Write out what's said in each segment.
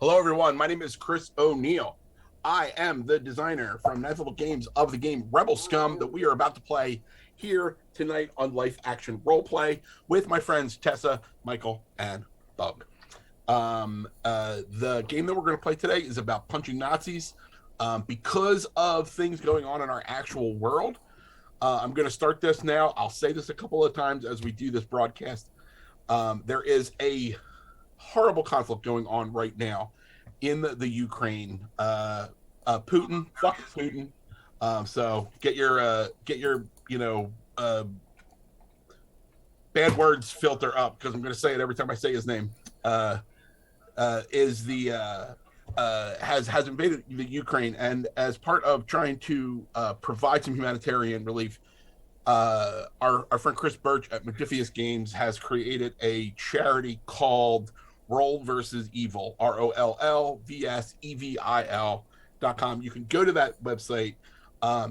Hello, everyone. My name is Chris O'Neill. I am the designer from Ninth Level Games of the game Rebel Scum that we are about to play here tonight on Life Action Roleplay with my friends Tessa, Michael, and Bug. The game that we're going to play today is about punching Nazis. Because of things going on in our actual world, I'm going to start this now. I'll say this a couple of times as we do this broadcast. There is a horrible conflict going on right now in the Ukraine. Putin, fuck Putin. So get your bad words filter up, because I'm going to say it every time I say his name. Has invaded the Ukraine, and as part of trying to provide some humanitarian relief, our friend Chris Birch at Modifius Games has created a charity called Roll versus Evil, RollVsEvil.com. You can go to that website.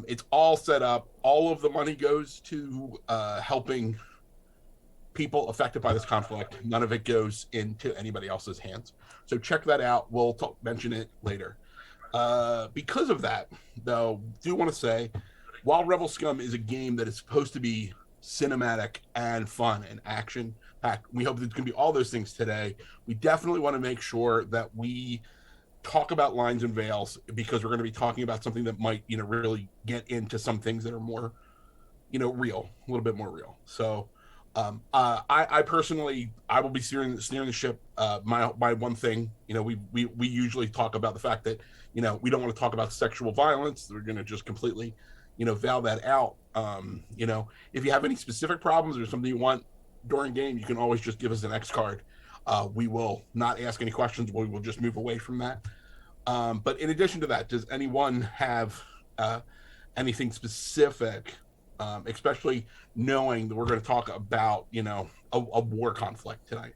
It's all set up. All of the money goes to helping people affected by this conflict. None of it goes into anybody else's hands. So check that out. We'll mention it later. Because of that, though, do want to say, while Rebel Scum is a game that is supposed to be cinematic and fun and action packed, we hope it's going to be all those things today. We definitely want to make sure that we talk about lines and veils, because we're going to be talking about something that might, really get into some things that are more, real, a little bit more real. So I personally, I will be steering the ship. My one thing, we usually talk about the fact that, we don't want to talk about sexual violence. We're going to just completely, veil that out. If you have any specific problems or something you want during game, you can always just give us an X card. We will not ask any questions. We will just move away from that. But in addition to that, does anyone have anything specific, especially knowing that we're going to talk about, a war conflict tonight?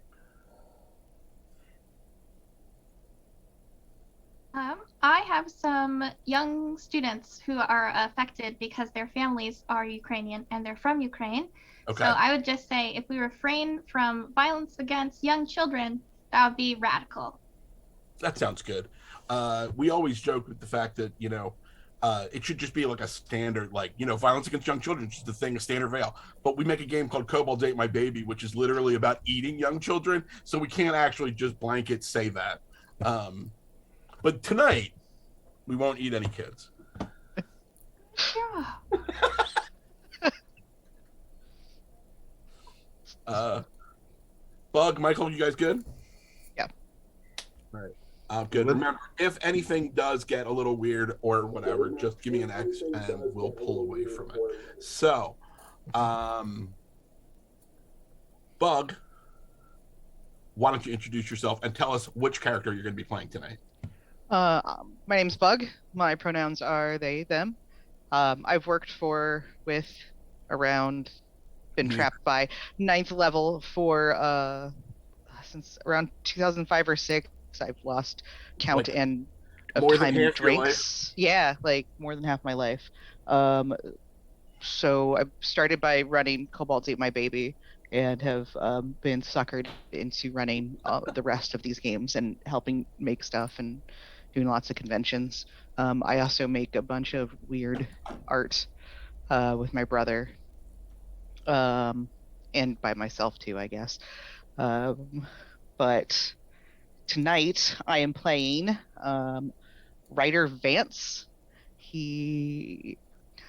I have some young students who are affected because their families are Ukrainian and they're from Ukraine. Okay. So I would just say, if we refrain from violence against young children, that would be radical. That sounds good. We always joke with the fact that, it should just be like a standard, violence against young children is just a thing, a standard veil. But we make a game called Cobalt Ate My Baby, which is literally about eating young children. So we can't actually just blanket say that. But tonight, we won't eat any kids. Bug, Michael, you guys good? Yeah. All right. Good. Remember, if anything does get a little weird or whatever, just give me an X and we'll pull away from it. So, Bug, why don't you introduce yourself and tell us which character you're going to be playing tonight? My name's Bug. My pronouns are they, them. I've worked been trapped by ninth level for since around 2005 or 6. I've lost count and of time and drinks. Yeah, like more than half my life. So I started by running Cobalt Ate My Baby, and have been suckered into running the rest of these games and helping make stuff and doing lots of conventions. I also make a bunch of weird art with my brother, and by myself too, I guess. But tonight I am playing Ryder Vance. How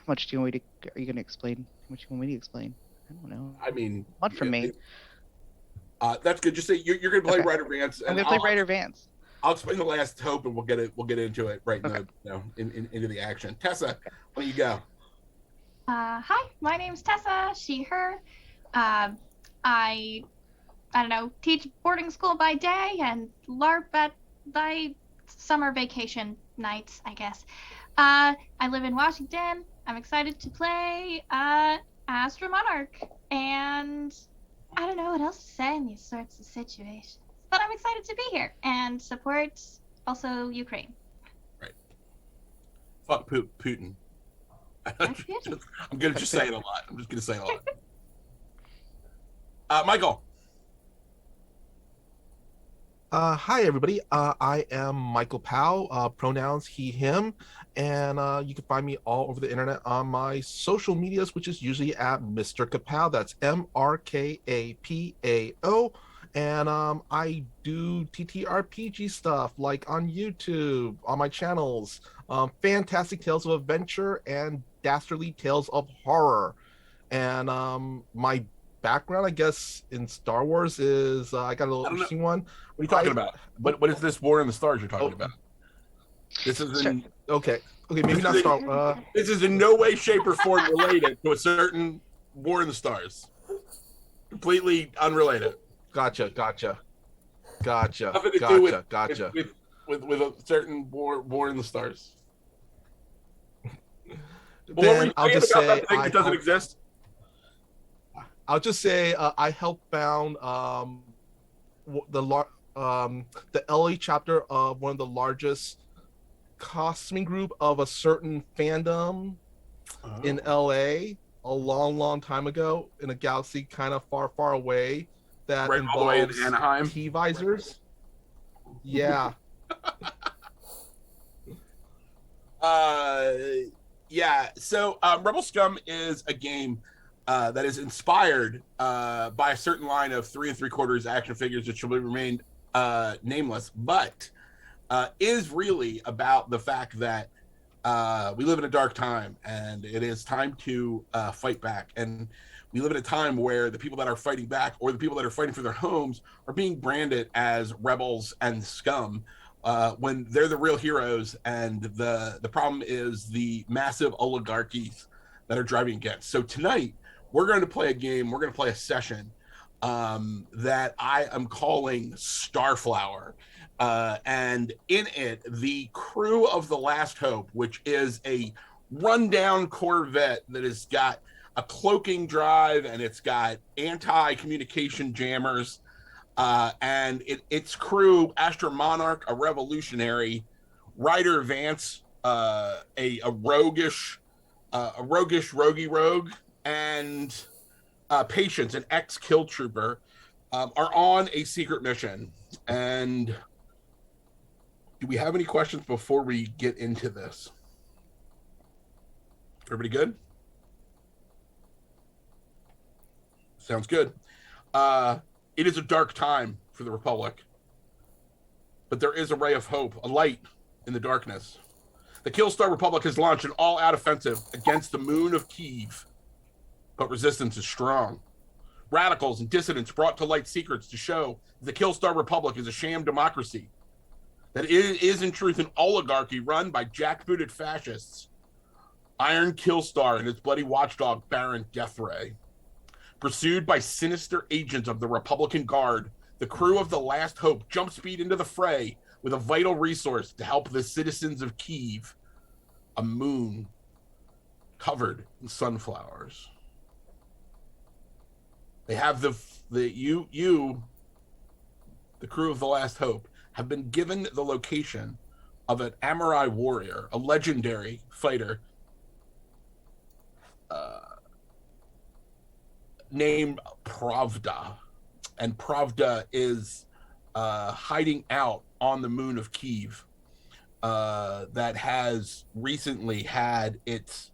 much do you want me to? Are you going to explain? How much do you want me to explain? I don't know. I mean, what from me? That's good. Just say you're going to play Ryder Vance. I'm going to play Ryder Vance. I'll explain the last hope, and we'll get into it right now. Into the action. Tessa, why don't you go? Hi, my name's Tessa. She, her. I don't know, teach boarding school by day and LARP at my summer vacation nights, I guess. I live in Washington. I'm excited to play Astra Monarch, and I don't know what else to say in these sorts of situations. But I'm excited to be here and support also Ukraine. Right. Fuck Putin. I'm going to just say it a lot. I'm just going to say it a lot. Michael. Hi, everybody. I am Michael Powell, pronouns he, him, and you can find me all over the internet on my social medias, which is usually at Mr. Kapow. That's MrKapao. And I do TTRPG stuff like on YouTube, on my channels, Fantastic Tales of Adventure and Dastardly Tales of Horror. And my background, I guess, in Star Wars is I got a little I don't know. interesting one. What are you talking I about? What is this War in the Stars you're talking Oh, about? This is Sure. in okay, maybe not Star. this is in no way, shape, or form related to a certain War in the Stars. Completely unrelated. Gotcha. Nothing to do with Gotcha. with a certain War in the Stars. But what were Then you I'll saying just about say that thing that doesn't exist? I helped found the LA chapter of one of the largest costuming group of a certain fandom in LA a long time ago in a galaxy kind of far away that Right, all the way in involves Anaheim. T visors. Yeah. Yeah. So Rebel Scum is a game that is inspired by a certain line of 3 3/4 action figures that shall remain nameless, but is really about the fact that we live in a dark time and it is time to fight back. And we live in a time where the people that are fighting back or the people that are fighting for their homes are being branded as rebels and scum when they're the real heroes. And the problem is the massive oligarchies that are driving against. So tonight, we're going to play a game, we're going to play a session that I am calling Starflower. And in it, the crew of the Last Hope, which is a rundown Corvette that has got a cloaking drive and it's got anti-communication jammers, and its crew: Astra Monarch, a revolutionary; Ryder Vance, a roguish rogue; and Patience, an ex-kill trooper, are on a secret mission. And do we have any questions before we get into this? Everybody good? Sounds good. It is a dark time for the Republic, but there is a ray of hope, a light in the darkness. The Killstar Republic has launched an all-out offensive against the moon of Kiev, but resistance is strong. Radicals and dissidents brought to light secrets to show the Killstar Republic is a sham democracy, that it is in truth an oligarchy run by jackbooted fascists. Iron Killstar and its bloody watchdog Baron Deathray. Pursued by sinister agents of the Republican Guard, the crew of the Last Hope jump speed into the fray with a vital resource to help the citizens of Kiev, a moon covered in sunflowers. They have the crew of the Last Hope, have been given the location of an Amorai warrior, a legendary fighter named Pravda. And Pravda is hiding out on the moon of Kiev that has recently had its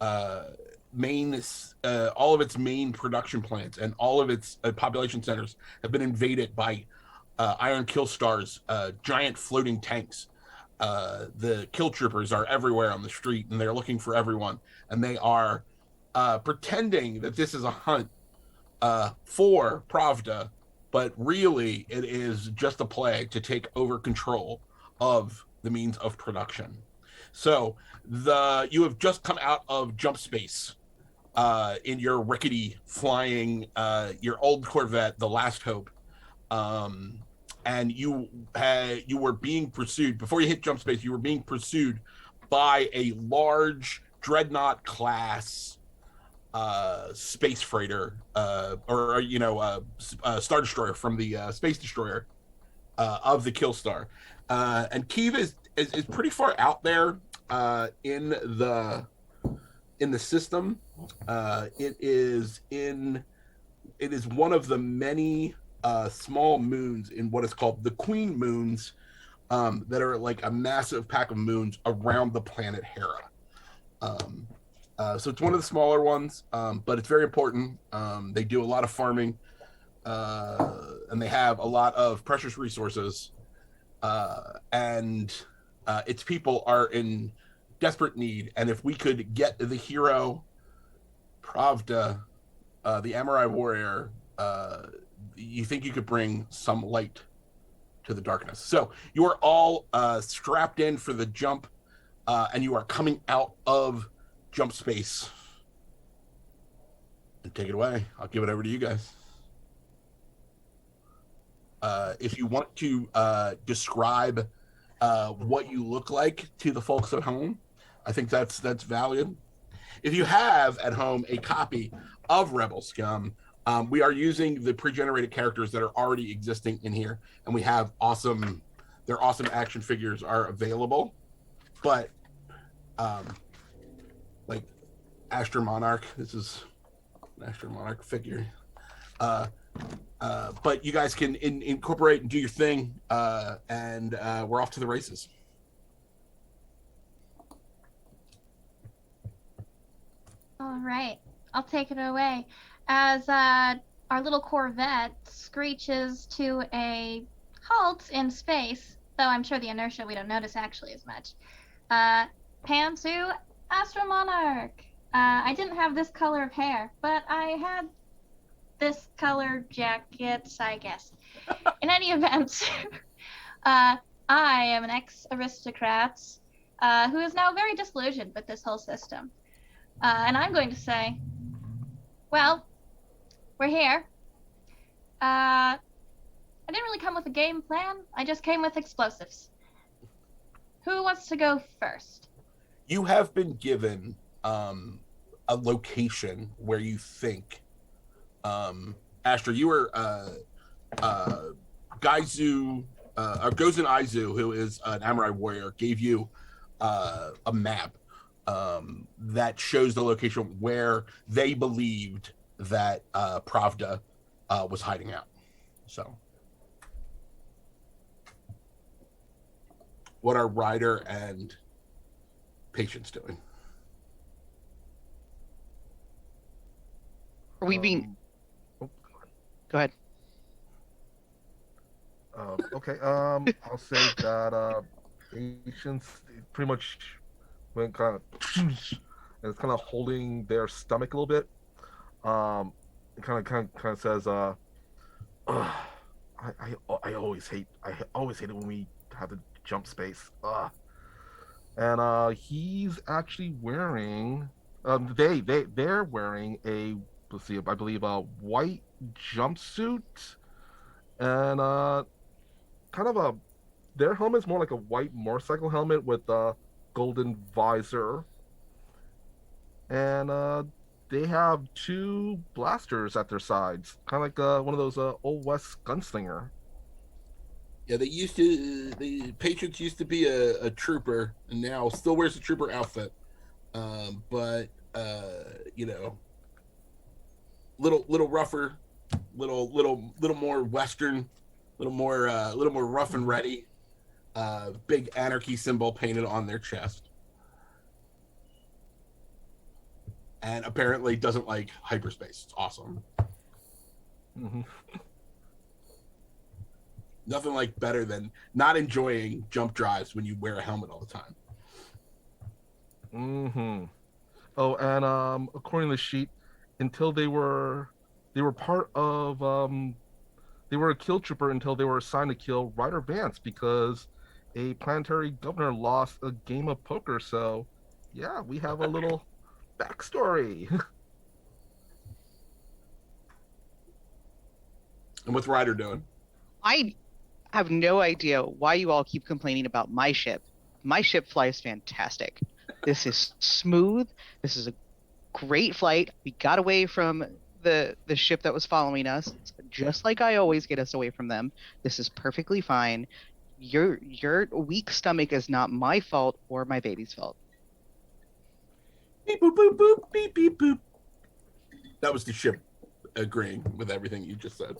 all of its main production plants and all of its population centers have been invaded by Iron Killstar's giant floating tanks. The kill troopers are everywhere on the street and they're looking for everyone, and they are pretending that this is a hunt for Pravda, but really it is just a play to take over control of the means of production. So you have just come out of jump space in your rickety flying your old Corvette, the Last Hope, and you were being pursued before you hit jump space. You were being pursued by a large dreadnought class space freighter, or star destroyer from the space destroyer of the Killstar, and Kiev is pretty far out there in the system. It is one of the many small moons in what is called the Queen Moons, that are like a massive pack of moons around the planet Hera. So it's one of the smaller ones, but it's very important. They do a lot of farming, and they have a lot of precious resources, and its people are in desperate need. And if we could get the hero Pravda, the Amorai warrior, you think you could bring some light to the darkness. So you are all strapped in for the jump, and you are coming out of jump space. And take it away. I'll give it over to you guys. If you want to describe what you look like to the folks at home, I think that's valid. If you have at home a copy of Rebel Scum, we are using the pre-generated characters that are already existing in here, and we have their awesome action figures are available. But like Astra Monarch, this is an Astra Monarch figure. But you guys can incorporate and do your thing, and we're off to the races. All right, I'll take it away. As our little Corvette screeches to a halt in space, though I'm sure the inertia we don't notice actually as much. Pan to Astro Monarch. I didn't have this color of hair, but I had this color jacket, I guess. In any event, I am an ex-aristocrat who is now very disillusioned with this whole system. And I'm going to say, well, we're here. I didn't really come with a game plan. I just came with explosives. Who wants to go first? You have been given a location where you think, Astra, you were Gaizu, or Gozen Aizu, who is an Amorai warrior, gave you a map that shows the location where they believed that Pravda was hiding out. So, what are Ryder and Patience doing? Are we being? Go ahead. Okay. I'll say that Patience pretty much went kind of and it's kind of holding their stomach a little bit. It kind of says, I always hate it when we have to jump space. And he's actually wearing they're wearing a, let's see, I believe a white jumpsuit, and kind of a, their helmet's more like a white motorcycle helmet with a golden visor, and they have two blasters at their sides, kind of like one of those old west gunslinger. Yeah, the Patriots used to be a trooper, and now still wears a trooper outfit. But you know, little rougher, little more Western, little more rough and ready. Big anarchy symbol painted on their chest, and apparently doesn't like hyperspace. It's awesome. Mm-hmm. Nothing like better than not enjoying jump drives when you wear a helmet all the time. Mm-hmm. Oh, and according to the sheet, until they were part of they were a kill trooper until they were assigned to kill Ryder Vance because a planetary governor lost a game of poker. So, yeah, we have a little backstory. And what's Ryder doing? I have no idea why you all keep complaining about my ship. My ship flies fantastic. This is smooth. This is a great flight. We got away from the ship that was following us, just like I always get us away from them. This is perfectly fine. Your weak stomach is not my fault or my baby's fault. Beep boop boop boop beep beep boop. That was the ship agreeing with everything you just said.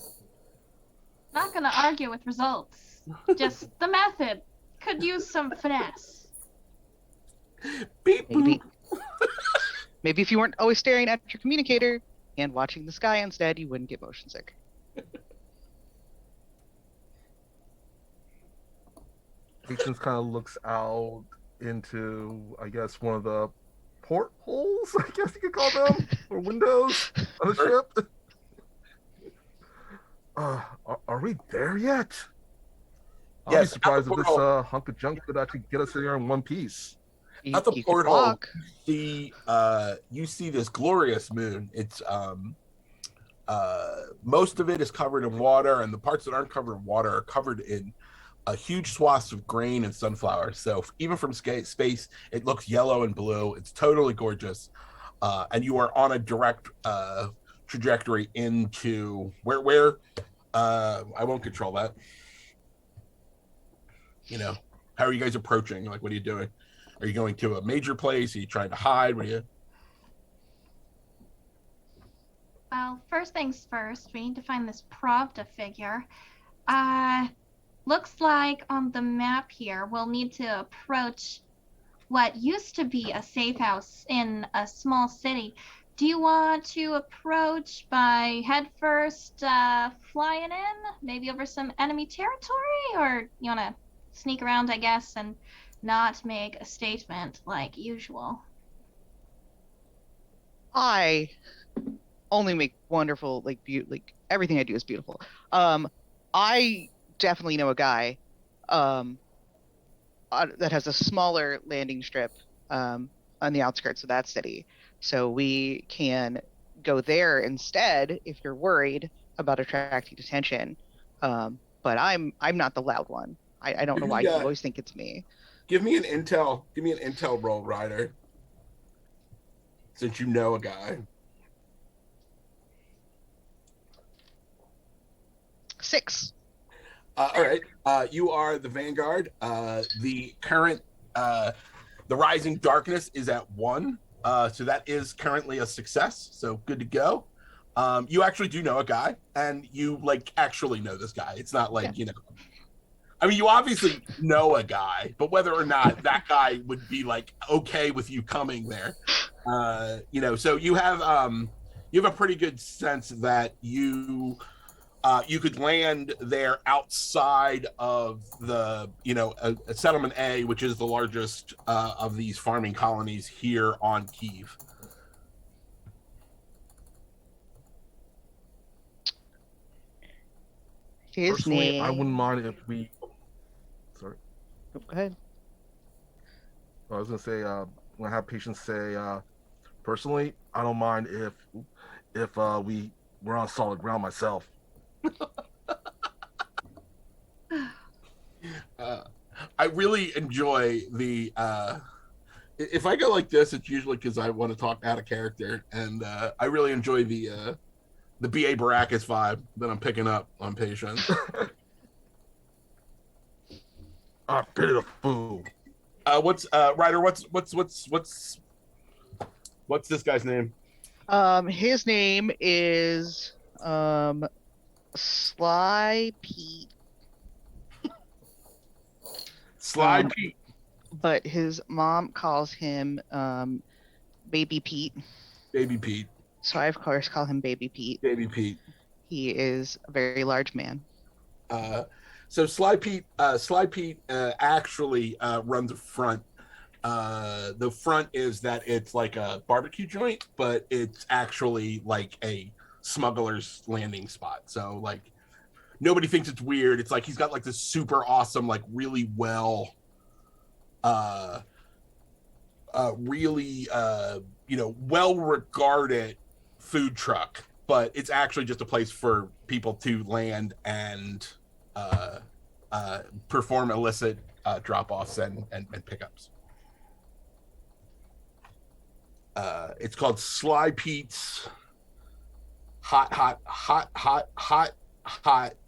Not gonna argue with results. Just the method could use some finesse. Beep Maybe. boop. Maybe if you weren't always staring at your communicator and watching the sky instead, you wouldn't get motion sick. Patience kind of looks out into, I guess, one of the portholes, I guess you could call them, or windows on the ship. Are we there yet? I'll be Yes, surprised at if the this portal. hunk of junk could actually get us there in one piece. At the You could porthole, walk. you see this glorious moon. It's most of it is covered in water, and the parts that aren't covered in water are covered in huge swaths of grain and sunflowers. So even from space, it looks yellow and blue. It's totally gorgeous, and you are on a direct trajectory into where I won't control that. You know, how are you guys approaching? Like, what are you doing? Are you going to a major place? Are you trying to hide? What are you? Well, first things first, we need to find this Pravda figure. Looks like on the map here, we'll need to approach what used to be a safe house in a small city. Do you want to approach by head first, flying in, maybe over some enemy territory, or you want to sneak around, I guess, and not make a statement like usual? I only make wonderful, like everything I do is beautiful. I definitely know a guy that has a smaller landing strip on the outskirts of that city, so we can go there instead if you're worried about attracting attention. But I'm not the loud one. I don't know why you always think it's me. Give me an intel roll, Ryder. Since you know a guy. 6. All right. You are the Vanguard. The current, the Rising Darkness is at 1. So that is currently a success. So good to go. You actually do know a guy, and you actually know this guy. It's not like, I mean, you obviously know a guy, but whether or not that guy would be okay with you coming there, so you have a pretty good sense that you could land there outside of the, a settlement A, which is the largest of these farming colonies here on Kiev. His Personally, name. I wouldn't mind if we. Sorry. Go ahead. I was gonna say, when I have patients say, personally, I don't mind if we're on solid ground myself. I really enjoy the. If I go like this, it's usually because I want to talk out of character, and I really enjoy the B.A. Baracus vibe that I'm picking up on patients. Bit of a fool. What's Ryder? What's this guy's name? His name is Sly Pete. Sly Pete. But his mom calls him Baby Pete. Baby Pete. So I of course call him Baby Pete. Baby Pete. He is a very large man. So Sly Pete actually runs a front. The front is that it's like a barbecue joint, but it's actually like a smuggler's landing spot. So nobody thinks it's weird. It's he's got this super awesome, really well, really well regarded food truck, but it's actually just a place for people to land and perform illicit drop-offs and pickups. It's called Sly Pete's Hot.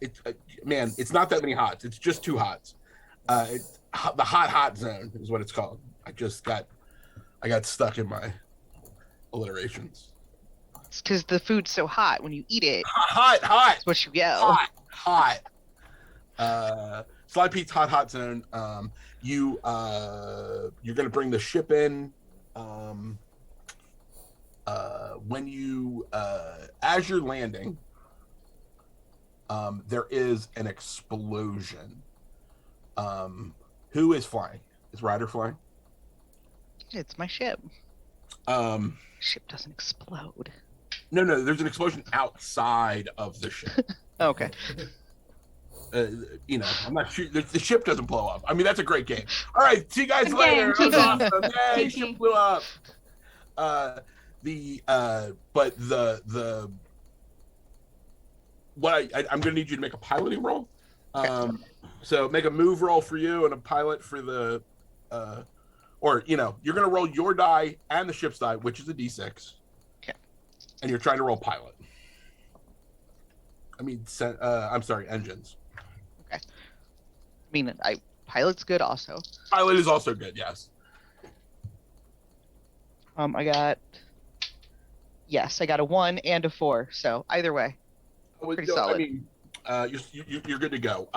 It's man, it's not that many hots. It's just 2 hots. It's the hot zone is what it's called. I got stuck in my alliterations. It's because the food's so hot when you eat it. Hot. That's what you yell. Hot. Sly Pete's Hot Zone. You're gonna bring the ship in. When you as you're landing, there is an explosion. Who is flying? Is Ryder flying? It's my ship. Ship doesn't explode. No, there's an explosion outside of the ship. Okay. I'm not sure. The ship doesn't blow up. I mean, that's a great game. All right, see you guys Good later. game, That was awesome. Yay, GG. ship blew up. But I'm going to need you to make a piloting roll. So make a move roll for you and a pilot for the, you're going to roll your die and the ship's die, which is a D6. Okay. And you're trying to roll pilot. I'm sorry, engines. Okay. Pilot's good also. Pilot is also good, yes. I got a 1 and a 4, so either way. Pretty solid. You're good to go.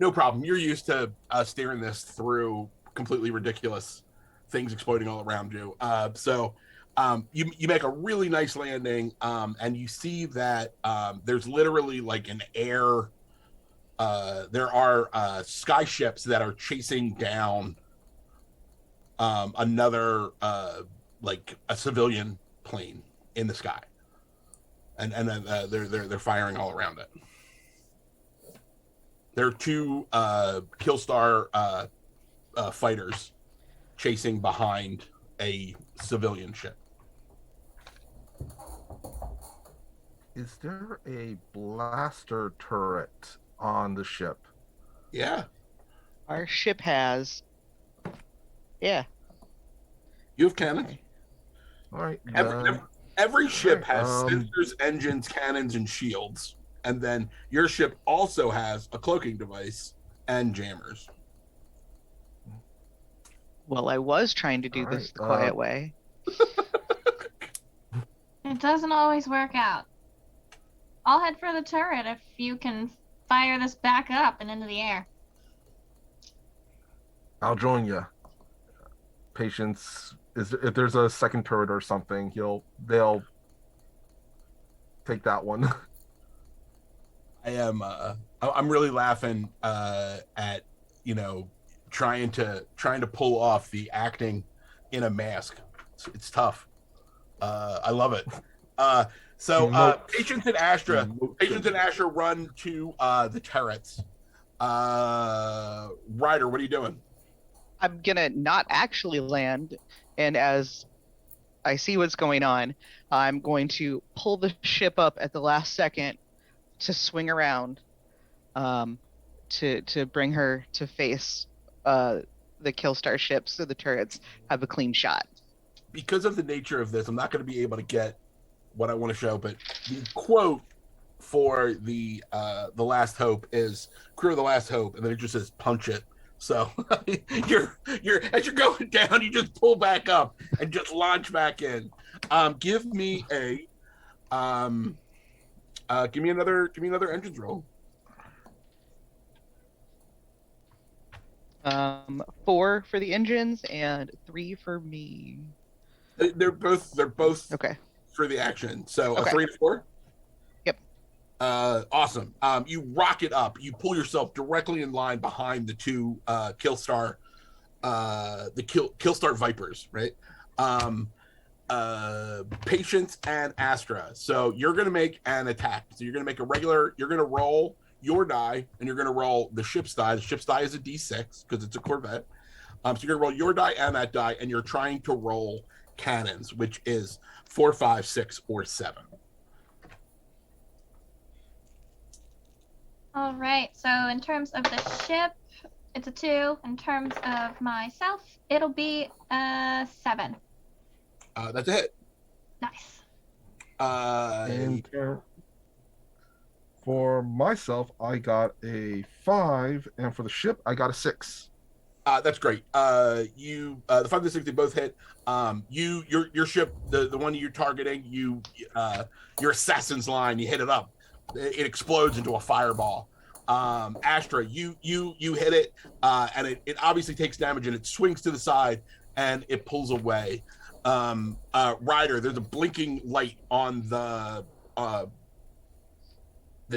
No problem. You're used to steering this through completely ridiculous things exploding all around you. You make a really nice landing, and you see that there's literally like an air. There are sky ships that are chasing down another like a civilian plane in the sky, and then they're firing all around it. There are 2 Killstar fighters chasing behind a civilian ship. Is there a blaster turret on the ship? Yeah, Our ship has. Yeah. you have cannons. All right. Every ship has Alright, sensors, engines, cannons, and shields. And then your ship also has a cloaking device and jammers. Well, I was trying to do this the quiet way. It doesn't always work out. I'll head for the turret if you can fire this back up and into the air. I'll join you. Patience if there's a second turret or something, they'll take that one. I'm really laughing at trying to pull off the acting in a mask. It's tough. I love it. Patience and Astra run to the turrets. Ryder, what are you doing? I'm gonna not actually land, and as I see what's going on, I'm going to pull the ship up at the last second to swing around, to bring her to face the Killstar ship so the turrets have a clean shot. Because of the nature of this, I'm not going to be able to get what I want to show, but the quote for the Last Hope is "Crew of the Last Hope," and then it just says "punch it." So you're as you're going down, you just pull back up and just launch back in. Give me another engines roll. 4 for the engines and 3 for me. They're both Okay. for the action. So Okay. a 3 to 4. Yep. Awesome. You rocket up. You pull yourself directly in line behind the 2 Killstar, Killstar Vipers, right? Patience and Astra. So you're gonna make an attack. So you're gonna make you're gonna roll your die, and you're gonna roll the ship's die. The ship's die is a D6 because it's a Corvette. So you're gonna roll your die and that die, and you're trying to roll cannons, which is 4, 5, 6, or 7. All right, so in terms of the ship, it's a 2. In terms of myself, it'll be a 7. That's a hit. Nice. And for myself, I got a 5, and for the ship, I got a 6. That's great. The 5 and 6, they both hit. Your ship, the one you're targeting, your assassin's line, you hit it up. It explodes into a fireball. Astra, you hit it, and it obviously takes damage, and it swings to the side, and it pulls away. Ryder, there's a blinking light on the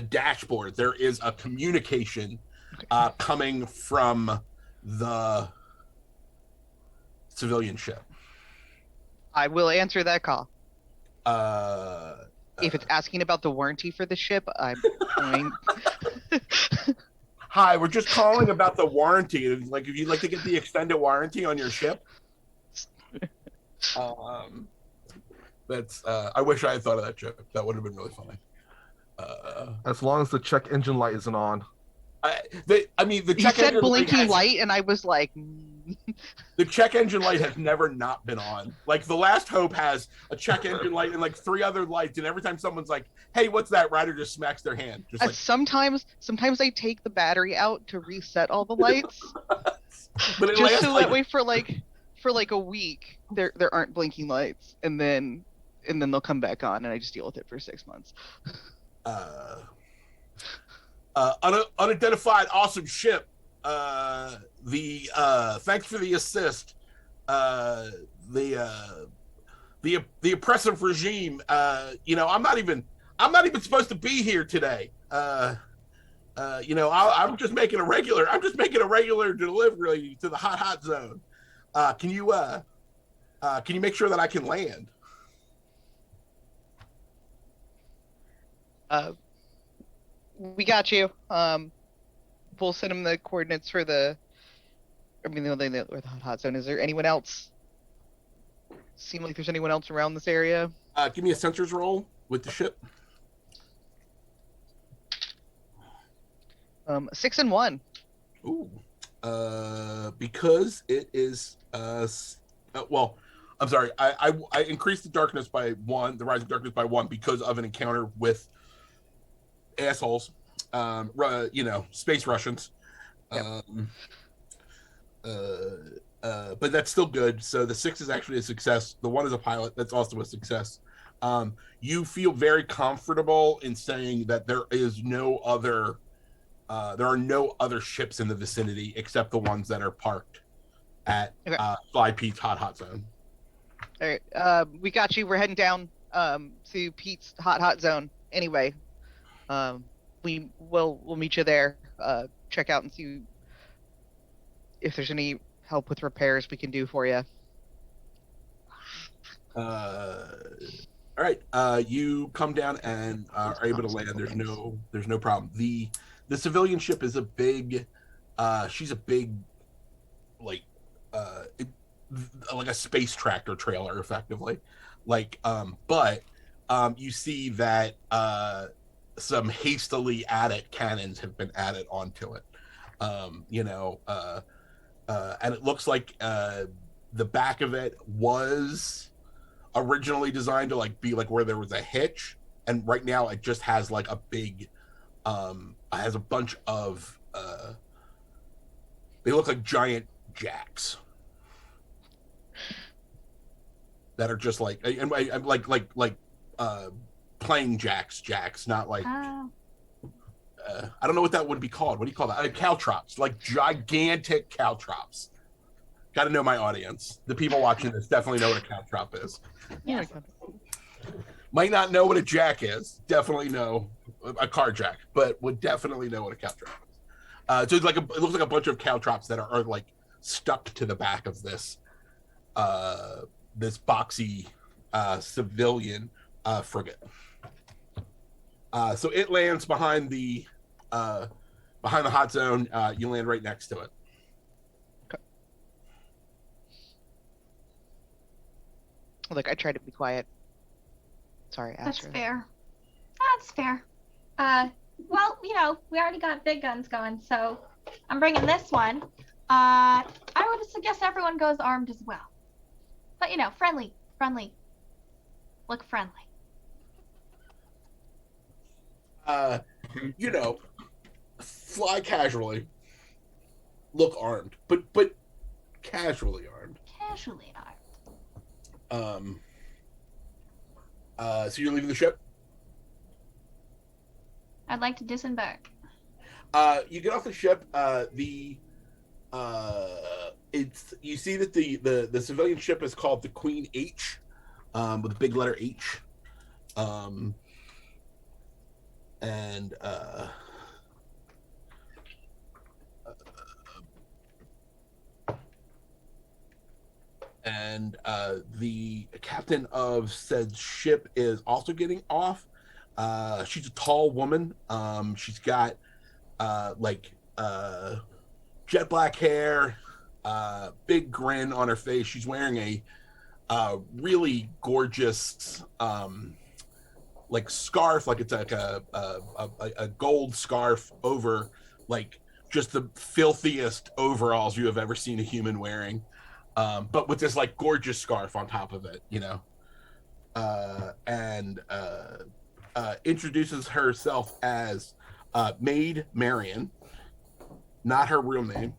dashboard. There is a communication coming from the civilian ship. I will answer that call. If If it's asking about the warranty for the ship, I'm going. Hi, we're just calling about the warranty. Like, if you'd like to get the extended warranty on your ship. That's. I wish I had thought of that joke. That would have been really funny. As long as the check engine light isn't on. The You check said engine blinking light, and I was like, the check engine light has never not been on. Like, the Last Hope has a check engine light and like 3 other lights, and every time someone's like, "Hey, what's that?" Ryder just smacks their hand. Just like, sometimes I take the battery out to reset all the lights, but it just lasts so like, that way for like a week there aren't blinking lights, and then they'll come back on, and I just deal with it for 6 months. Unidentified awesome ship. Thanks for the assist. The oppressive regime. I'm not even supposed to be here today. I'm just making a regular delivery to the hot zone. Can you make sure that I can land? We got you. We'll send him the coordinates for the hot zone. Is there anyone else? Seem like there's anyone else around this area? Give me a sensors roll with the ship. 6 and 1. Ooh. Because it is well, I'm sorry. I increased the darkness by 1, the rising darkness by 1 because of an encounter with assholes. Space Russians. Yep. But that's still good. So the 6 is actually a success. The 1 is a pilot. That's also a success. You feel very comfortable in saying that there are no other ships in the vicinity except the ones that are parked at Fly Pete's hot zone. All right, we got you. We're heading down to Pete's hot zone. Anyway, we'll meet you there. Check out and see if there's any help with repairs we can do for you. All right. You come down and are able to land. There's no problem. The civilian ship is a big. She's a big, like a space tractor trailer, effectively. But you see that some hastily added cannons have been added onto it. And it looks like the back of it was originally designed to be where there was a hitch, and right now it just has a big has a bunch of they look like giant jacks that are just playing jacks, not I don't know what that would be called. What do you call that? Caltrops, gigantic caltrops. Got to know my audience. The people watching this definitely know what a caltrop is. Yeah. Might not know what a jack is. Definitely know a car jack, but would definitely know what a caltrop is. So it looks like a bunch of caltrops that are stuck to the back of this this boxy civilian frigate. So it lands behind the hot zone. You land right next to it. Okay. Look, I tried to be quiet. Sorry, That's Astra. fair. That's fair. Well, we already got big guns going, so I'm bringing this one. I would suggest everyone goes armed as well. But, friendly. Look friendly. Fly casually. Look armed, but casually armed. Casually armed. So you're leaving the ship? I'd like to disembark. You get off the ship. It's you see that the civilian ship is called the Queen H, with a big letter H, and the captain of said ship is also getting off. She's a tall woman. She's got like jet black hair, big grin on her face. She's wearing a really gorgeous like scarf, like it's like a gold scarf over like just the filthiest overalls you have ever seen a human wearing, but with this like gorgeous scarf on top of it, you know, and introduces herself as Maid Marian, not her real name.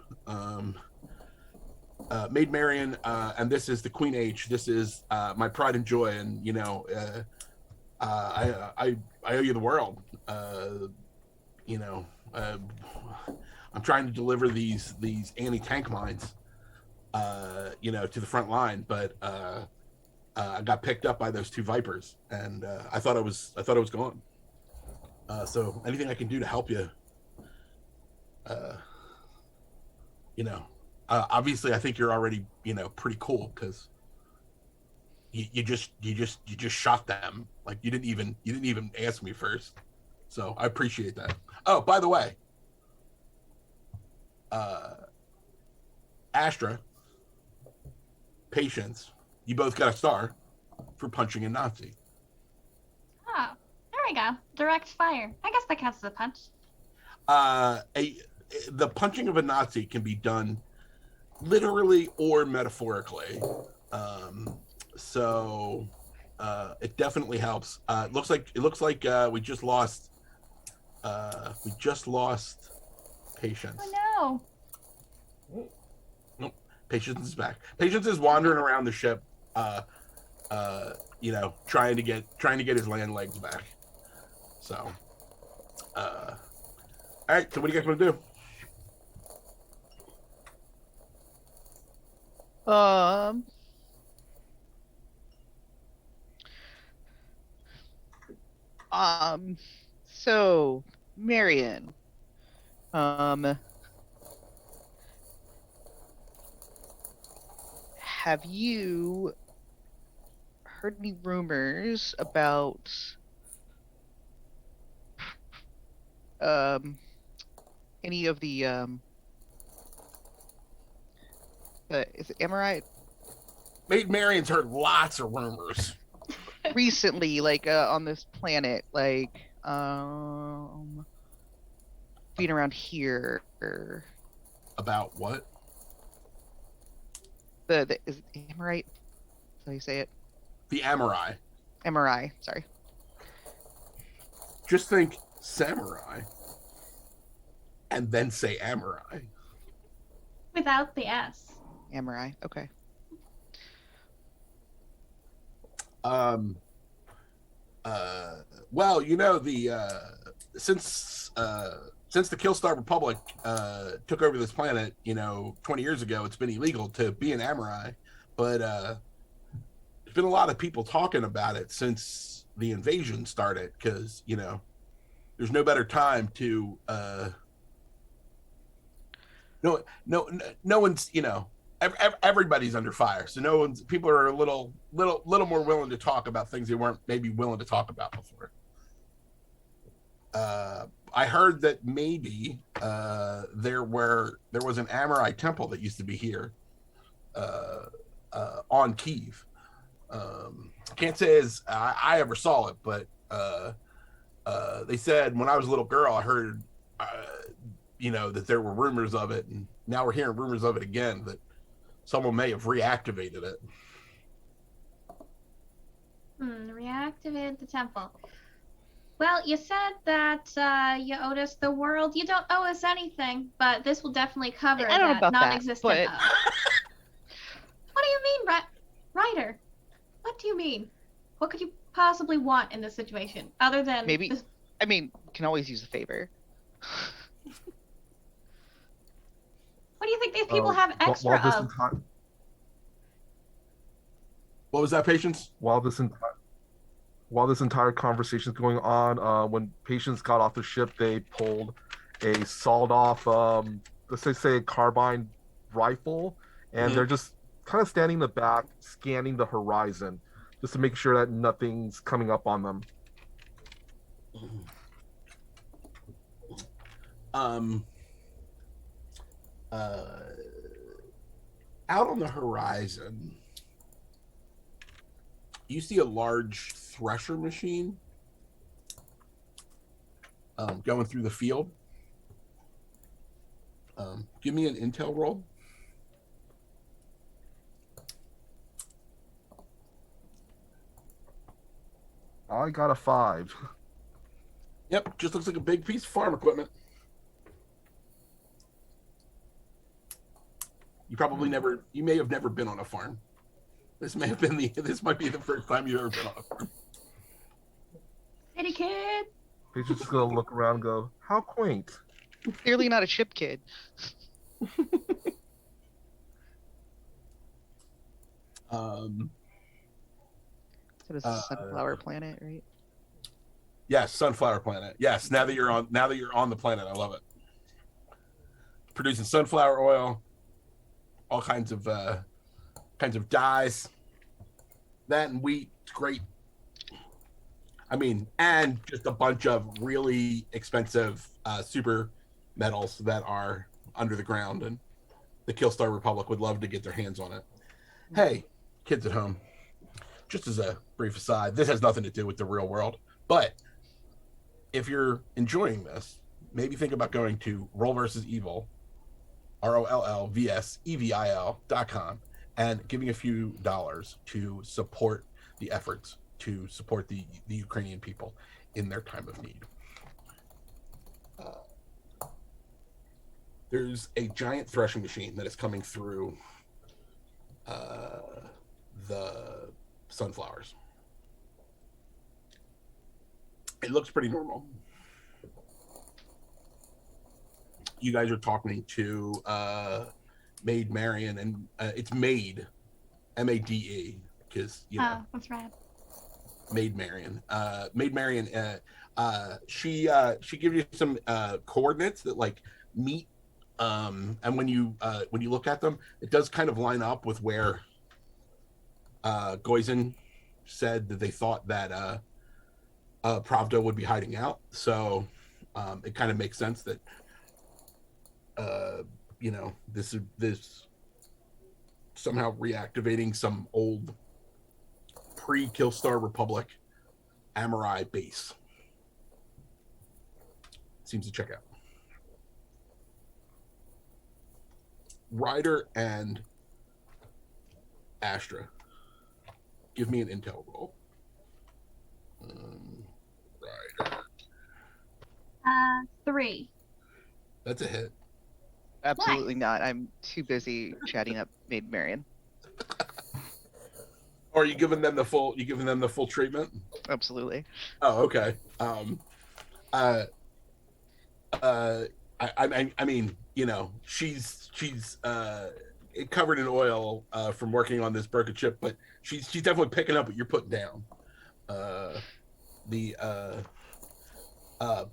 Maid Marian, and this is the Queen H. This is my pride and joy, and you know, I owe you the world. You know, I'm trying to deliver these anti-tank mines, you know, to the front line, but I got picked up by those two Vipers, and I thought I was gone. So anything I can do to help you, you know, obviously I think you're already, you know, pretty cool because you just shot them. Like you didn't even ask me first. So I appreciate that. Oh, by the way, Astra, Patience, you both got a star for punching a Nazi. Oh, there we go. Direct fire. I guess that counts as a punch. The punching of a Nazi can be done literally or metaphorically. So it definitely helps. It looks like we just lost Patience. Oh no. Nope. Patience is back. Patience is wandering around the ship, you know, trying to get his land legs back. So all right, so what do you guys want to do? So, Marion, have you heard any rumors about, any of the, is it Amorite? Maid Marian's heard lots of rumors. Recently, like on this planet, like being around here, or About what? the is it Amorite? That's how you say it. The Amorai. MRI, sorry. Just think samurai, and then say Amorai. Without the S. MRI, okay. Well, you know, the since the Killstar Republic took over this planet, you know, 20 years ago, it's been illegal to be an Amorai, but there's been a lot of people talking about it since the invasion started, because you know, there's no better time to no one's, you know, everybody's under fire, so people are a little more willing to talk about things they weren't maybe willing to talk about before. I heard that maybe there was an Amorai temple that used to be here on Kiev. Can't say as I ever saw it, but they said when I was a little girl, I heard you know, that there were rumors of it, and now we're hearing rumors of it again, that someone may have reactivated it. Reactivate the temple. Well, you said that you owed us the world. You don't owe us anything, but this will definitely cover I don't know that about that, non-existent but- What do you mean, Ryder? What do you mean? What could you possibly want in this situation, other than Maybe- this... I mean, can always use a favor. What do you think these people have extra while this of? What was that, Patience? While this entire conversation is going on, when Patience got off the ship, they pulled a sawed-off, let's say a carbine rifle, and they're just kind of standing in the back, scanning the horizon, just to make sure that nothing's coming up on them. Out on the horizon, you see a large thresher machine going through the field. Give me an intel roll. I got a 5. Yep, just looks like a big piece of farm equipment. You may have never been on a farm. This might be the first time you've ever been on a farm. City kid. Patience is gonna look around and go, how quaint. Clearly not a ship kid. That is a sunflower planet, right? Yes, sunflower planet. Yes, now that you're on the planet, I love it. Producing sunflower oil, all kinds of dyes. That and wheat, it's great. I mean, and just a bunch of really expensive super metals that are under the ground, and the Killstar Republic would love to get their hands on it. Hey, kids at home, just as a brief aside, this has nothing to do with the real world, but if you're enjoying this, maybe think about going to Roll vs. Evil, RollVSEVIL.com, and giving a few dollars to support the efforts to support the Ukrainian people in their time of need. There's a giant threshing machine that is coming through the sunflowers. It looks pretty normal. You guys are talking to Maid Marion, and it's Maid, M-A-D-E, because That's right. Maid Marion. Maid Marion. She gives you some coordinates that like meet, and when you look at them, it does kind of line up with where Goizen said that they thought that Pravda would be hiding out. So it kind of makes sense that this somehow reactivating some old pre-Killstar Republic Amorai base. Seems to check out. Ryder and Astra, give me an intel roll. Ryder. 3. That's a hit. Absolutely not. I'm too busy chatting up Maid Marion. Or are you giving them the full? Treatment? Absolutely. Oh, okay. I mean, she's covered in oil from working on this broken chip, but she's definitely picking up what you're putting down.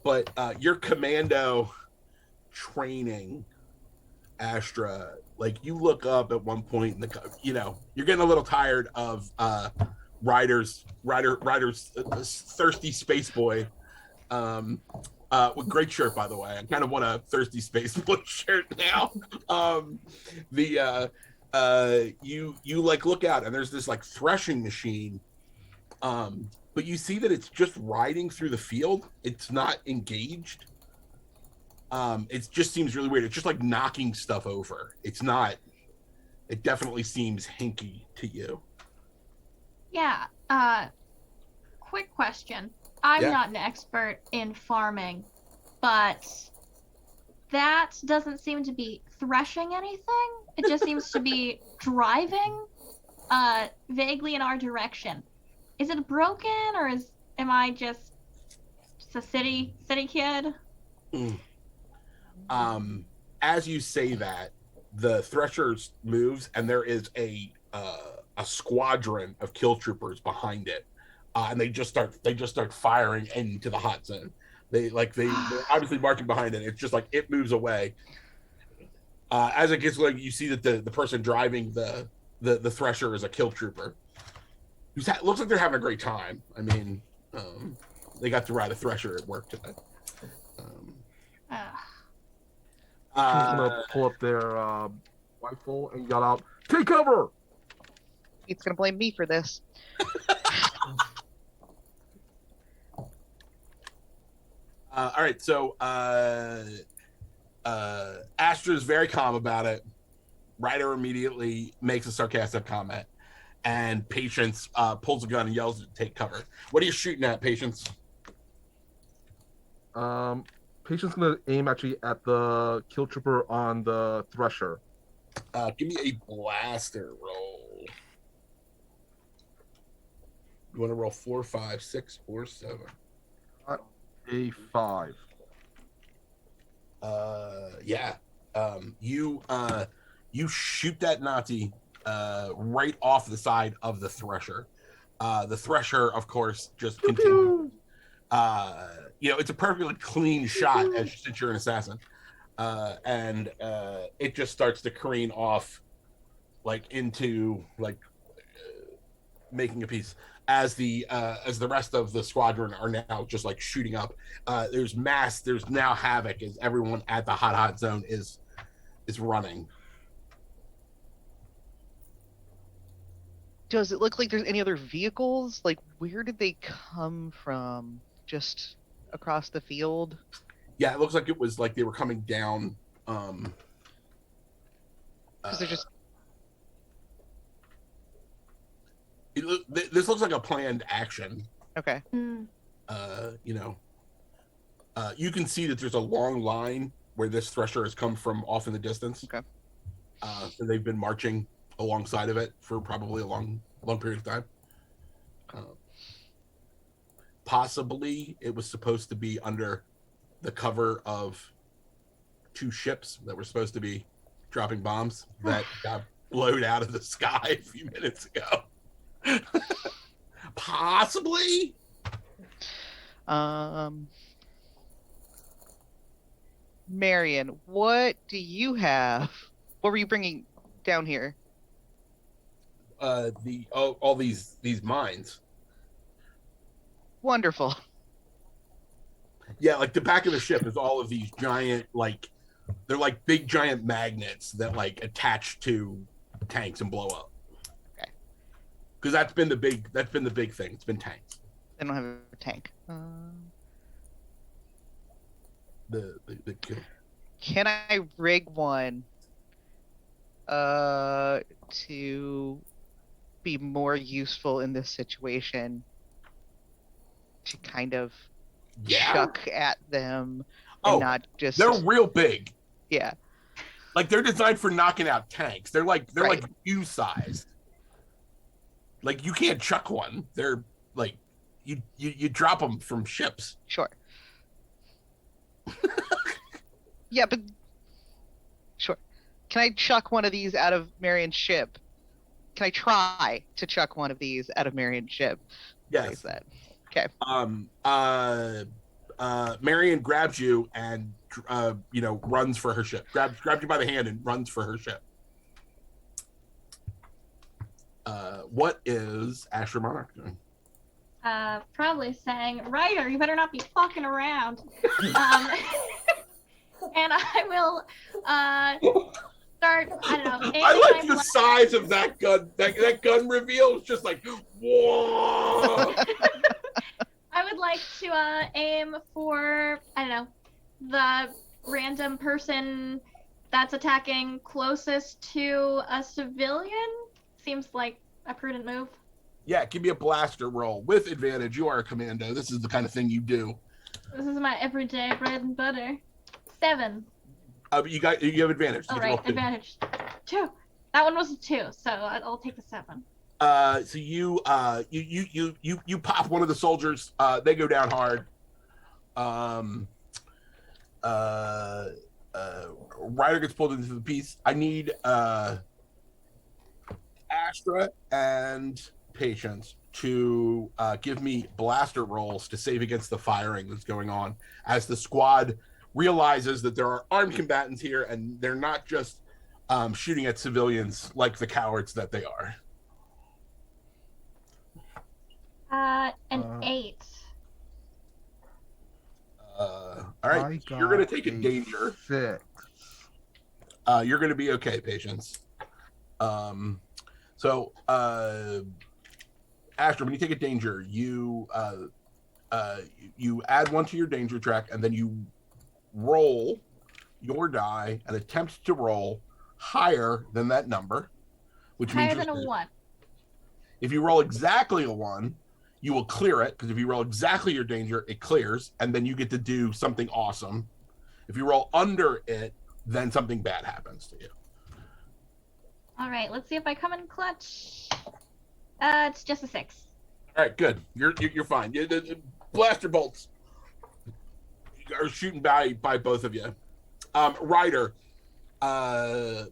But your commando training, Astra, like you look up at one point, and you're getting a little tired of Ryder's thirsty space boy. With great shirt, by the way. I kind of want a thirsty space boy shirt now. You like look out, and there's this like threshing machine, but you see that it's just riding through the field. It's not engaged. It just seems really weird. It's just like knocking stuff over. It's not. It definitely seems hinky to you. Yeah. Quick question. I'm not an expert in farming, but that doesn't seem to be threshing anything. It just seems to be driving vaguely in our direction. Is it broken, or am I just a city kid? As you say that, the Thresher moves, and there is a squadron of kill troopers behind it, and they just start firing into the hot zone. They're obviously marching behind it. It's just like it moves away. As it gets like you see that the person driving the Thresher is a kill trooper. Looks like they're having a great time. I mean, they got to ride a Thresher at work today. She's gonna pull up their rifle and yell out, "Take cover!" He's gonna blame me for this. All right, so Astra's very calm about it. Ryder immediately makes a sarcastic comment, and Patience pulls a gun and yells to take cover. What are you shooting at, Patience? Patient's gonna aim actually at the kill trooper on the Thresher. Give me a blaster roll. You want to roll 4, 5, 6, or 7? A 5. Yeah. You shoot that Nazi right off the side of the Thresher. The Thresher, of course, just continues. It's a perfectly clean shot since you're an assassin. And it just starts to careen off into making a piece as the rest of the squadron are now just shooting up. There's now havoc as everyone at the hot zone is running. Does it look like there's any other vehicles? Where did they come from? Just across the field? Yeah, it looks like it was they were coming down. Because they're just. This looks like a planned action. Okay. You can see that there's a long line where this Thresher has come from off in the distance. Okay. So they've been marching alongside of it for probably a long period of time. Possibly it was supposed to be under the cover of 2 ships that were supposed to be dropping bombs that got blown out of the sky a few minutes ago. Possibly. Marion, what do you have? What were you bringing down here? All these mines. Wonderful. Yeah, the back of the ship is all of these giant, they're big giant magnets that attach to tanks and blow up. Okay. Because that's been the big thing. It's been tanks. They don't have a tank. Can I rig one to be more useful in this situation? To kind of chuck at them and not just. They're real big. Yeah. They're designed for knocking out tanks. They're right. U-sized. You can't chuck one. They're you drop them from ships. Sure. Yeah, but sure. Can I chuck one of these out of Marion's ship? Can I try to chuck one of these out of Marion's ship? Yes. What is that? Okay. Marion grabs you and runs for her ship. Grabs you by the hand and runs for her ship. What is Asher Monarch doing? Probably saying, Ryder, you better not be fucking around. And I will start, I don't know. I like the size of that gun. That gun reveal is just whoa. I would like to aim for, I don't know, the random person that's attacking closest to a civilian. Seems like a prudent move. Yeah, give me a blaster roll with advantage. You are a commando. This is the kind of thing you do. This is my everyday bread and butter. 7. You have advantage. All right, advantage. 2. That one was a 2, so I'll take the 7. So you pop one of the soldiers. They go down hard. Ryder gets pulled into the piece. I need Astra and Patience to give me blaster rolls to save against the firing that's going on as the squad realizes that there are armed combatants here and they're not just shooting at civilians like the cowards that they are. An 8. All right, you're going to take a danger. 6. You're going to be okay, Patience. So, Astra, when you take a danger, you add 1 to your danger track, and then you roll your die and attempt to roll higher than that number, which Higher means than a 1. if you roll exactly a 1, you will clear it, because if you roll exactly your danger, it clears, and then you get to do something awesome. If you roll under it, then something bad happens to you. All right, let's see if I come in clutch. It's just a 6. All right, good. You're fine. The blaster bolts are shooting by both of you. Ryder,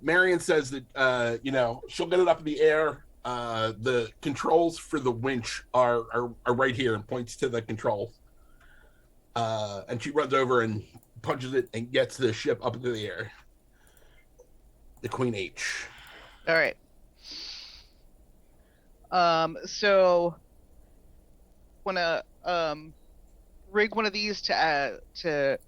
Marion says that she'll get it up in the air. The controls for the winch are right here, and points to the controls. And she runs over and punches it and gets the ship up into the air. The Queen H. All right. So wanna rig one of these to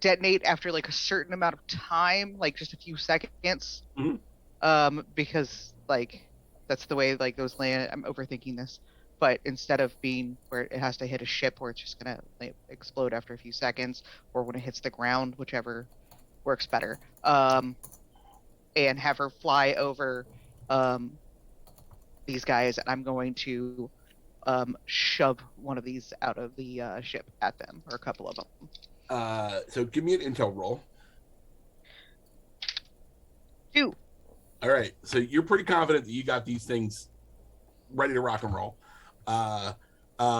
detonate after like a certain amount of time, like just a few seconds. Mm-hmm. Because like that's the way like those land. I'm overthinking this, but instead of being where it has to hit a ship where it's just gonna like, explode after a few seconds, or when it hits the ground, whichever works better. And have her fly over these guys, and I'm going to shove one of these out of the ship at them, or a couple of them. So give me an intel roll. 2. All right, so you're pretty confident that you got these things ready to rock and roll.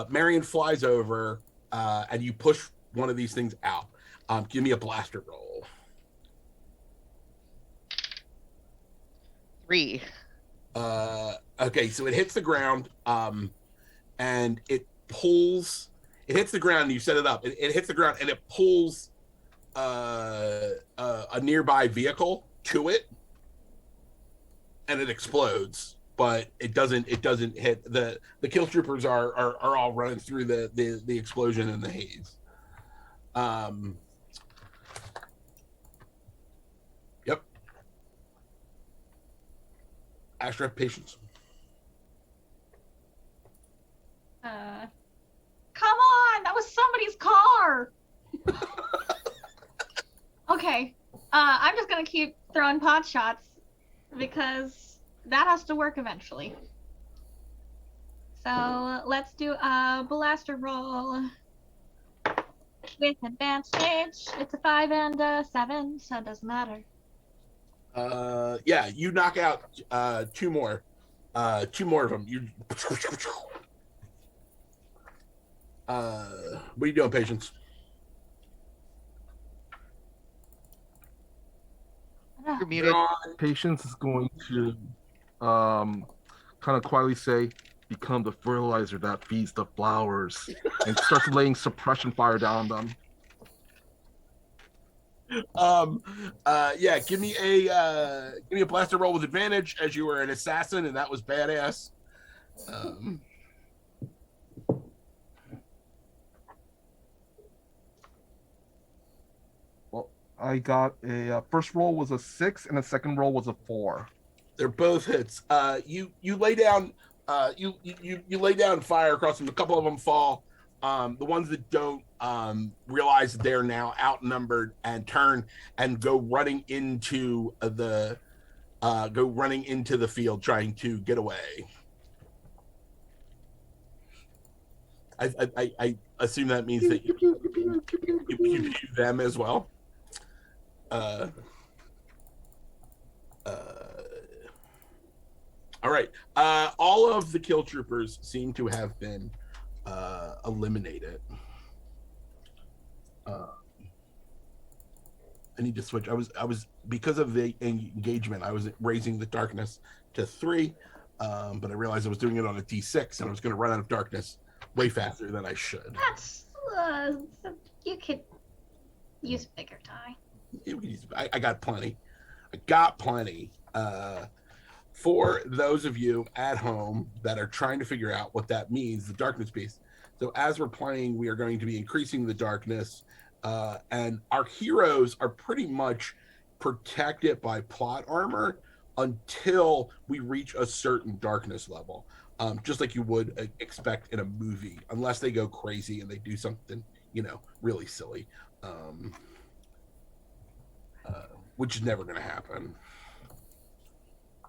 Marion flies over, and you push one of these things out. Give me a blaster roll. 3. Okay, so it hits the ground, and it pulls. It hits the ground, and you set it up. It hits the ground, and it pulls a nearby vehicle to it, and it explodes. But it doesn't hit the kill troopers are all running through the explosion and the haze. Yep. Astra, patience. Come on, that was somebody's car. Okay, I'm just gonna keep throwing pot shots because that has to work eventually. So let's do a blaster roll with advantage. It's a 5 and a 7, so it doesn't matter. Yeah, you knock out 2 more. 2 more of them. You. What are you doing, Patience? You're muted. Patience is going to kind of quietly say, become the fertilizer that feeds the flowers, and starts laying suppression fire down on them. Yeah, give me a blaster roll with advantage, as you were an assassin, and that was badass. Well, I got a first roll was a 6, and the second roll was a 4. They're both hits. You lay down. You lay down fire across them. A couple of them fall. The ones that don't realize that they're now outnumbered and turn and go running into the field, trying to get away. I assume that means that you view them as well. All right. All of the kill troopers seem to have been eliminated. I need to switch. I was because of the engagement. I was raising the darkness to 3, but I realized I was doing it on a D6, and I was going to run out of darkness way faster than I should. That's you could use a bigger die. I got plenty. I got plenty. For those of you at home that are trying to figure out what that means, the darkness piece. So as we're playing, we are going to be increasing the darkness, and our heroes are pretty much protected by plot armor until we reach a certain darkness level, just like you would expect in a movie, unless they go crazy and they do something, really silly, which is never going to happen.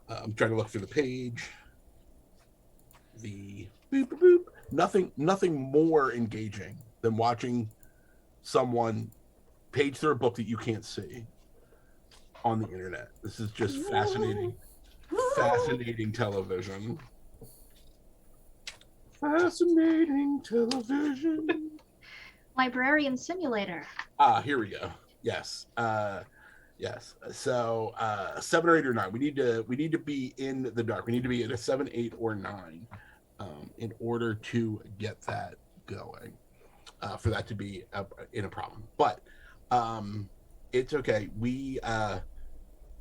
I'm trying to look through the page. The boop, boop, boop. Nothing more engaging than watching someone page through a book that you can't see on the internet. This is just fascinating television. Fascinating television. Librarian Simulator. Here we go. Yes. Yes. So 7 or 8 or 9. We need to be in the dark. We need to be at a 7, 8, or 9 in order to get that going. For that to be in a problem. But it's okay. We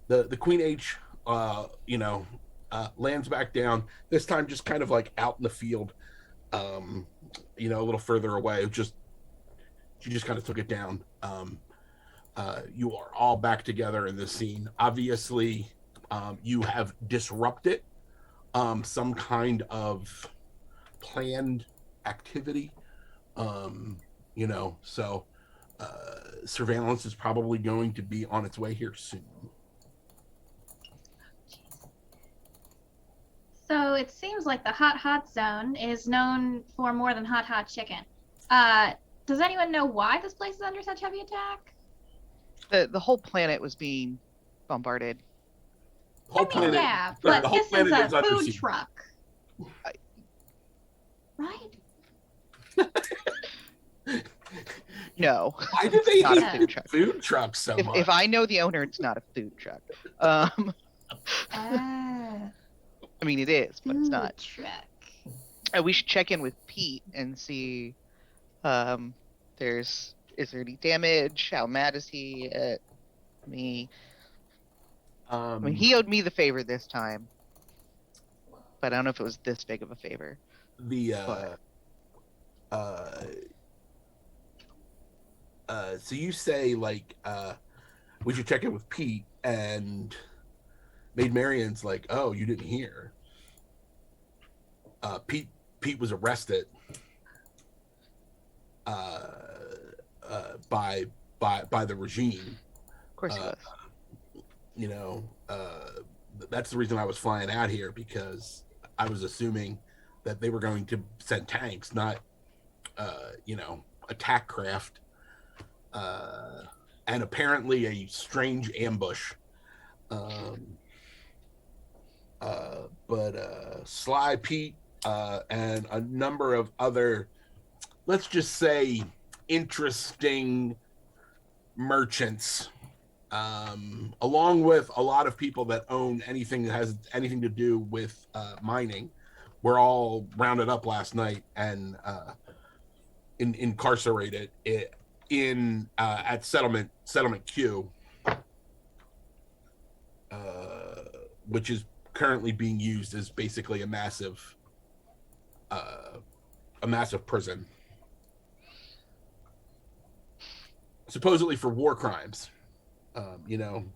the Queen H lands back down. This time just kind of like out in the field, a little further away. She just kind of took it down. You are all back together in this scene. Obviously, you have disrupted some kind of planned activity. So surveillance is probably going to be on its way here soon. So it seems like the hot zone is known for more than hot chicken. Does anyone know why this place is under such heavy attack? The whole planet was being bombarded. Yeah, but this is a food truck. Right? No. Why did they Not hate a food truck. Food trucks so much? If I know the owner, it's not a food truck. I mean, it is, but it's not. Truck. We should check in with Pete and see. Is there any damage? How mad is he at me? I mean, he owed me the favor this time, but I don't know if it was this big of a favor. So you say like we should check in with Pete, and Maid Marian's like, oh, you didn't hear. Pete was arrested by the regime. Of course he was. That's the reason I was flying out here, because I was assuming that they were going to send tanks, not attack craft, and apparently a strange ambush. But Sly Pete and a number of other, let's just say, interesting merchants, along with a lot of people that own anything that has anything to do with mining, were all rounded up last night and incarcerated at settlement Q, which is currently being used as basically a massive prison, supposedly for war crimes,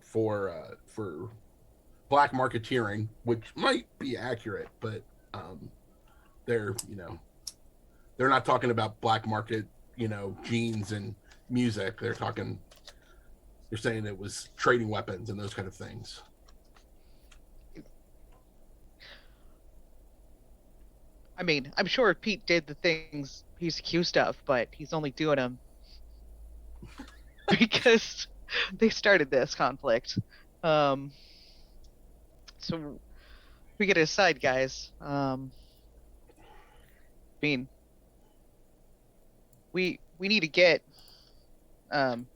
for black marketeering, which might be accurate, but they're not talking about black market, jeans and music. They're saying it was trading weapons and those kind of things. I mean, I'm sure Pete did the things he's accused of, but he's only doing them because they started this conflict. So we get to decide, guys. I mean, we need to get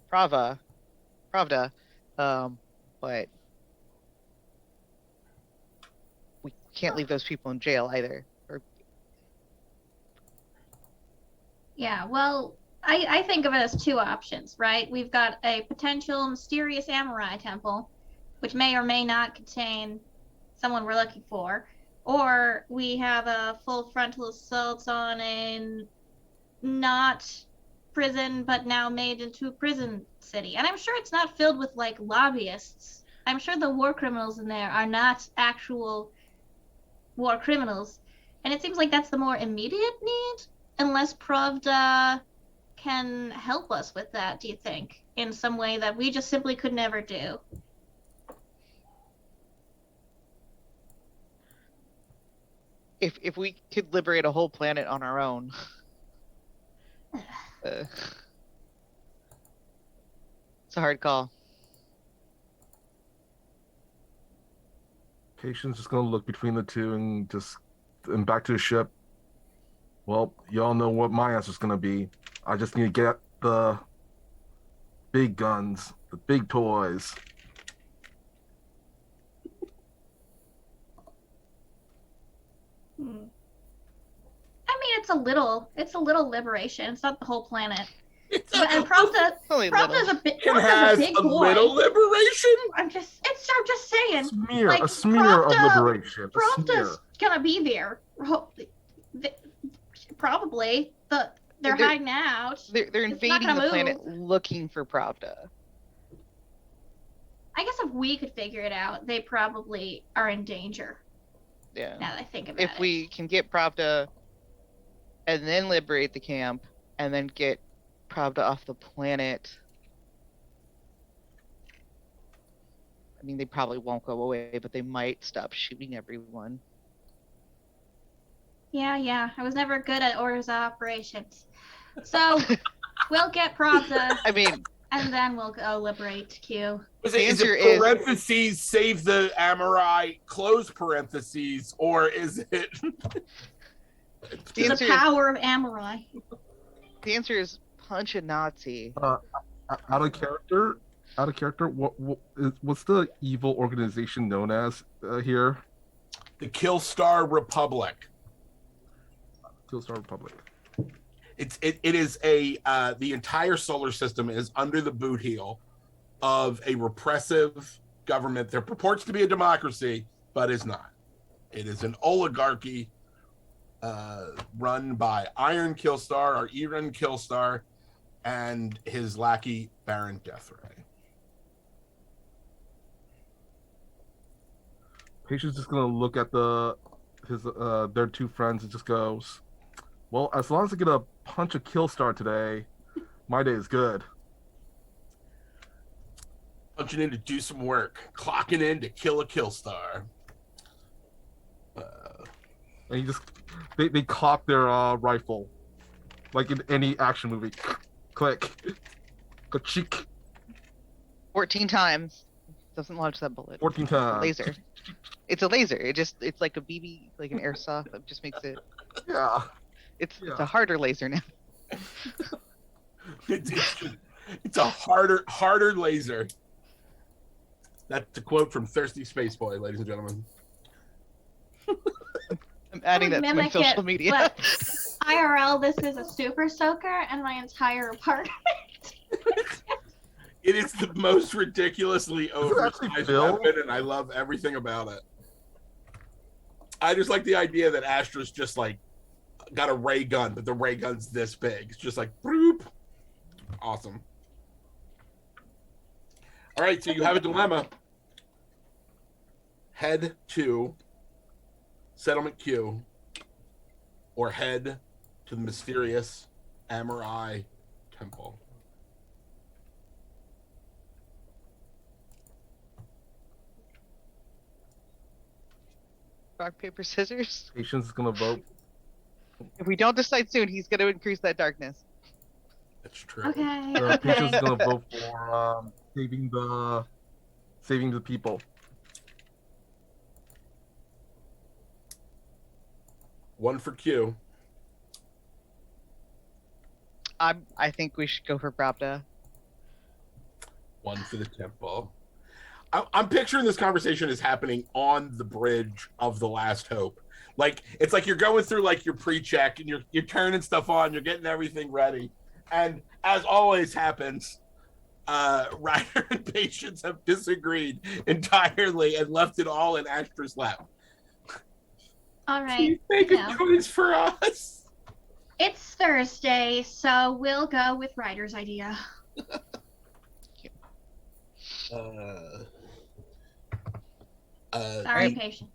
Prava Pravda, but we can't leave those people in jail either. Or Yeah, well, I think of it as two options, right? We've got a potential mysterious Amorai temple, which may or may not contain someone we're looking for, or we have a full frontal assault on a not prison, but now made into a prison city. And I'm sure it's not filled with like lobbyists. I'm sure the war criminals in there are not actual war criminals. And it seems like that's the more immediate need, unless Pravda can help us with that, do you think? In some way that we just simply could never do. if we could liberate a whole planet on our own, it's a hard call. Patient's just gonna look between the two and back to the ship. Well, y'all know what my answer's gonna be. I just need to get the big guns, the big toys. I mean, it's a little liberation. It's not the whole planet. It's And Pravda, Only Pravda's little. a bit. It Pravda's has a big a boy. little liberation. I'm just saying. A smear of Pravda- liberation. A smear. Pravda's gonna be there. Probably. They're hiding out. They're It's not invading gonna the planet move. looking for Pravda. I guess if we could figure it out, they probably are in danger. Yeah. Now that I think about If we can get Pravda and then liberate the camp and then get Pravda off the planet, I mean, they probably won't go away, but they might stop shooting everyone. Yeah. I was never good at orders of operations. So we'll get Pravda, I mean, and then we'll go liberate Q. Is The it answer is- parentheses save the Amorai close parentheses, or is it The The answer is- power of Amorai. the answer is punch a Nazi. Out of character. What's the evil organization known as here? the Killstar Republic? Killstar Republic. It is a the entire solar system is under the boot heel of a repressive government that purports to be a democracy, but is not. It is an oligarchy run by Iron Killstar or Iron Killstar and his lackey Baron Deathray. Patient's just gonna look at their two friends and just goes, "Well, as long as I get a punch a Killstar today, my day is good." Punching in to do some work, clocking in to kill a Killstar. And they cock their rifle, like in any action movie. Click, ka-cheek, 14 times. Doesn't launch that bullet. 14 times. Laser. It's a laser. It's like a BB, like an airsoft. It just makes it. Yeah. It's Yeah. a harder laser now. It's a harder laser. That's a quote from Thirsty Space Boy, ladies and gentlemen. I'm adding that to my Mimic social it, media. but IRL, this is a super soaker, and my entire apartment. It is the most ridiculously it actually oversized Bill? weapon, and I love everything about it. I just like the idea that Astra's just like got a ray gun, but the ray gun's this big. It's just like bloop. Awesome. All right, so you have a dilemma. Head to Settlement Q, or head to the mysterious Amorai Temple. Rock, paper, scissors. Patience is gonna vote. If we don't decide soon, he's going to increase that darkness. That's true. Okay. Patience is Okay. gonna vote for saving the people. One for Q. I think we should go for Pravda. One for the temple. I'm picturing this conversation is happening on the bridge of the Last Hope. Like it's like you're going through like your pre-check and you're turning stuff on, you're getting everything ready, and as always happens, Ryder and Patience have disagreed entirely and left it all in Astra's lap. All Can right. you make a choice for us? It's Thursday, so we'll go with Ryder's idea. Sorry, Patience.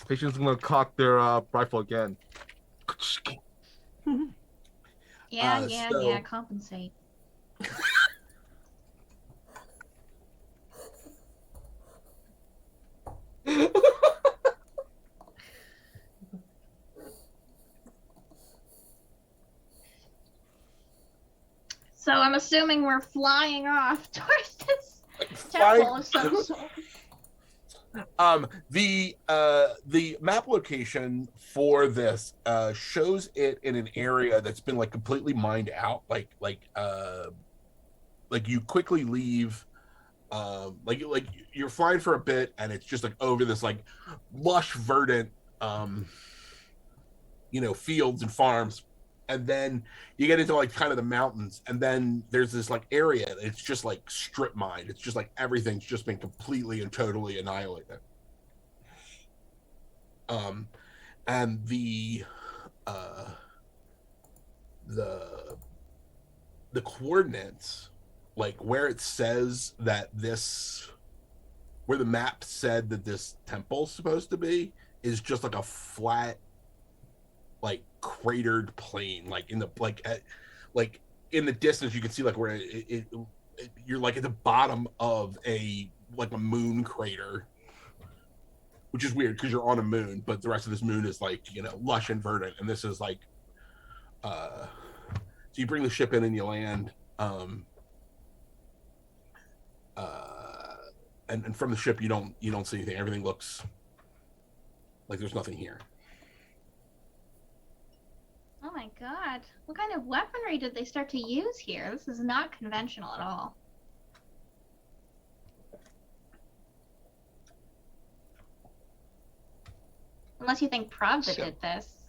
Patience is gonna cock their rifle again. Yeah, compensate. So I'm assuming we're flying off towards this temple of some sort. The map location for this shows it in an area that's been like completely mined out, like you quickly leave, like you're flying for a bit and it's just like over this like lush verdant fields and farms, and then you get into like kind of the mountains, and then there's this like area it's just like strip mined. It's just like everything's just been completely and totally annihilated. And the coordinates, like where it says that where the map said that this temple's supposed to be, is just like a flat, like cratered plain, like in the like in the distance you can see like where you're like at the bottom of a moon crater, which is weird because you're on a moon, but the rest of this moon is like lush and verdant, and this is like so you bring the ship in and you land, and from the ship you don't see anything. Everything looks like there's nothing here. Oh my god. What kind of weaponry did they start to use here? This is not conventional at all. Unless you think Pravda did this.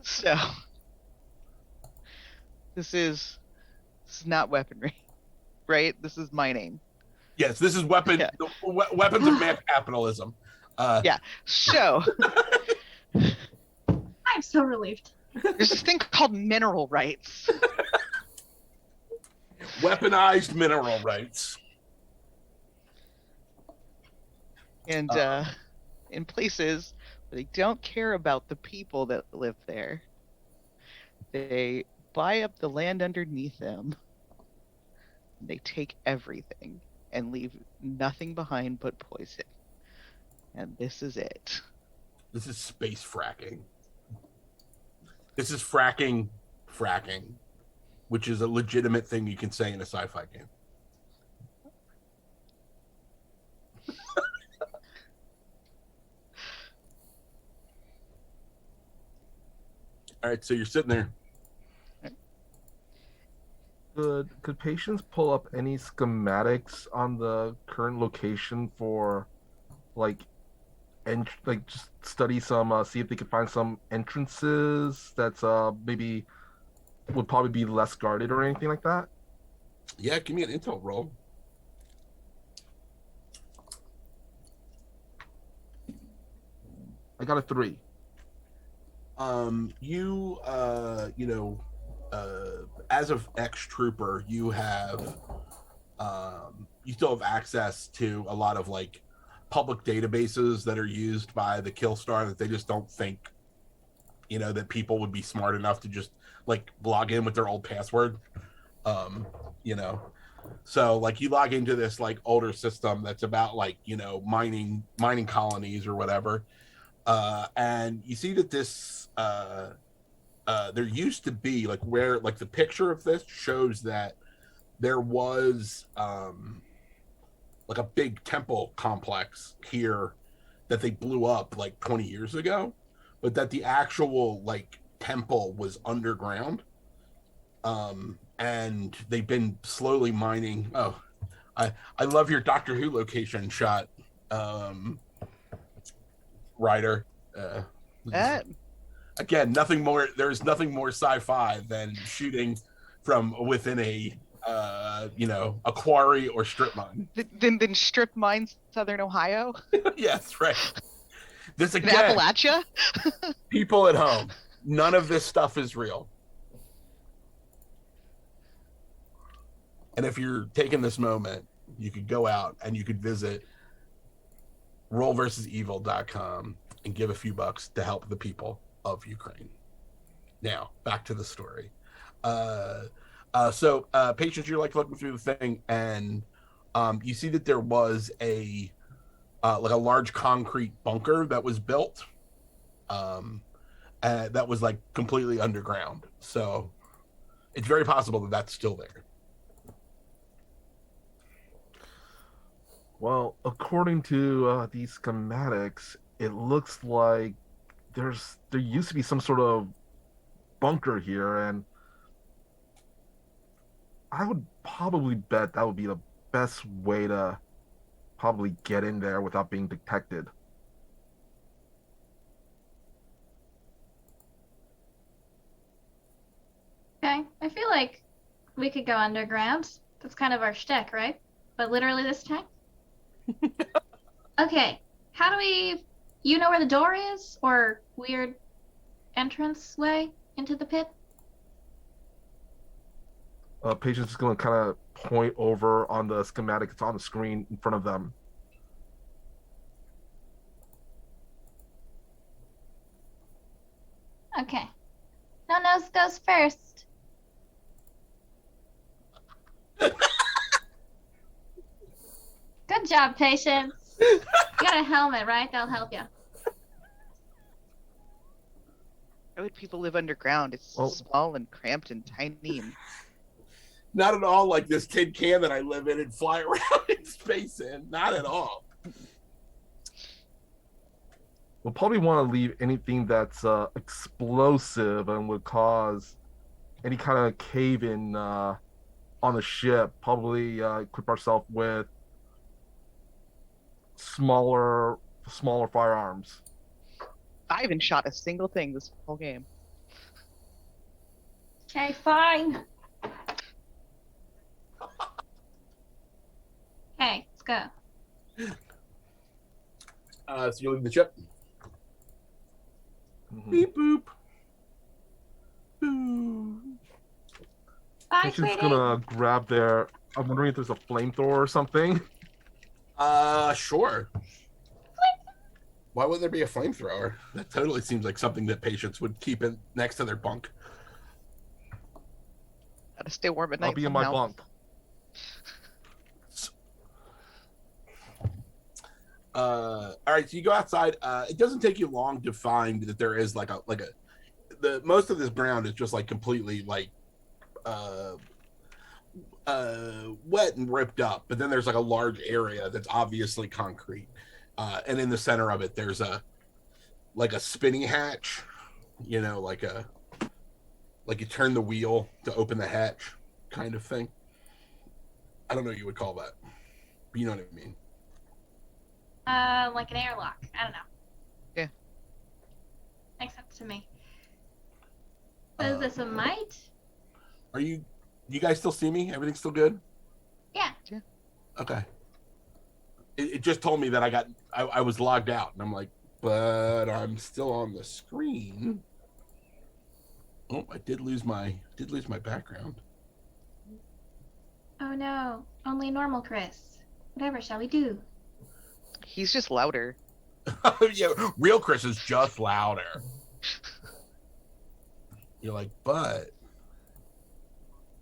So this is not weaponry, right? This is mining. Yes, this is weapons of mass capitalism. Yeah. So I'm so relieved. there's this thing called mineral rights. Weaponized mineral rights. And in places where they don't care about the people that live there, they buy up the land underneath them. They take everything and leave nothing behind but poison. And this is it. This is space fracking. This is fracking, which is a legitimate thing you can say in a sci-fi game. All right, so you're sitting there. Could Patience pull up any schematics on the current location for, just study some, see if they could find some entrances that's maybe would probably be less guarded or anything like that? Yeah, give me an intel roll. I got a 3. As of ex-trooper, you have you still have access to a lot of like public databases that are used by the Killstar that they just don't think that people would be smart enough to just like log in with their old password. So like you log into this like older system that's about like mining colonies or whatever, and you see that this there used to be like where like the picture of this shows that there was like a big temple complex here that they blew up like 20 years ago, but that the actual like temple was underground. and they've been slowly mining. Oh, I love your Doctor Who location shot, Ryder. Uh, Again, nothing more. There's nothing more sci-fi than shooting from within a a quarry or strip mine. then strip mines, Southern Ohio, Yes, right. This in again, Appalachia. people at home, none of this stuff is real. And if you're taking this moment, you could go out and you could visit rollversusevil.com and give a few bucks to help the people of Ukraine. Now, back to the story. So patients, you're like looking through the thing, and you see that there was a like a large concrete bunker that was built, that was like completely underground. So it's very possible that that's still there. Well, according to these schematics, it looks like there used to be some sort of bunker here, and I would probably bet that would be the best way to probably get in there without being detected. Okay, I feel like we could go underground. That's kind of our shtick, right? But literally this time. Okay, how do we? You know where the door is, or weird entrance way into the pit? Patient's just going to kind of point over on the schematic. It's on the screen in front of them. Okay. No nose goes first. Good job, Patience. You got a helmet, right? That'll help you. Why would people live underground? It's Well- small and cramped and tiny. And Not at all like this tin can that I live in and fly around in space in. Not at all. We'll probably want to leave anything that's explosive and would cause any kind of cave-in on the ship. Probably equip ourselves with smaller firearms. I haven't shot a single thing this whole game. Okay, fine. Okay, let's go. So you leave the ship. Mhm. Beep boop. Boo. Bye, Patient's sweetie. gonna grab their. I'm wondering if there's a flamethrower or something. Sure. Why would there be a flamethrower? That totally seems like something that patients would keep in next to their bunk. Gotta stay warm at night. I'll be in my somehow. bunk. All right, so you go outside. It doesn't take you long to find that there is the most of this ground is just like completely like wet and ripped up, but then there's like a large area that's obviously concrete, and in the center of it there's a spinning hatch, like you turn the wheel to open the hatch kind of thing. I don't know what you would call that, but you know what I mean. Like an airlock. I don't know. Yeah. Makes sense to me. Is this a mite? Are you guys still see me? Everything's still good? Yeah. Okay. It just told me that I was logged out, and I'm like, but I'm still on the screen. Oh, I did lose my background. Oh no. Only normal Chris. Whatever shall we do? He's just louder. Yeah, real Chris is just louder. You're like, but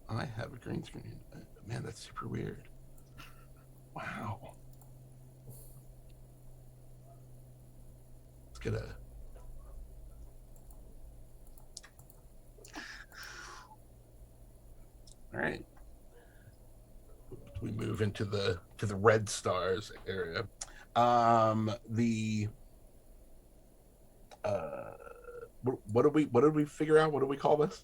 I have a green screen. Man, that's super weird. Wow. Let's get a. All right. We move into the red stars area. What did we figure out? What do we call this?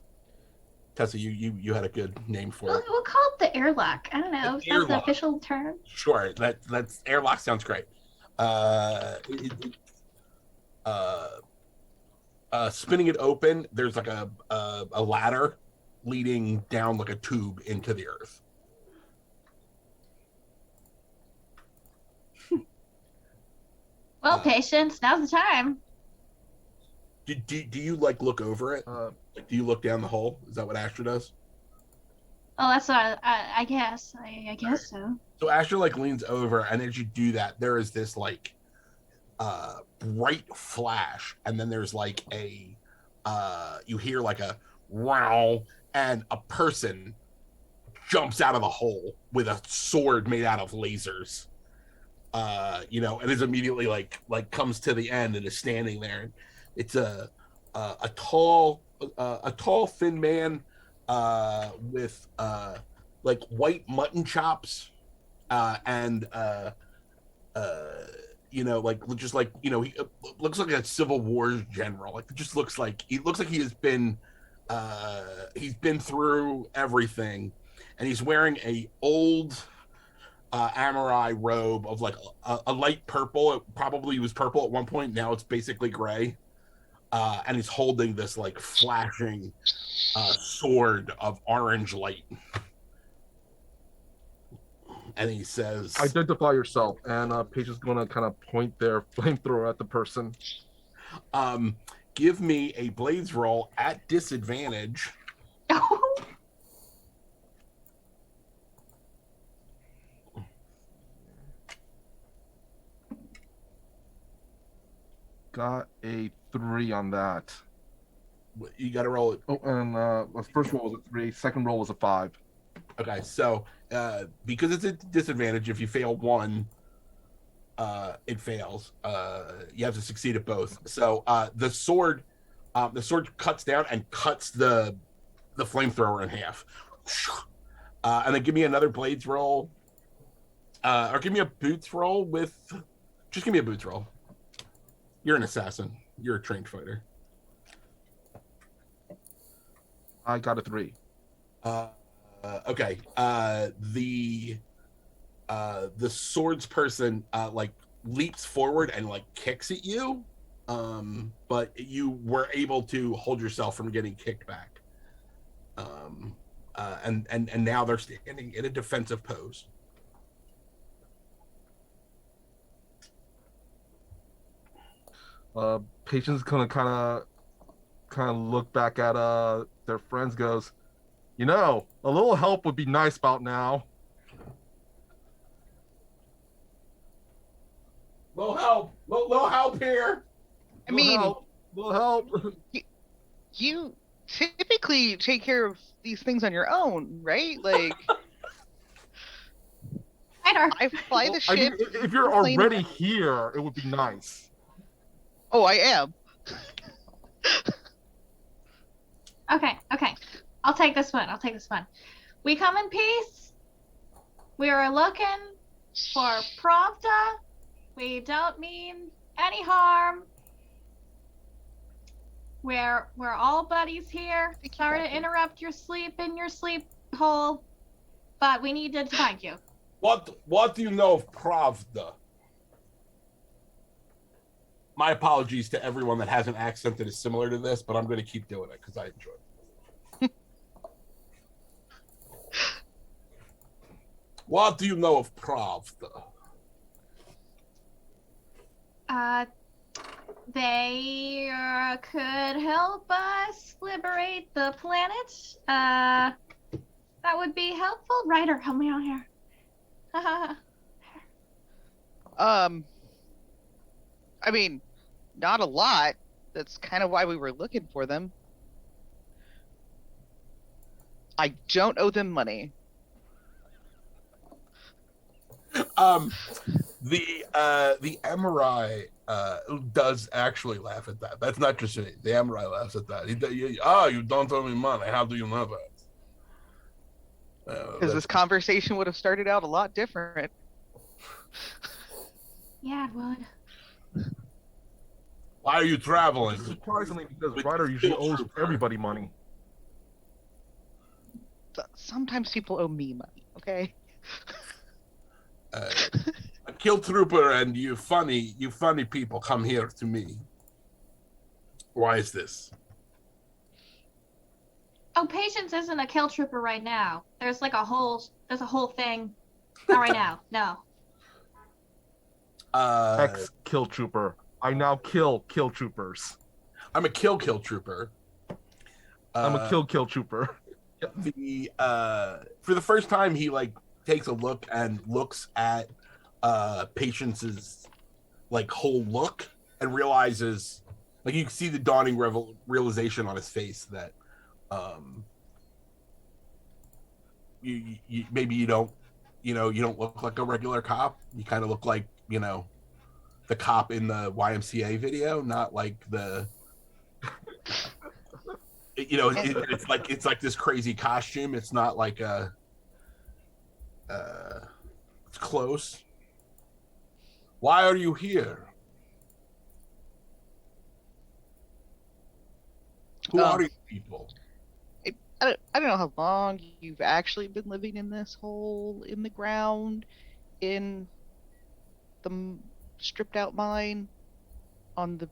Tessa, you had a good name for We'll, it. we'll call it the airlock. I don't know if that's the Airlock. official term. Sure, that's airlock sounds great. It, uh, spinning it open, there's like a ladder leading down like a tube into the earth. Well, Patience, now's the time. Do you like look over it? Like, do you look down the hole? Is that what Asher does? Oh, that's what I guess. I guess so. So Asher like leans over, and as you do that, there is this like bright flash, and then there's like a you hear like a wow, and a person jumps out of the hole with a sword made out of lasers. And is immediately like comes to the end and is standing there. It's a tall thin man with like white mutton chops and like just like he looks like a Civil War general. Like it just looks like he's been through everything, and he's wearing a old Amorai robe of like a light purple. It probably was purple at one point. Now it's basically gray. And he's holding this like flashing sword of orange light. And he says, Identify yourself. And Paige is going to kind of point their flamethrower at the person. Give me a blades roll at disadvantage. Got a 3 on that. You got to roll it. Oh, and the first roll was a 3. Second roll was a 5. Okay, so because it's a disadvantage, if you fail one, it fails. You have to succeed at both. So the sword cuts down and cuts the flamethrower in half. And then give me another blades roll, or give me a boots roll with. Just give me a boots roll. You're an assassin. You're a trained fighter. I got a 3. Okay. The swords person like leaps forward and like kicks at you, but you were able to hold yourself from getting kicked back. And now they're standing in a defensive pose. Patience gonna kind of look back at their friends, goes, a little help would be nice about now. Little help here. I mean, little help. You typically take care of these things on your own, right? Like, I fly the ship. If you're already here, it would be nice. Oh, I am. Okay. I'll take this one. We come in peace. We are looking for Pravda. We don't mean any harm. We're all buddies here. Sorry to interrupt your sleep in your sleep hole, but we need to find you. What do you know of Pravda? My apologies to everyone that has an accent that is similar to this, but I'm going to keep doing it because I enjoy it. What do you know of Pravda? They could help us liberate the planet. That would be helpful. Ryder, help me out here. I mean, not a lot. That's kind of why we were looking for them. I don't owe them money. The Amorai does actually laugh at that. That's not just me. The Amorai laughs at that. You don't owe me money. How do you know that? Because this conversation would have started out a lot different. Yeah, it would. Why are you traveling? Surprisingly, because Ryder usually owes everybody money. Sometimes people owe me money, okay? A kill trooper and you funny people come here to me. Why is this? Oh, Patience isn't a kill trooper right now. There's a whole thing. Not right now. No. Ex kill trooper. I now kill troopers. I'm a kill trooper. I'm a kill trooper. For the first time, he like takes a look and looks at Patience's like whole look and realizes, like, you can see the dawning realization on his face that you maybe you don't look like a regular cop. You kind of look like, the cop in the YMCA video, not like the it's like this crazy costume. It's not like it's close. Why are you here? Who are you people? I don't know how long you've actually been living in this hole in the ground, in the stripped out mine on the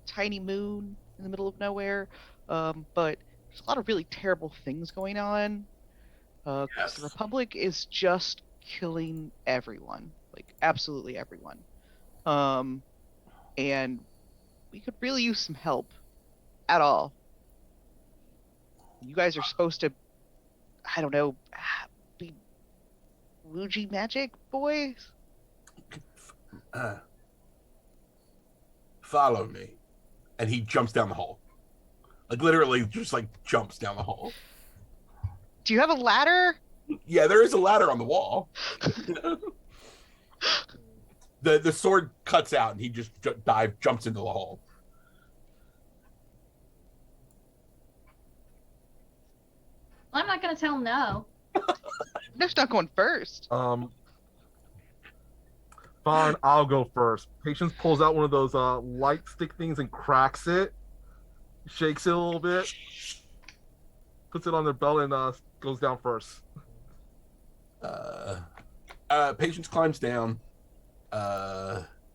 tiny moon in the middle of nowhere. But there's a lot of really terrible things going on. Because the Republic is just killing everyone, like absolutely everyone. And we could really use some help at all. You guys are supposed to, I don't know, be Wuji magic boys? Follow me. And he jumps down the hole. Like, literally just like jumps down the hole. Do you have a ladder? Yeah, there is a ladder on the wall. The sword cuts out and he just jumps into the hole. Well, I'm not gonna tell him no. They're not going first. Fine, I'll go first. Patience pulls out one of those light stick things and cracks it, shakes it a little bit, puts it on their belt, and goes down first. Patience climbs down,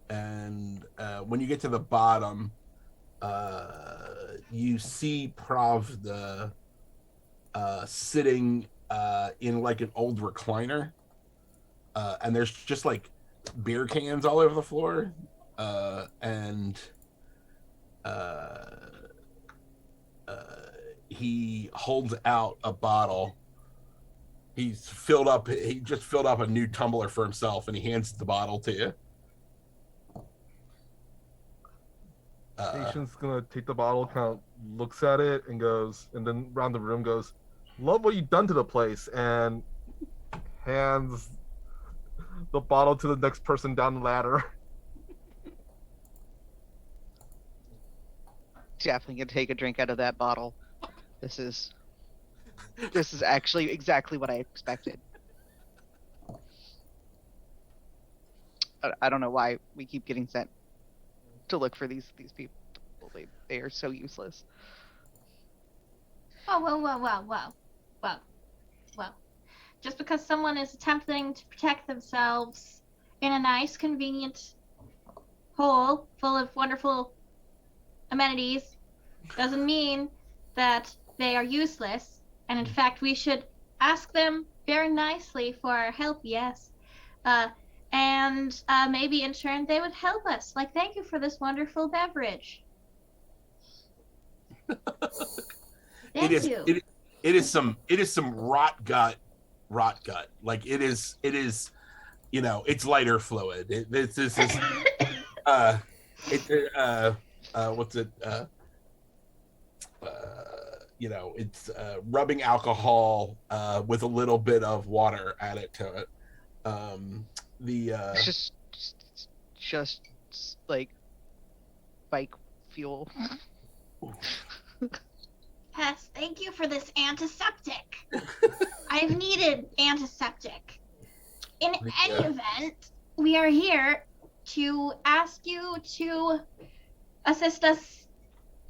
and when you get to the bottom, you see Pravda sitting in like an old recliner, and there's just like beer cans all over the floor, and he holds out a bottle. He just filled up a new tumbler for himself, and he hands the bottle to you. Patience gonna take the bottle, kind of looks at it, and goes, and then around the room goes, "Love what you've done to the place," and hands the bottle to the next person down the ladder. Definitely gonna take a drink out of that bottle. This is actually exactly what I expected. I don't know why we keep getting sent to look for these people. They are so useless. Whoa. Just because someone is attempting to protect themselves in a nice, convenient hole full of wonderful amenities doesn't mean that they are useless. And in fact, we should ask them very nicely for our help, yes. And maybe in turn they would help us. Like, thank you for this wonderful beverage. Thank you. It is some rot gut. Like, it is it's lighter fluid. This is what's it? It's rubbing alcohol with a little bit of water added to it. It's just like bike fuel. Yes, thank you for this antiseptic. I've needed antiseptic. In any event, we are here to ask you to assist us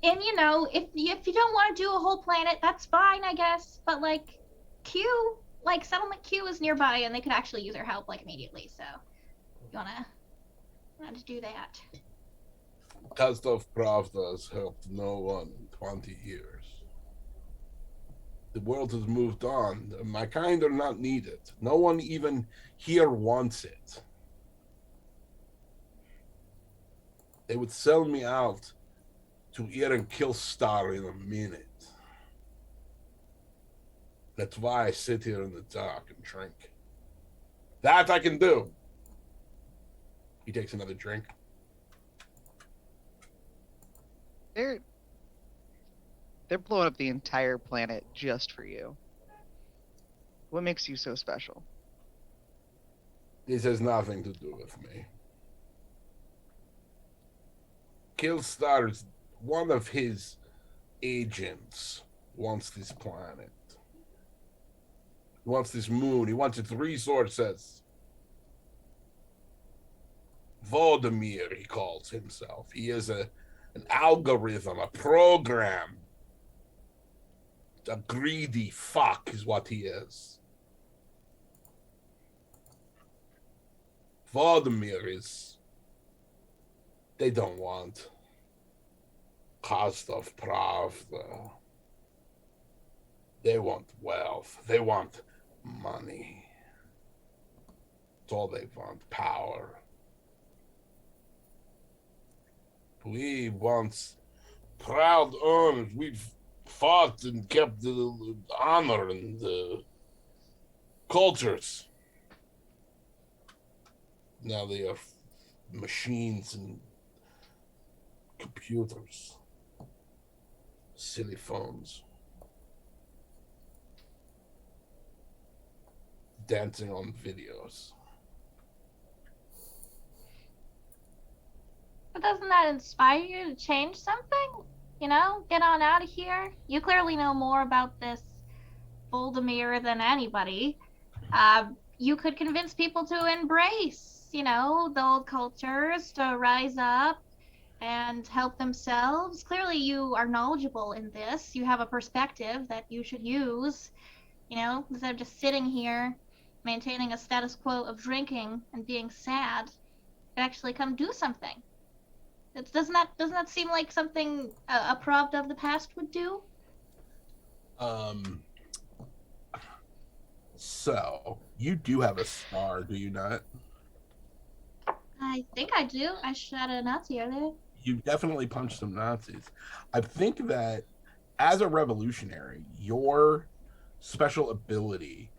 And you know, if you don't want to do a whole planet, that's fine, I guess. But like, Q, like settlement Q is nearby, and they could actually use our help like immediately. So, you wanna do that? Kastov Pravda has helped no one in 20 years. The world has moved on. My kind are not needed. No one even here wants it. They would sell me out to Eren Killstar in a minute. That's why I sit here in the dark and drink. That I can do. He takes another drink. They're blowing up the entire planet just for you. What makes you so special? This has nothing to do with me. Killstar's one of his agents wants this planet. He wants this moon. He wants its resources. Voldemir, he calls himself. He is an algorithm, a program. A greedy fuck is what he is. Voldemir is... They don't want Kastov Pravda. They want wealth. They want money. That's all they want. Power. We once proud owners. We've fought and kept the honor and the cultures. Now they are machines and computers. Silly phones. Dancing on videos. But doesn't that inspire you to change something? You know, get on out of here. You clearly know more about this Voldemir than anybody. You could convince people to embrace, you know, the old cultures, to rise up and help themselves. Clearly, you are knowledgeable in this. You have a perspective that you should use, you know, instead of just sitting here maintaining a status quo of drinking and being sad. Actually come do something. Doesn't that seem like something a Pravda of the past would do? So you do have a star, do you not? I think I do. I shot a Nazi earlier. You definitely punched some Nazis. I think that as a revolutionary, your special ability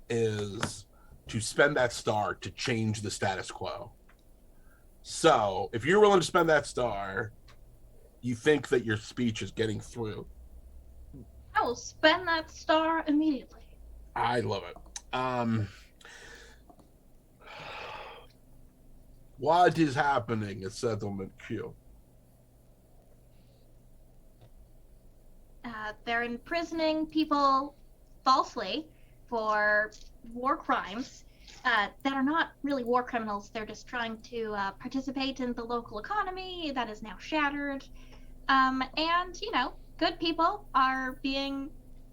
is to spend that star to change the status quo. So if you're willing to spend that star, you think that your speech is getting through. I will spend that star immediately. I love it. What is happening at Settlement Q? They're imprisoning people falsely for war crimes that are not really war criminals. They're just trying to participate in the local economy that is now shattered. And, you know, good people are being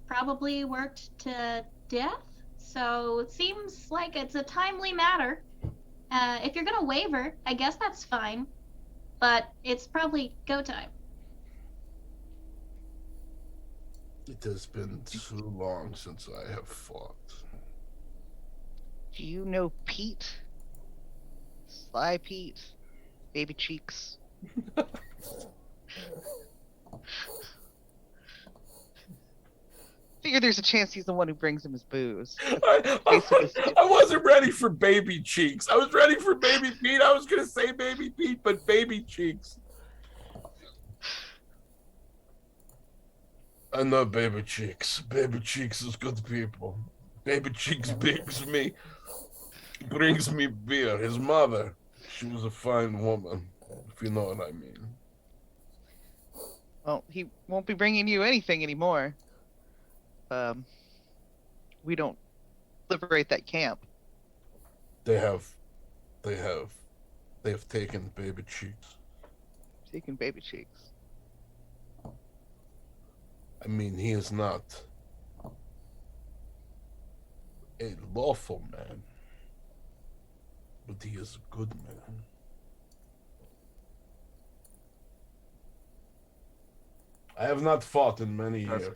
probably worked to death. So it seems like it's a timely matter. If you're going to waiver, I guess that's fine. But it's probably go time. It has been too long since I have fought. Do you know Pete? Sly Pete? Baby Cheeks? Figure there's a chance he's the one who brings him his booze. I wasn't ready for Baby Cheeks. I was ready for Baby Pete. I was going to say Baby Pete, but Baby Cheeks. I know Baby Cheeks. Baby Cheeks is good people. Baby Cheeks brings me beer. His mother, she was a fine woman, if you know what I mean. Well, he won't be bringing you anything anymore. We don't liberate that camp. They have taken Baby Cheeks. Taking Baby Cheeks. I mean, he is not a lawful man, but he is a good man. I have not fought in many years,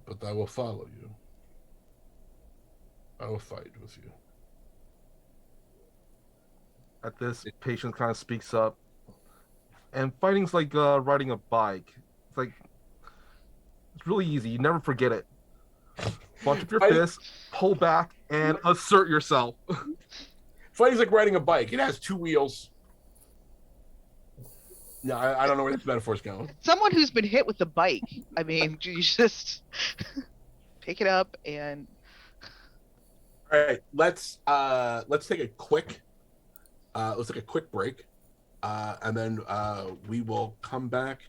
but I will follow you. I will fight with you. At this, Patience kind of speaks up. And fighting's like riding a bike. It's like it's really easy. You never forget it. Bunch up your Fighting, fists, pull back, and assert yourself. fighting's like riding a bike. It has two wheels. Yeah, I don't know where this metaphor's going. Someone who's been hit with a bike. I mean, you just pick it up and. All right, let's take a quick break, and then we will come back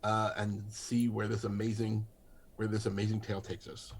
and see where this amazing tale takes us.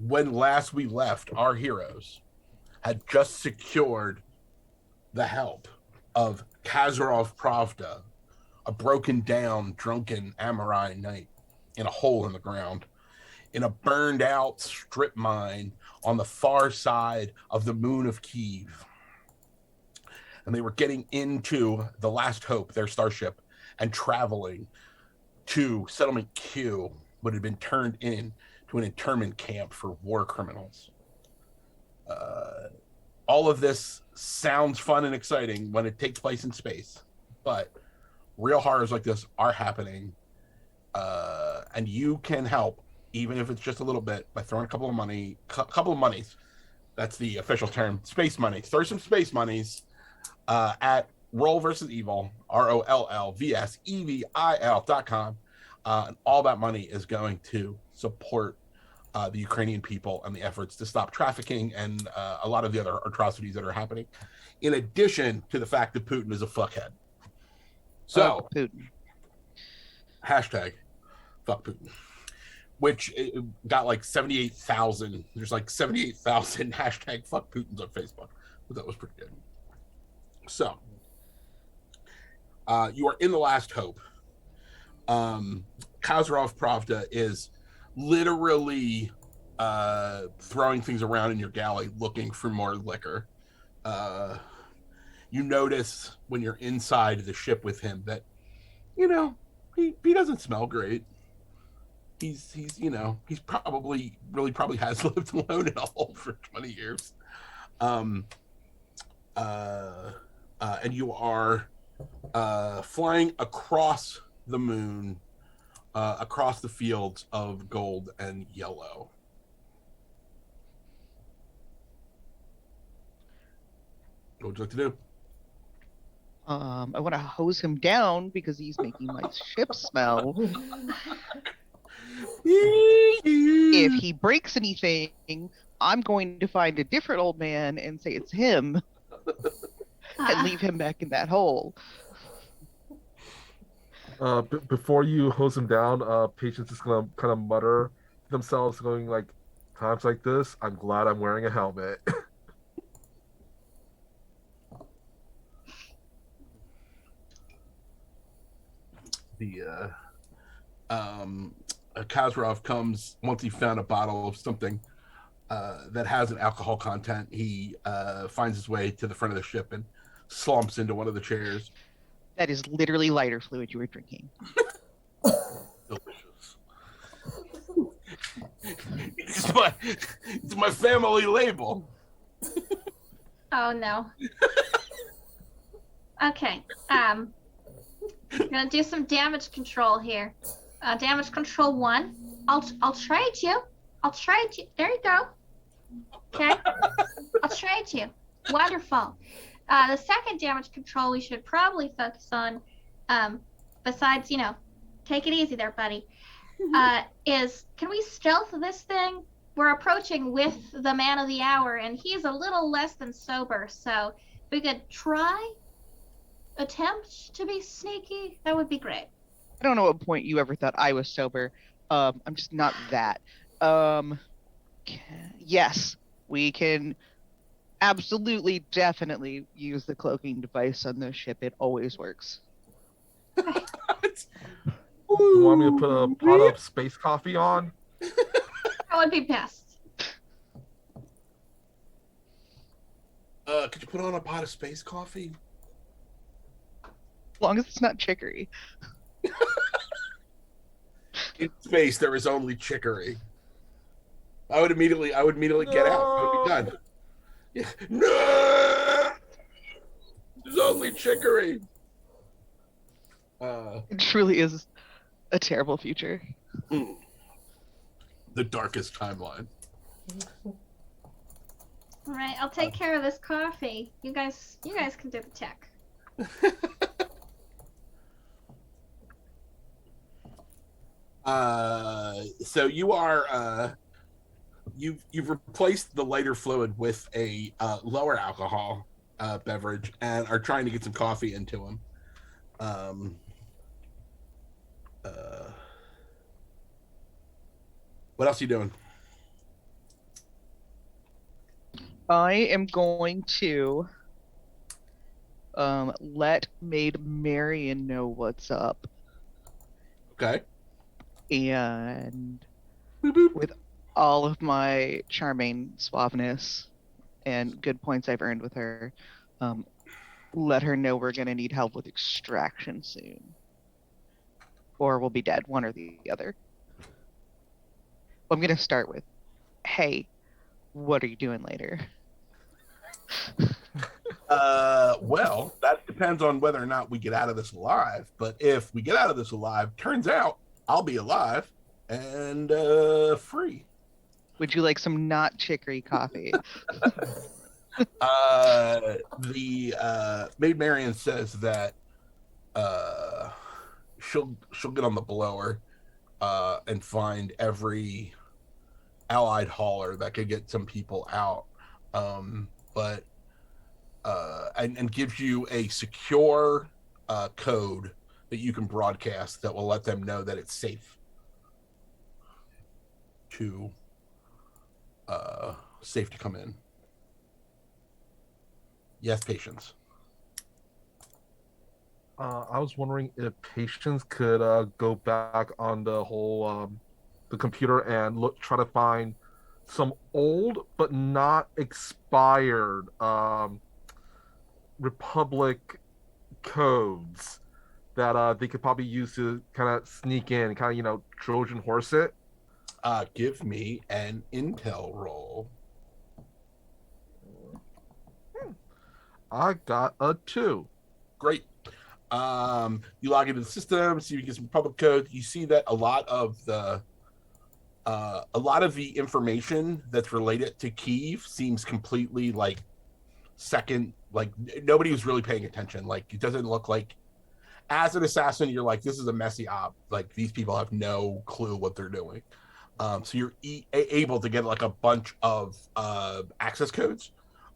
when last we left, our heroes had just secured the help of Kazarov Pravda, a broken down, drunken Amorine knight in a hole in the ground, in a burned out strip mine on the far side of the moon of Kiev. And they were getting into the Last Hope, their starship, and traveling to Settlement Q, what had been turned in to an internment camp for war criminals. All of this sounds fun and exciting when it takes place in space, but real horrors like this are happening, and you can help, even if it's just a little bit, by throwing a couple of monies. That's the official term, space money. Throw some space monies at Roll versus Evil, RollVSEVIL.com. And all that money is going to support the Ukrainian people and the efforts to stop trafficking and a lot of the other atrocities that are happening, in addition to the fact that Putin is a fuckhead. So, Putin. hashtag fuck Putin, which got like 78,000. There's like 78,000 hashtag fuck Putins on Facebook. But that was pretty good. So, you are in the Last Hope. Kazarov Pravda is literally throwing things around in your galley looking for more liquor. You notice when you're inside the ship with him that, you know, he doesn't smell great. He's probably has lived alone in a hole for 20 years. And you are flying across the moon, across the fields of gold and yellow. What would you like to do? I want to hose him down because he's making my ship smell. If he breaks anything, I'm going to find a different old man and say it's him and leave him back in that hole. Before you hose him down, Patience is gonna kind of mutter to themselves, going like, "Times like this, I'm glad I'm wearing a helmet." Kazarov comes once he found a bottle of something that has an alcohol content. He finds his way to the front of the ship and slumps into one of the chairs. That is literally lighter fluid you were drinking. Delicious. It's my family label. Oh no. Okay. I'm gonna do some damage control here. Damage control 1. I'll trade you. There you go. Okay. I'll trade you. Wonderful. The second damage control we should probably focus on, besides, take it easy there, buddy, is can we stealth this thing? We're approaching with the man of the hour, and he's a little less than sober, so if we could attempt to be sneaky, that would be great. I don't know what point you ever thought I was sober. I'm just not that. Yes, we can absolutely, definitely use the cloaking device on this ship. It always works. You want me to put a pot of space coffee on? That would be best. Could you put on a pot of space coffee? As long as it's not chicory. In space, there is only chicory. I would immediately get out. I would be done. Yeah. No! There's only chicory. It truly is a terrible future. The darkest timeline. All right, I'll take care of this coffee. You guys can do the tech. So you are you've replaced the lighter fluid with a lower alcohol beverage and are trying to get some coffee into him. What else are you doing? I am going to let Maid Marian know what's up, Okay. and Boop, boop. with all of my charming suaveness and good points I've earned with her, let her know we're gonna need help with extraction soon, or we'll be dead, one or the other. I'm gonna start with, hey, what are you doing later? Well, that depends on whether or not we get out of this alive. But if we get out of this alive, turns out I'll be alive and free. Would you like some not chicory coffee? The Maid Marian says that she'll get on the blower and find every allied hauler that could get some people out. But and gives you a secure code that you can broadcast that will let them know that it's safe to come in. Yes, patience. I was wondering if Patience could go back on the whole the computer and try to find some old but not expired Republic codes that they could probably use to kind of sneak in, kind of Trojan horse it. Give me an intel roll. I got a 2. Great. You log into the system, see if you get some public code. You see that a lot of the information that's related to Kyiv seems completely like second. Like nobody was really paying attention. Like it doesn't look like, as an assassin, you're like, this is a messy op. Like these people have no clue what they're doing. So you're able to get like a bunch of access codes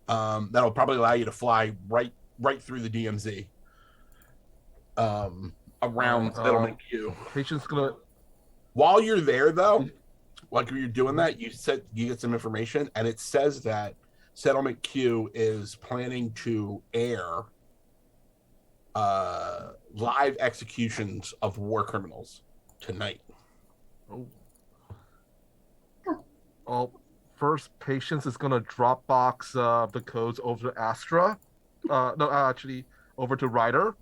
that'll probably allow you to fly right through the DMZ. Around settlement queue. Patience gonna. While you're there, though, like you're doing that, you get some information, and it says that settlement queue is planning to air live executions of war criminals tonight. Oh. Well, first, Patience is gonna Dropbox the codes over to Astra. No, actually, over to Ryder.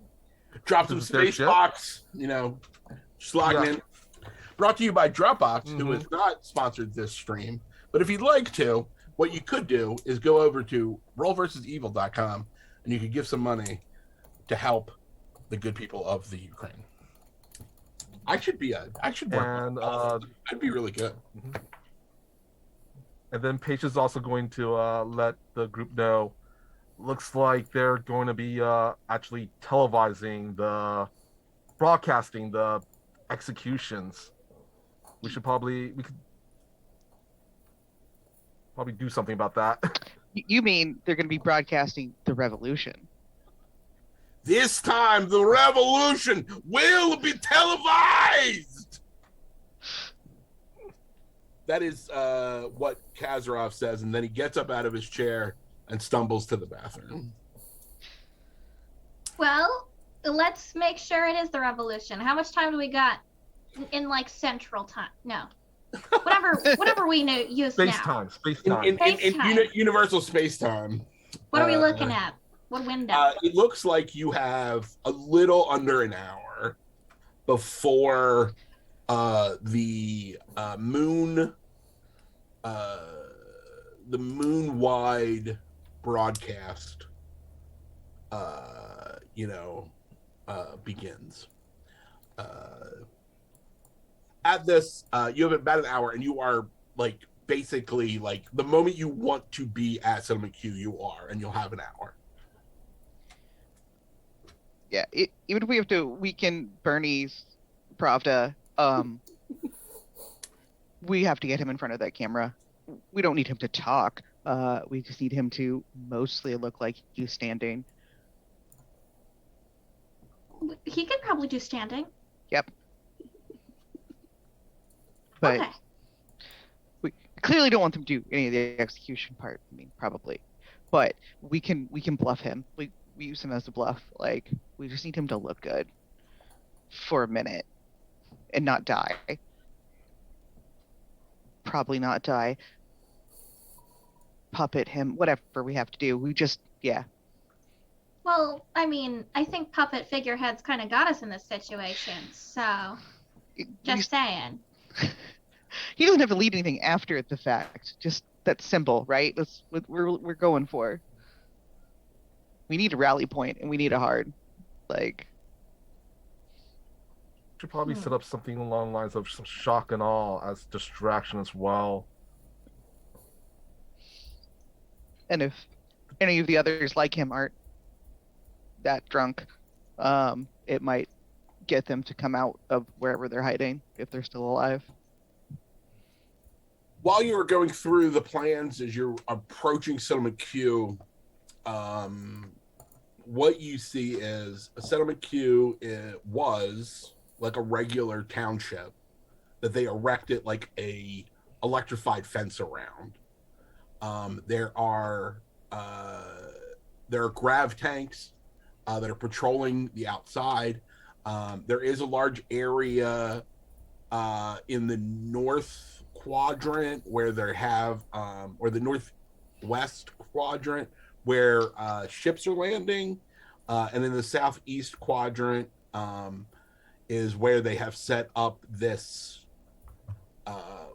Drop some space box, just logging in. Brought to you by Dropbox, who has not sponsored this stream. But if you'd like to, what you could do is go over to rollversusevil.com and you could give some money to help the good people of the Ukraine. I should work. And I'd be really good. And then Paige is also going to let the group know. Looks like they're going to be actually broadcasting the executions. We could probably do something about that. You mean they're going to be broadcasting the revolution? This time, the revolution will be televised. That is what Kazarov says, and then he gets up out of his chair and stumbles to the bathroom. Well, let's make sure it is the revolution. How much time do we got in like Central Time? No, whatever we use space now. Time. In universal space time. What are we looking at? What window? It looks like you have a little under an hour before the moon-wide broadcast begins. At this, you have about an hour, and you are like basically like the moment you want to be at settlement queue, you are, and you'll have an hour. Yeah, even if we have to weaken Bernie's Pravda, we have to get him in front of that camera. We don't need him to talk. We just need him to mostly look like he's standing. He could probably do standing. Yep. But okay. clearly don't want them to do any of the execution part. I mean, probably, but we can bluff him. We use him as a bluff. Like, we just need him to look good for a minute and not die. Probably not die. Puppet him, whatever we have to do. We just, yeah. Well, I mean, I think puppet figureheads kind of got us in this situation, so just saying. He doesn't have to lead anything after the fact. Just that's simple, right? That's what we're going for. We need a rally point, and we need a hard. Like, Should probably set up something along the lines of some shock and awe as distraction as well. and if any of the others like him aren't that drunk, it might get them to come out of wherever they're hiding if they're still alive. While you were going through the plans as you're approaching Settlement Q, what you see is a Settlement Q was like a regular township that they erected like a electrified fence around. There are grav tanks that are patrolling the outside. There is a large area in the north quadrant where they have, or the northwest quadrant where ships are landing, and then the southeast quadrant is where they have set up this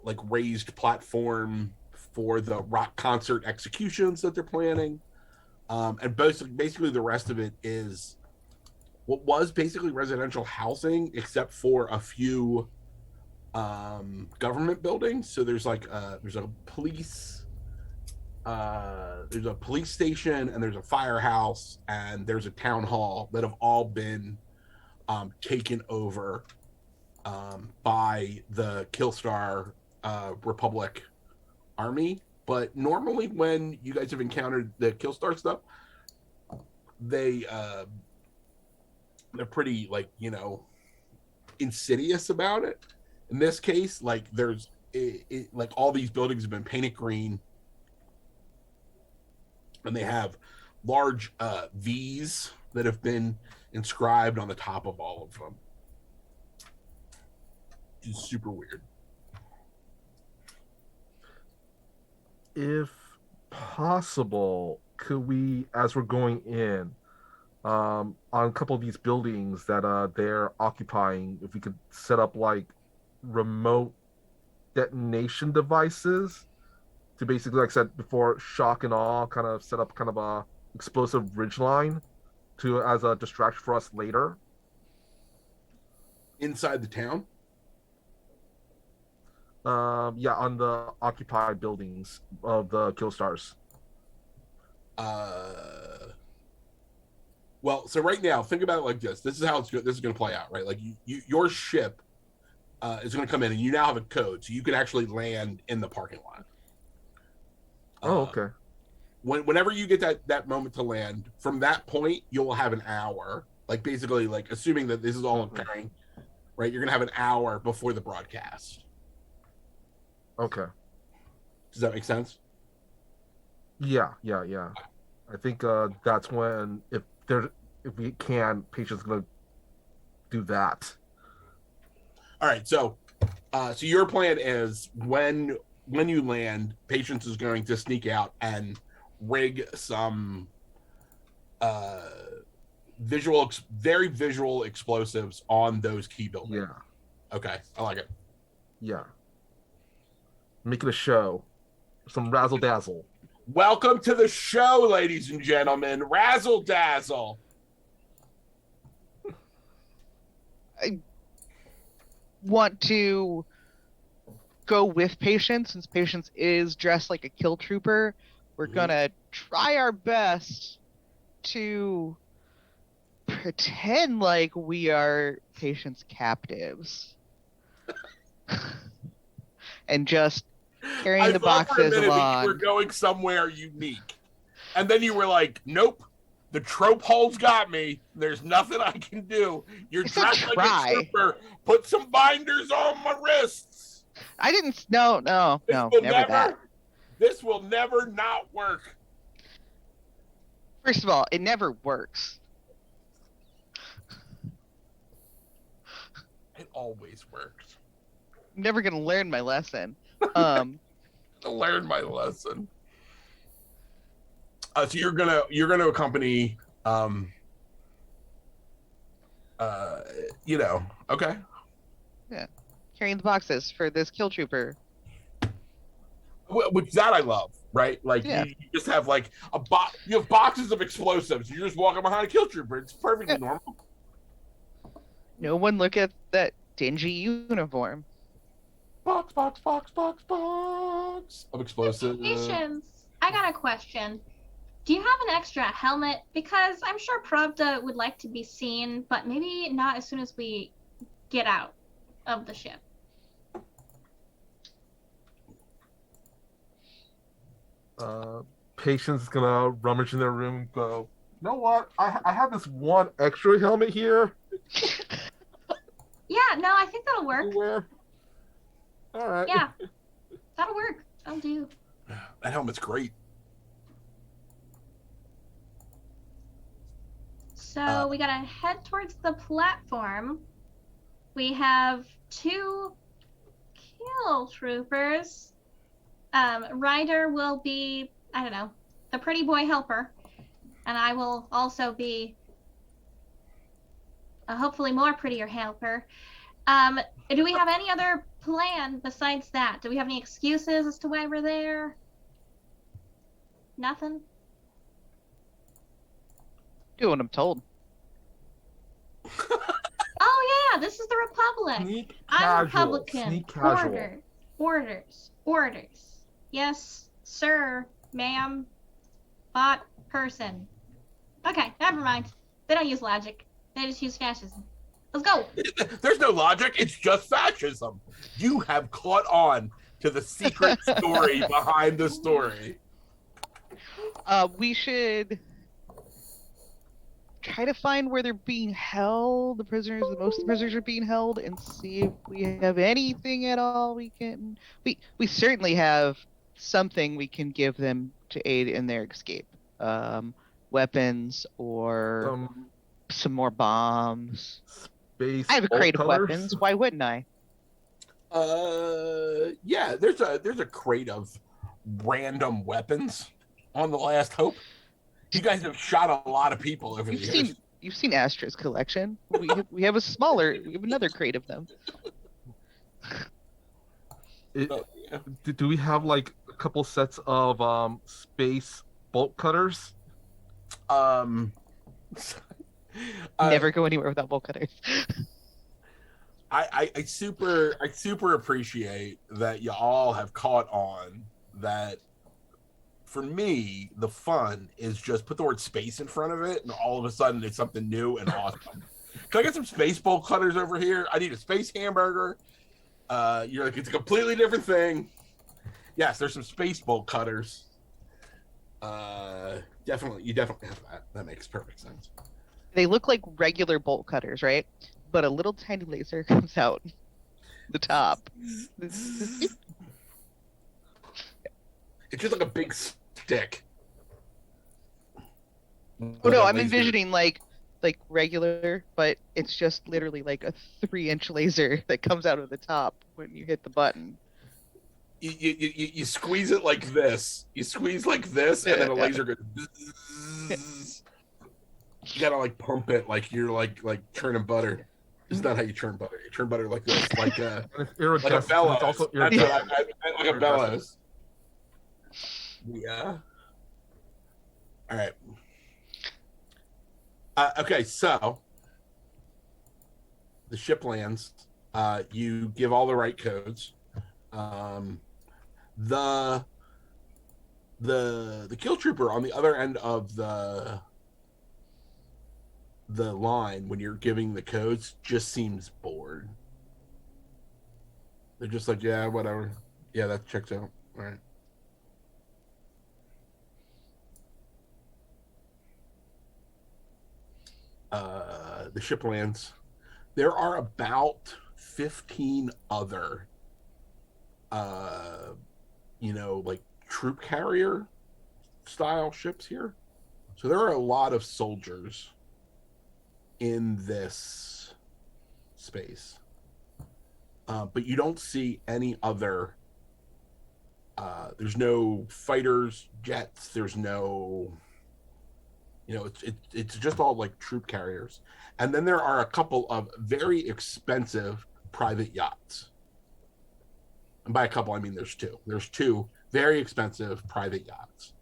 like raised platform for the rock concert executions that they're planning. And basically the rest of it is what was basically residential housing, except for a few government buildings. So there's like there's a police station, and there's a firehouse, and there's a town hall that have all been taken over by the Killstar Republic army. But normally when you guys have encountered the Killstar stuff, they're pretty, like, you know, insidious about it. In this case, like, there's like all these buildings have been painted green, and they have large V's that have been inscribed on the top of all of them. It's super weird. If possible, could we, as we're going in, on a couple of these buildings that they're occupying, if we could set up like remote detonation devices to basically, like I said before, shock and awe, kind of set up kind of a explosive ridgeline to as a distraction for us later Inside the town? Yeah, on the occupied buildings of the Killstars. Well, so right now, think about it like this. This is how this is going to play out, right? Like your ship is going to come in, and you now have a code, so you can actually land in the parking lot. Oh, okay. Whenever you get that moment to land, from that point, you'll have an hour. Like, basically, like, assuming that this is all occurring, right? You're going to have an hour before the broadcast. Okay. Does that make sense? Yeah. I think that's when, if we can, Patient's gonna do that. All right. So your plan is when you land, Patience is going to sneak out and rig some very visual explosives on those key buildings. Yeah. Okay, I like it. Yeah. Make it a show. Some razzle dazzle. Welcome to the show, ladies and gentlemen. Razzle dazzle. I want to go with Patience, since Patience is dressed like a kill trooper. We're gonna try our best to pretend like we are Patience captives. And just carrying the boxes for a minute along. That you were going somewhere unique, and then you were like, "Nope, the trope hole's got me. There's nothing I can do. You're dressed like a trooper. Put some binders on my wrists." I didn't. No, This never will that. This will never not work. First of all, it never works. It always works. I'm never gonna learn my lesson. I learned my lesson. So you're gonna accompany okay. Yeah, carrying the boxes for this kill trooper. Which that I love, right? Like Yeah. you just have like you have boxes of explosives. You're just walking behind a kill trooper. It's perfectly normal. No one look at that dingy uniform. Box of explosives. Patience. I got a question. Do you have an extra helmet? Because I'm sure Pravda would like to be seen, but maybe not as soon as we get out of the ship. Patience is gonna rummage in their room and go, you know what? I have this one extra helmet here. Yeah, no, I think that'll work. Everywhere. All right. Yeah, that'll work. That'll do. That helmet's great. So we gotta head towards the platform. We have 2 kill troopers. Ryder will be, I don't know, the pretty boy helper. And I will also be a hopefully more prettier helper. Do we have any other plan besides that? Do we have any excuses as to why we're there? Nothing? Do what I'm told. Oh yeah, this is the Republic. Sneak I'm casual. Republican. Sneak casual. Orders. Yes, sir, ma'am, bot, person. Okay, never mind. They don't use logic. They just use fascism. Let's go. There's no logic. It's just fascism. You have caught on to the secret story behind the story. We should try to find where they're being held. Most of the prisoners are being held, and see if we have anything at all we can. We certainly have something we can give them to aid in their escape. Weapons or some more bombs. Space I have a crate of colors. weapons. Why wouldn't I? Yeah. There's a crate of random weapons on the Last Hope. You guys have shot a lot of people over the years. You've seen Astra's collection. We have we have another crate of them. Do we have like a couple sets of space bolt cutters? Never go anywhere without bolt cutters. I super appreciate that you all have caught on that. For me, the fun is just put the word space in front of it, and all of a sudden it's something new and awesome. Can I get some space bolt cutters over here? I need a space hamburger. You're like, it's a completely different thing. Yes, there's some space bolt cutters. Definitely, you definitely have that. That makes perfect sense. They look like regular bolt cutters, right? But a little tiny laser comes out the top. It's just like a big stick. Oh no, I'm envisioning like regular, but it's just literally like a 3-inch laser that comes out of the top when you hit the button. You squeeze it like this. You squeeze like this, and then a laser goes. You gotta like pump it like you're like churning butter. It's not how you churn butter. You churn butter like this, like a bellows. It's also That's what I meant, like a bellows. Yeah. All right. Okay, so the ship lands. You give all the right codes. The kill trooper on the other end of the line when you're giving the codes just seems bored. They're just like, yeah, whatever. Yeah, that checks out. All right. The ship lands. There are about 15 other like troop carrier style ships here. So there are a lot of soldiers in this space. But you don't see any other. There's no fighters, jets. There's no. It's just all like troop carriers, and then there are a couple of very expensive private yachts. And by a couple, I mean there's two. There's two very expensive private yachts,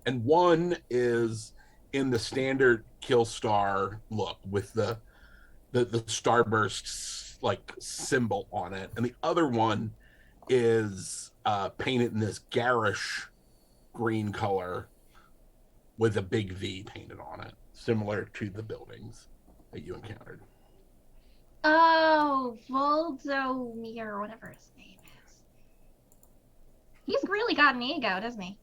and one is in the standard Killstar look with the starburst like symbol on it, and the other one is painted in this garish green color with a big V painted on it, similar to the buildings that you encountered. Oh, Voldomir, or whatever his name is. He's really got an ego, doesn't he?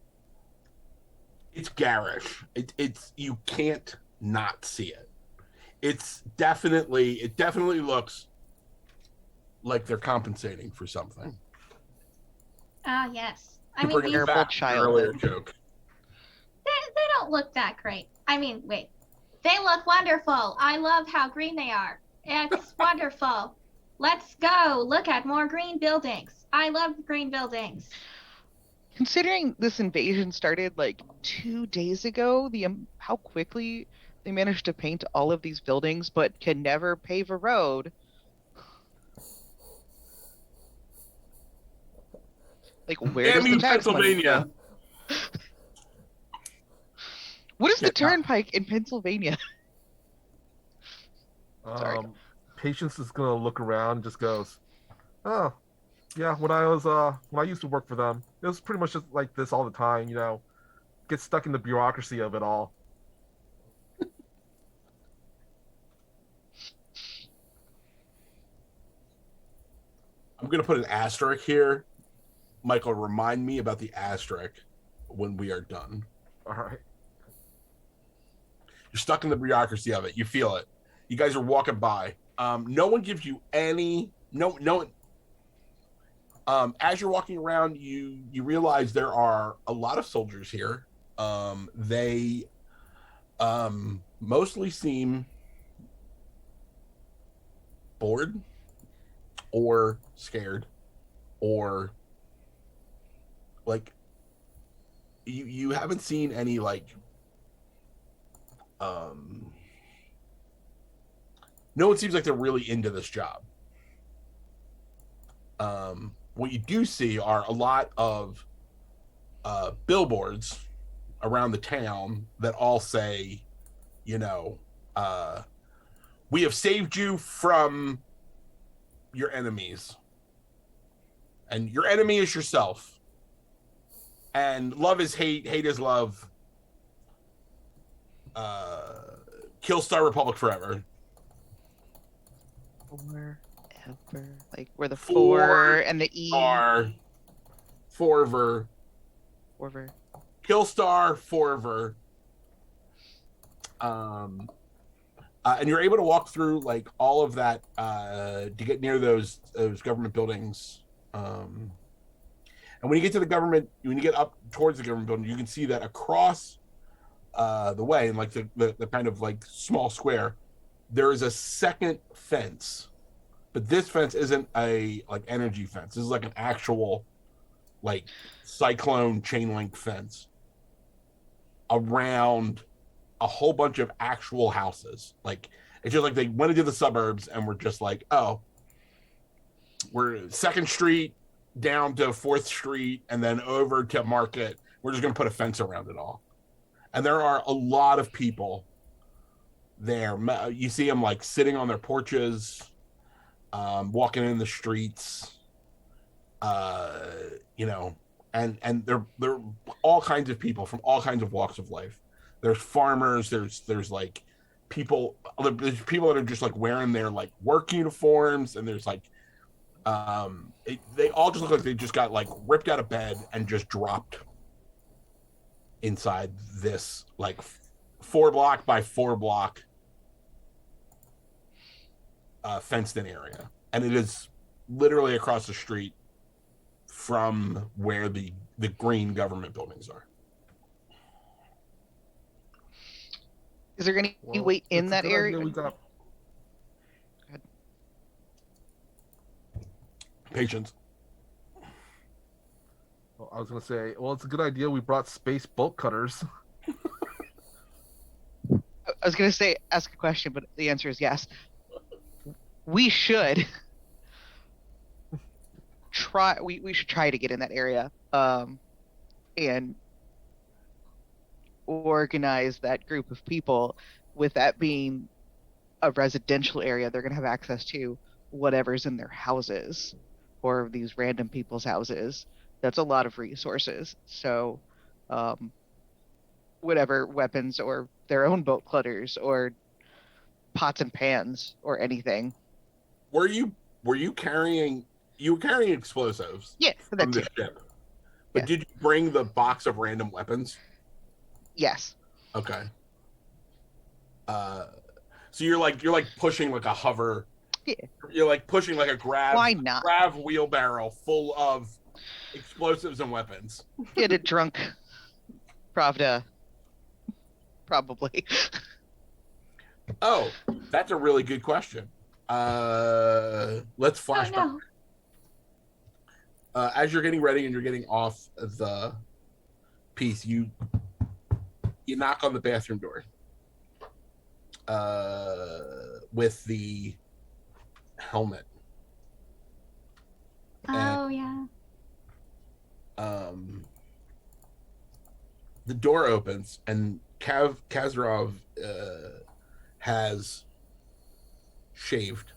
It's garish. It's you can't not see it. It definitely looks like they're compensating for something. Ah, yes. I To mean, bring these, it back to the earlier joke. they don't look that great. I mean, wait. They look wonderful. I love how green they are. It's wonderful. Let's go look at more green buildings. I love green buildings. Considering this invasion started like 2 days ago, how quickly they managed to paint all of these buildings, but can never pave a road. Like, where does the tax money go? What is the turnpike in Pennsylvania? Sorry. Patience is gonna look around, and just goes, "Oh, yeah. When I used to work for them, it was pretty much just like this all the time. Get stuck in the bureaucracy of it all." I'm gonna put an asterisk here. Michael, remind me about the asterisk when we are done. All right. You're stuck in the bureaucracy of it. You feel it. You guys are walking by. No one gives you any. No one. As you're walking around, you realize there are a lot of soldiers here. They mostly seem bored or scared or like you haven't seen any like no one seems like they're really into this job. What you do see are a lot of billboards around the town that all say, we have saved you from your enemies. And your enemy is yourself. And love is hate, hate is love. Killstar Republic forever. Forever. Like, where the four and the E. Are forever. Forever. Killstar forever. And you're able to walk through like all of that to get near those government buildings. And when you get to the government, when you get up towards the government building, you can see that across the way, in like the kind of like small square, there is a second fence. But this fence isn't a like energy fence. This is like an actual like cyclone chain link fence around a whole bunch of actual houses. Like it's just like they went into the suburbs and were just like, oh, we're 2nd Street down to 4th Street and then over to Market. We're just going to put a fence around it all. And there are a lot of people there. You see them like sitting on their porches, walking in the streets, and they're all kinds of people from all kinds of walks of life. There's farmers. There's like people. There's people that are just like wearing their like work uniforms, and there's like, they all just look like they just got like ripped out of bed and just dropped inside this like 4 block by 4 block fenced in area, and it is literally across the street from where the green government buildings are. Is there any Well, way in it's a that good area? idea we got Patience. well, I was gonna say, well, it's a good idea we brought space bolt cutters. I was gonna say ask a question, but the answer is yes. We should try. We should try to get in that area, and organize that group of people. With that being a residential area, they're gonna have access to whatever's in their houses or these random people's houses. That's a lot of resources. So, um, whatever weapons or their own boat clutters or pots and pans or anything. Were you carrying explosives Yeah, that from too. the ship? But Yeah. did you bring the box of random weapons? Yes. Okay. So you're like pushing like a hover. Yeah. You're like pushing like a Why not? grav wheelbarrow full of explosives and weapons. Get a drunk Pravda. Probably. Oh, that's a really good question. Let's flash back. no. As you're getting ready and you're getting off the piece, you knock on the bathroom door. With the helmet. Oh, yeah. The door opens and Kazarov has shaved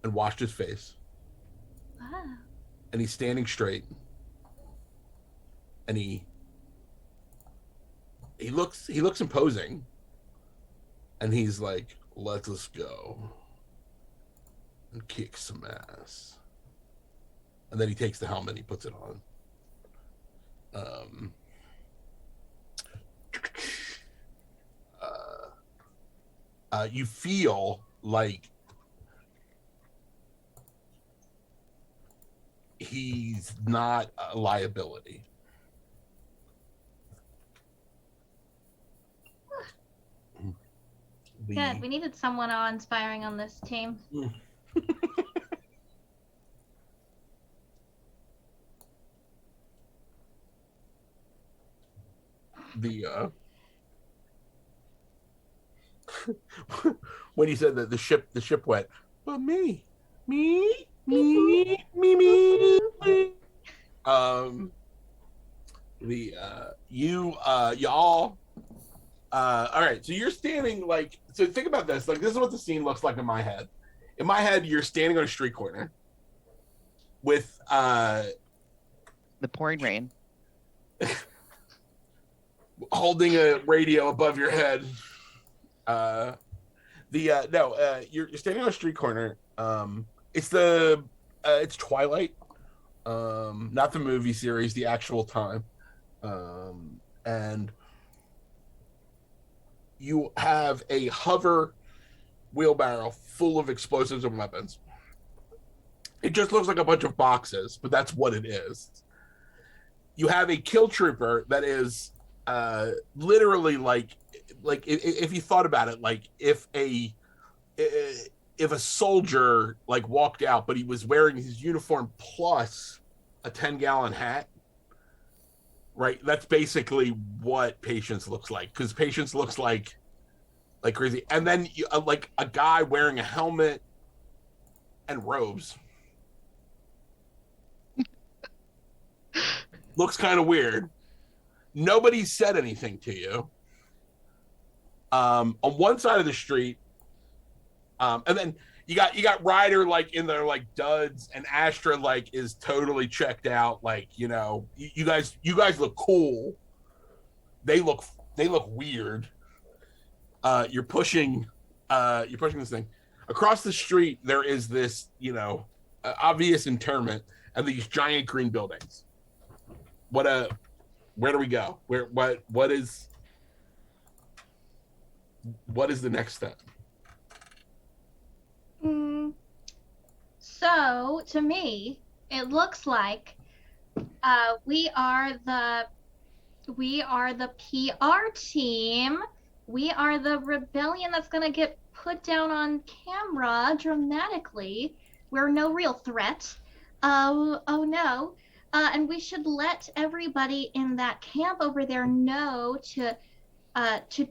and washed his face, Wow. and he's standing straight, and he looks imposing, and he's like, "Let us go and kick some ass." And then he takes the helmet and he puts it on. You feel like he's not a liability. Good. We needed someone awe-inspiring on this team. When he said that the ship went, but me. Y'all. All right. So you're standing like. So think about this. Like, this is what the scene looks like in my head. In my head, you're standing on a street corner with The pouring rain. holding a radio above your head. You're standing on a street corner. It's Twilight, not the movie series, the actual time, and you have a hover wheelbarrow full of explosives and weapons. It just looks like a bunch of boxes, but that's what it is. You have a kill trooper that is literally like if you thought about it, like if a soldier like walked out, but he was wearing his uniform plus a 10-gallon hat, right? That's basically what Patience looks like, because Patience looks like crazy. And then like a guy wearing a helmet and robes looks kind of weird. Nobody said anything to you. On one side of the street, and then you got Ryder like in their like duds, and Astra like is totally checked out. Like, you know, you guys look cool. They look weird. You're pushing this thing across the street. There is this, you know, obvious interment and these giant green buildings. Where do we go? What is the next step? So to me, it looks like we are the PR team. We are the rebellion that's gonna get put down on camera dramatically. We're no real threat. Oh no. And we should let everybody in that camp over there know to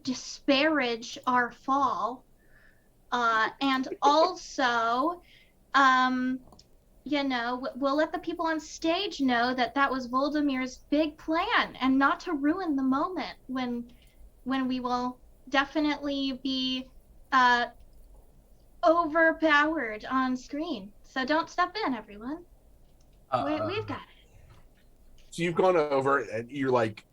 disparage our fall. And also, um, we'll let the people on stage know that that was Voldemir's big plan, and not to ruin the moment when we will definitely be overpowered on screen. So don't step in, everyone. We've got it. So you've gone over and you're like,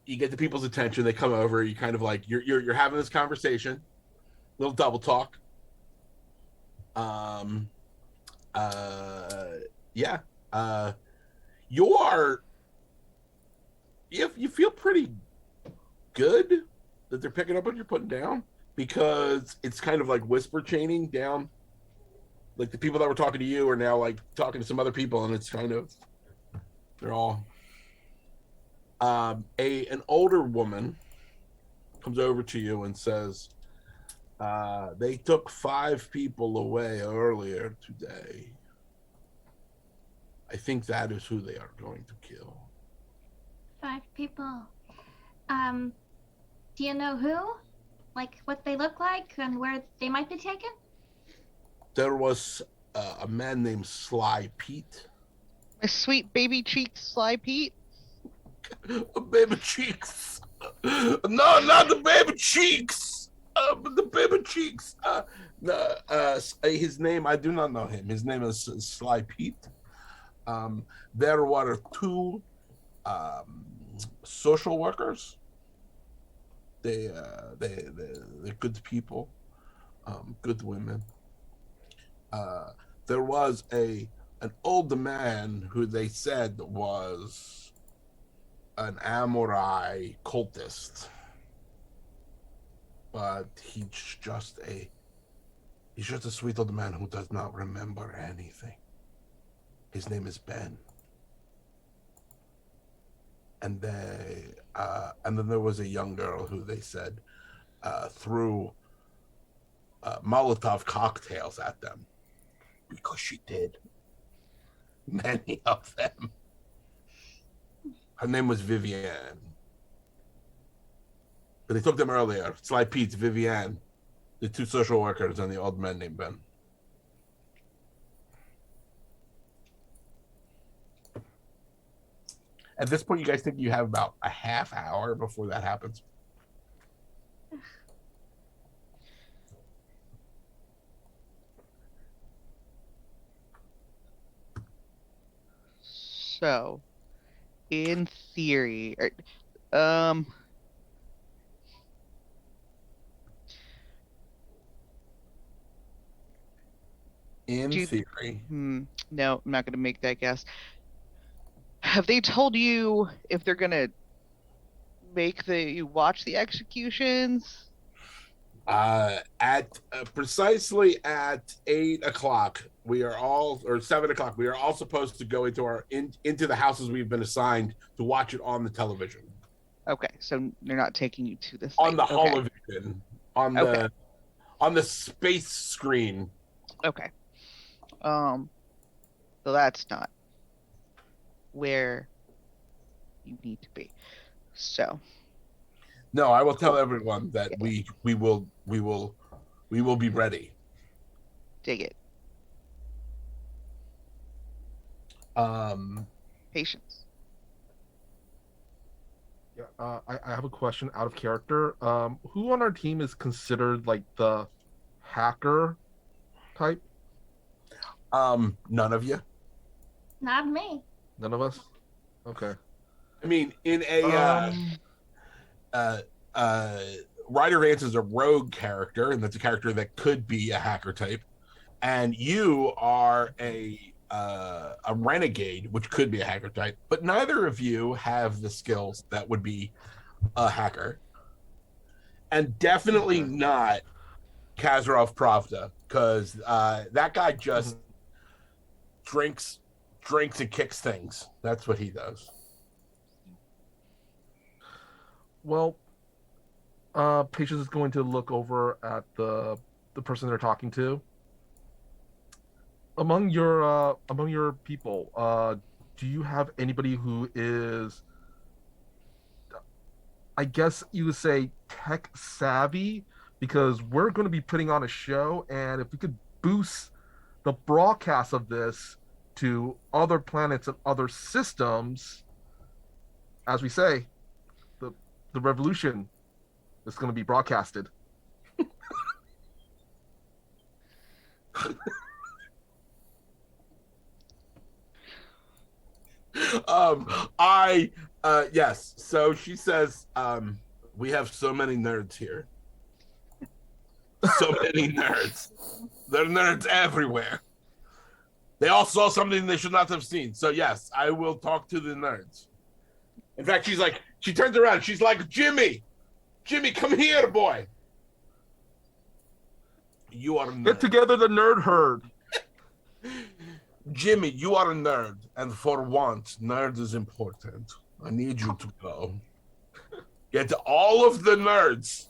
you get the people's attention. They come over. You kind of like you're having this conversation, little double talk. Yeah. You are. You feel pretty good that they're picking up what you're putting down, because it's kind of like whisper chaining down. Like the people that were talking to you are now like talking to some other people, and it's kind of they're all. An older woman comes over to you and says, they took 5 people away earlier today. I think that is who they are going to kill. 5 people. Do you know who? Like what they look like and where they might be taken? There was a man named Sly Pete. My sweet baby cheeks, Sly Pete. Baby cheeks. No, not the baby cheeks. But the baby cheeks. His name, I do not know him. His name is Sly Pete. There were 2 social workers. They're good people, good women. There was an old man who they said was an Amorai cultist, but he's just a sweet old man who does not remember anything. His name is Ben. And then there was a young girl who they said threw Molotov cocktails at them, because she did. Many of them. Her name was Vivienne. But they took them earlier. Sly Pete, Vivienne, the 2 social workers, and the old man named Ben. At this point, you guys think you have about a half hour before that happens? So, in theory, um, In theory. no, I'm not going to make that guess. Have they told you if they're going to make you watch the executions? At precisely at 8 o'clock, we are all, or 7 o'clock, we are all supposed to go into the houses we've been assigned to watch it on the television. Okay, so they're not taking you to this on the okay. holovision, on the space screen. Okay. So that's not where you need to be. So. No, I will tell everyone that we will be ready. Dig it. Patience. Yeah, I have a question out of character. Who on our team is considered like the hacker type? None of you. Not me. None of us? Okay. I mean, in a Ryder Vance is a rogue character, and that's a character that could be a hacker type, and you are a renegade, which could be a hacker type, but neither of you have the skills that would be a hacker, and definitely not Kazarov Pravda, because that guy just drinks and kicks things. That's what he does. Well, Patience is going to look over at the person they're talking to. Among your people, do you have anybody who is, I guess you would say, tech savvy? Because we're going to be putting on a show, and if we could boost the broadcast of this to other planets and other systems, as we say, the revolution is going to be broadcasted. Yes. So she says, we have so many nerds here. So many nerds. There are nerds everywhere. They all saw something they should not have seen. So yes, I will talk to the nerds. In fact, she turns around. She's like, Jimmy, come here, boy. You are a nerd. Get together, the nerd herd. Jimmy, you are a nerd, and for once, nerd is important. I need you to go. Get all of the nerds.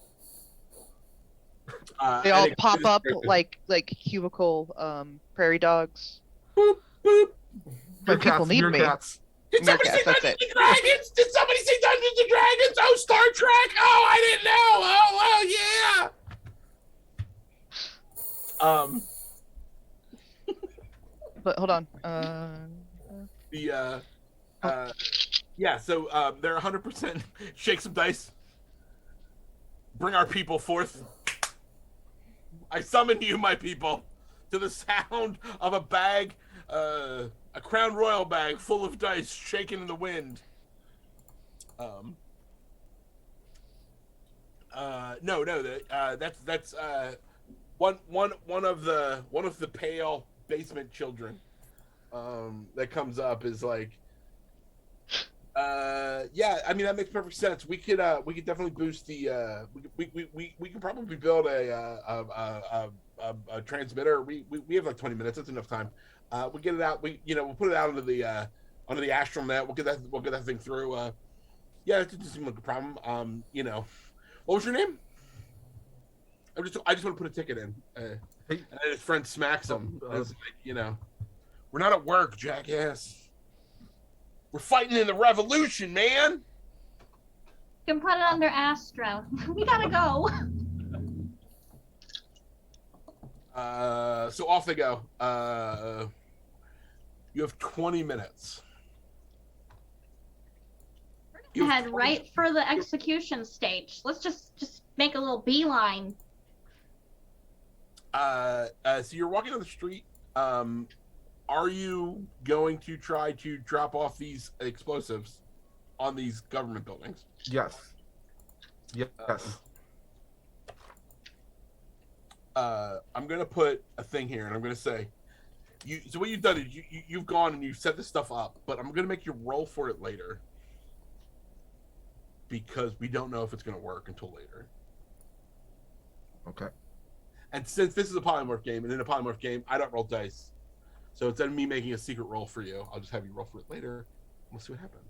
They all pop up like cubicle prairie dogs. Boop, boop. Where people need me. Meerkats. Did somebody say Meerkats, Dungeons and Dragons? Did somebody say Dungeons and Dragons? Oh, Star Trek. Oh, I didn't know. Oh, yeah. But hold on. Yeah. So they're 100% shake some dice. Bring our people forth. I summon you, my people, to the sound of a bag, a Crown Royal bag full of dice shaking in the wind. No, that's one of the pale basement children that comes up is like, yeah, I mean that makes perfect sense. We could definitely boost the we could probably build a transmitter. We have like 20 minutes. That's enough time. We'll get it out. We'll put it out onto the astral net. We'll get that thing through. Yeah, it doesn't seem like a problem. What was your name? I just want to put a ticket in. And then his friend smacks him. We're not at work, jackass. We're fighting in the revolution, man. You can put it under Astro. We gotta go. So off they go. You have 20 minutes. We're gonna head right for the execution stage. Let's just make a little beeline. So you're walking on the street. Are you going to try to drop off these explosives on these government buildings? Yes. Yes. I'm gonna put a thing here, and I'm gonna say, so what you've done is you've gone and you've set this stuff up, but I'm gonna make you roll for it later because we don't know if it's gonna work until later. Okay. And since this is a polymorph game, and in a polymorph game, I don't roll dice. So instead of me making a secret roll for you, I'll just have you roll for it later. We'll see what happens.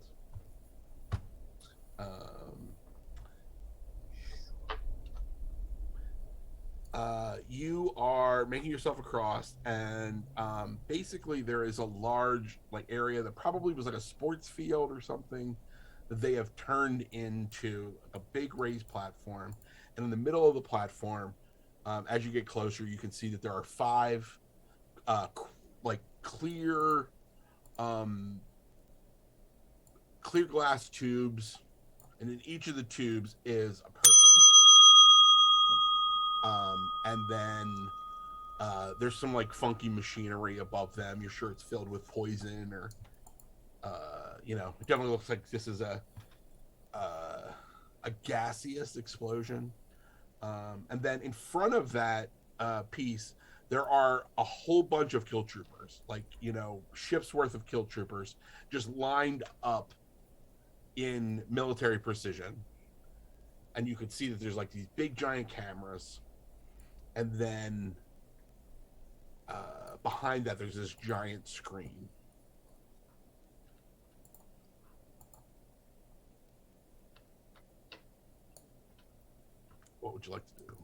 You are making yourself across, and basically there is a large area that probably was like a sports field or something that they have turned into a big raised platform. And in the middle of the platform, as you get closer, you can see that there are 5 clear glass tubes, and in each of the tubes is a person. And then there's some funky machinery above them. You're sure it's filled with poison, or it definitely looks like this is a gaseous explosion. And then in front of that piece, there are a whole bunch of kill troopers, ships worth of kill troopers, just lined up in military precision. And you can see that there's these big giant cameras. And then behind behind that, there's this giant screen. What would you like to do?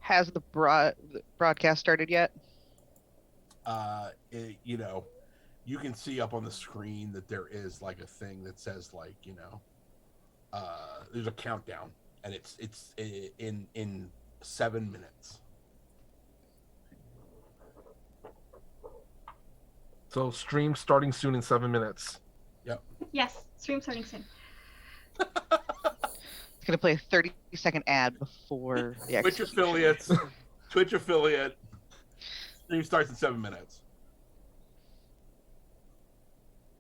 Has the broadcast started yet? You know, you can see up on the screen that there is like a thing that says like, you know, there's a countdown, and it's in 7 minutes. So stream starting soon in 7 minutes. Yep. Yes, stream starting soon. It's gonna play a 30-second ad before the Twitch execution. affiliates, Twitch affiliate. Stream starts in 7 minutes.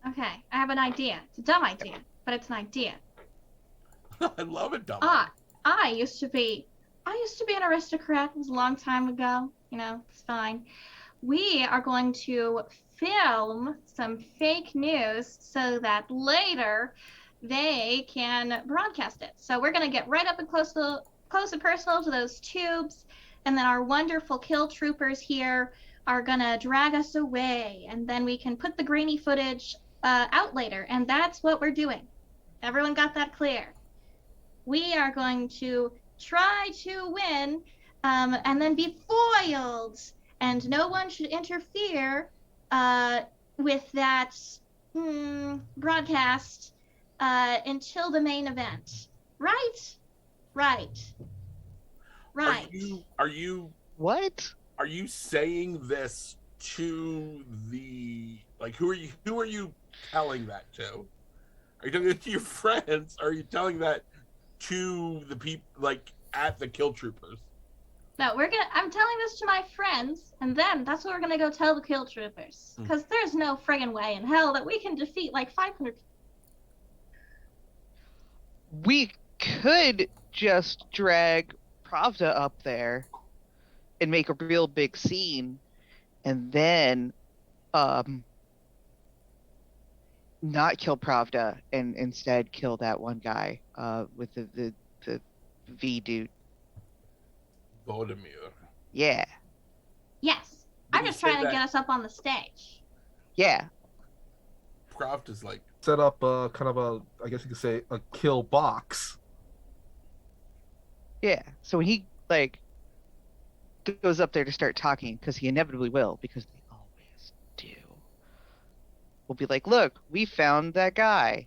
Okay, I have an idea. It's a dumb idea, but it's an idea. I love it, dumb. I used to be an aristocrat. It was a long time ago. You know, it's fine. We are going to film some fake news so that later they can broadcast it. So we're going to get right up and close and personal to those tubes, and then our wonderful kill troopers here are going to drag us away, and then we can put the grainy footage out later, and that's what we're doing. Everyone got that clear? We are going to try to win and then be foiled, and no one should interfere with that broadcast until the main event. Right? Right. Are you What? Are you saying this to the, like, who are you telling that to? Are you telling it to your friends? Or are you telling that to the people, like, at the kill troopers? No, I'm telling this to my friends, and then that's what we're gonna go tell the kill troopers. Because there's no friggin' way in hell that we can defeat like 500. We could just drag Pravda up there and make a real big scene, and then not kill Pravda and instead kill that one guy with the V dude. Vodemir. Yeah. Yes. Did I'm he just say trying to that? get us up on the stage. Yeah. Croft is like, Set up kind of a, I guess you could say, a kill box. Yeah. So when he like goes up there to start talking, because he inevitably will, because they always do, we'll be like, look, we found that guy.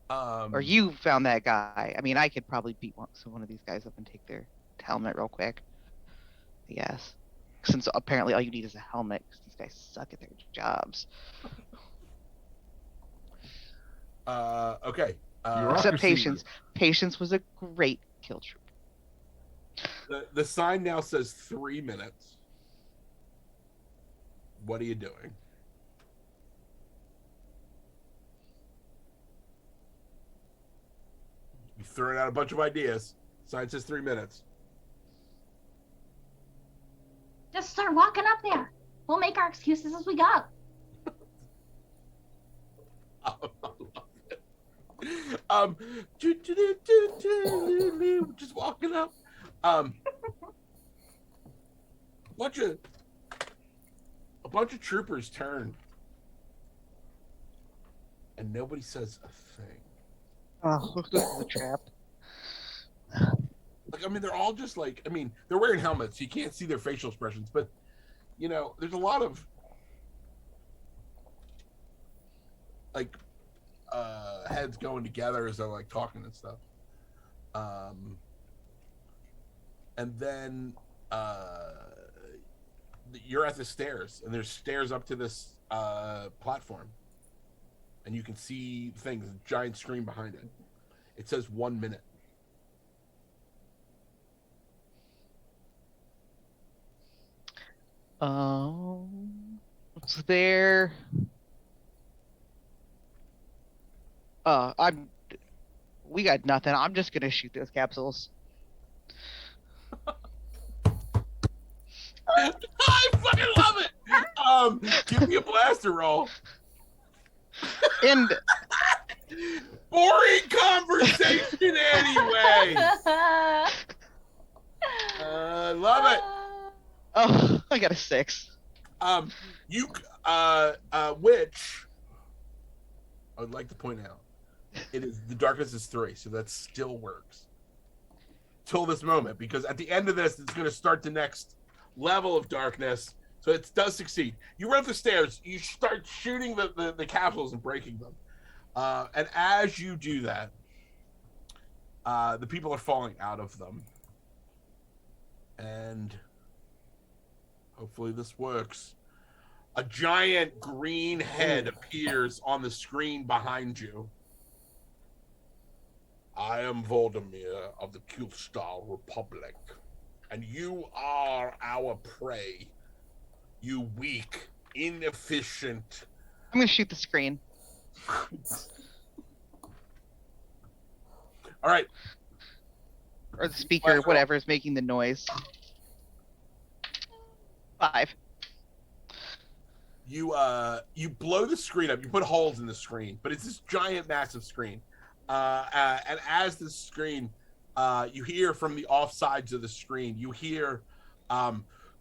Or you found that guy. I mean, I could probably beat one of these guys up and take their helmet real quick. Yes. Since apparently all you need is a helmet, because these guys suck at their jobs. okay. Except Bureaucracy. Patience. Patience was a great kill trooper. The sign now says 3 minutes. What are you doing? You throwing out a bunch of ideas. Sign says 3 minutes. Just start walking up there. We'll make our excuses as we go. I love it. Just walking up. A bunch of troopers turn, and nobody says a thing. Oh, this is a trap. Like, I mean, they're all just like, I mean, they're wearing helmets, so you can't see their facial expressions, but, you know, there's a lot of, like, heads going together as they're, like, talking and stuff. And then, you're at the stairs, and there's stairs up to this, platform. And you can see things, a giant screen behind it. It says 1 minute. What's there? We got nothing. I'm just gonna shoot those capsules. I fucking love it. Give me a blaster roll. And Boring conversation anyway. Oh, I got a 6. You which I would like to point out, it is the darkness is 3, so that still works till this moment, because at the end of this, it's going to start the next level of darkness. So it does succeed. You run up the stairs, you start shooting the capsules and breaking them, and as you do that, the people are falling out of them, and hopefully this works. A giant green head appears on the screen behind you. I am Voldemir of the Kulstar Republic, and you are our prey. You weak, inefficient. I'm gonna shoot the screen. All right. Or the speaker, whatever is making the noise. 5. You blow the screen up. You put holes in the screen, but it's this giant, massive screen. And as the screen, you hear from the off sides of the screen, you hear,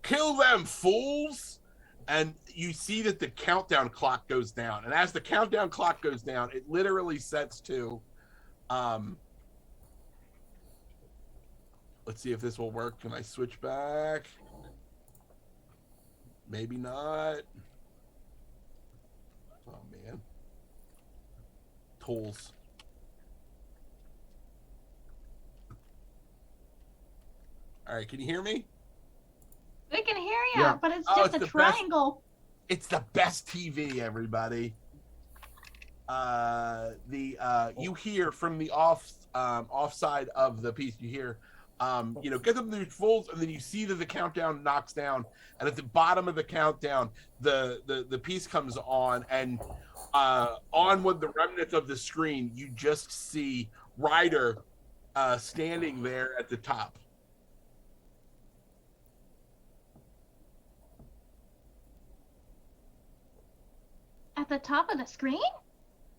"Kill them, fools!" And you see that the countdown clock goes down. And as the countdown clock goes down, it literally sets to, let's see if this will work. Can I switch back? Maybe not. Oh, man. Tools. All right, can you hear me? We can hear you, Yeah. but it's Oh, just it's a the best. triangle. It's the best TV, everybody. You hear from the offside of the piece, you hear, get them to fools, and then you see that the countdown knocks down, and at the bottom of the countdown, the piece comes on, and on with the remnants of the screen, you just see Ryder standing there at the top. At the top of the screen?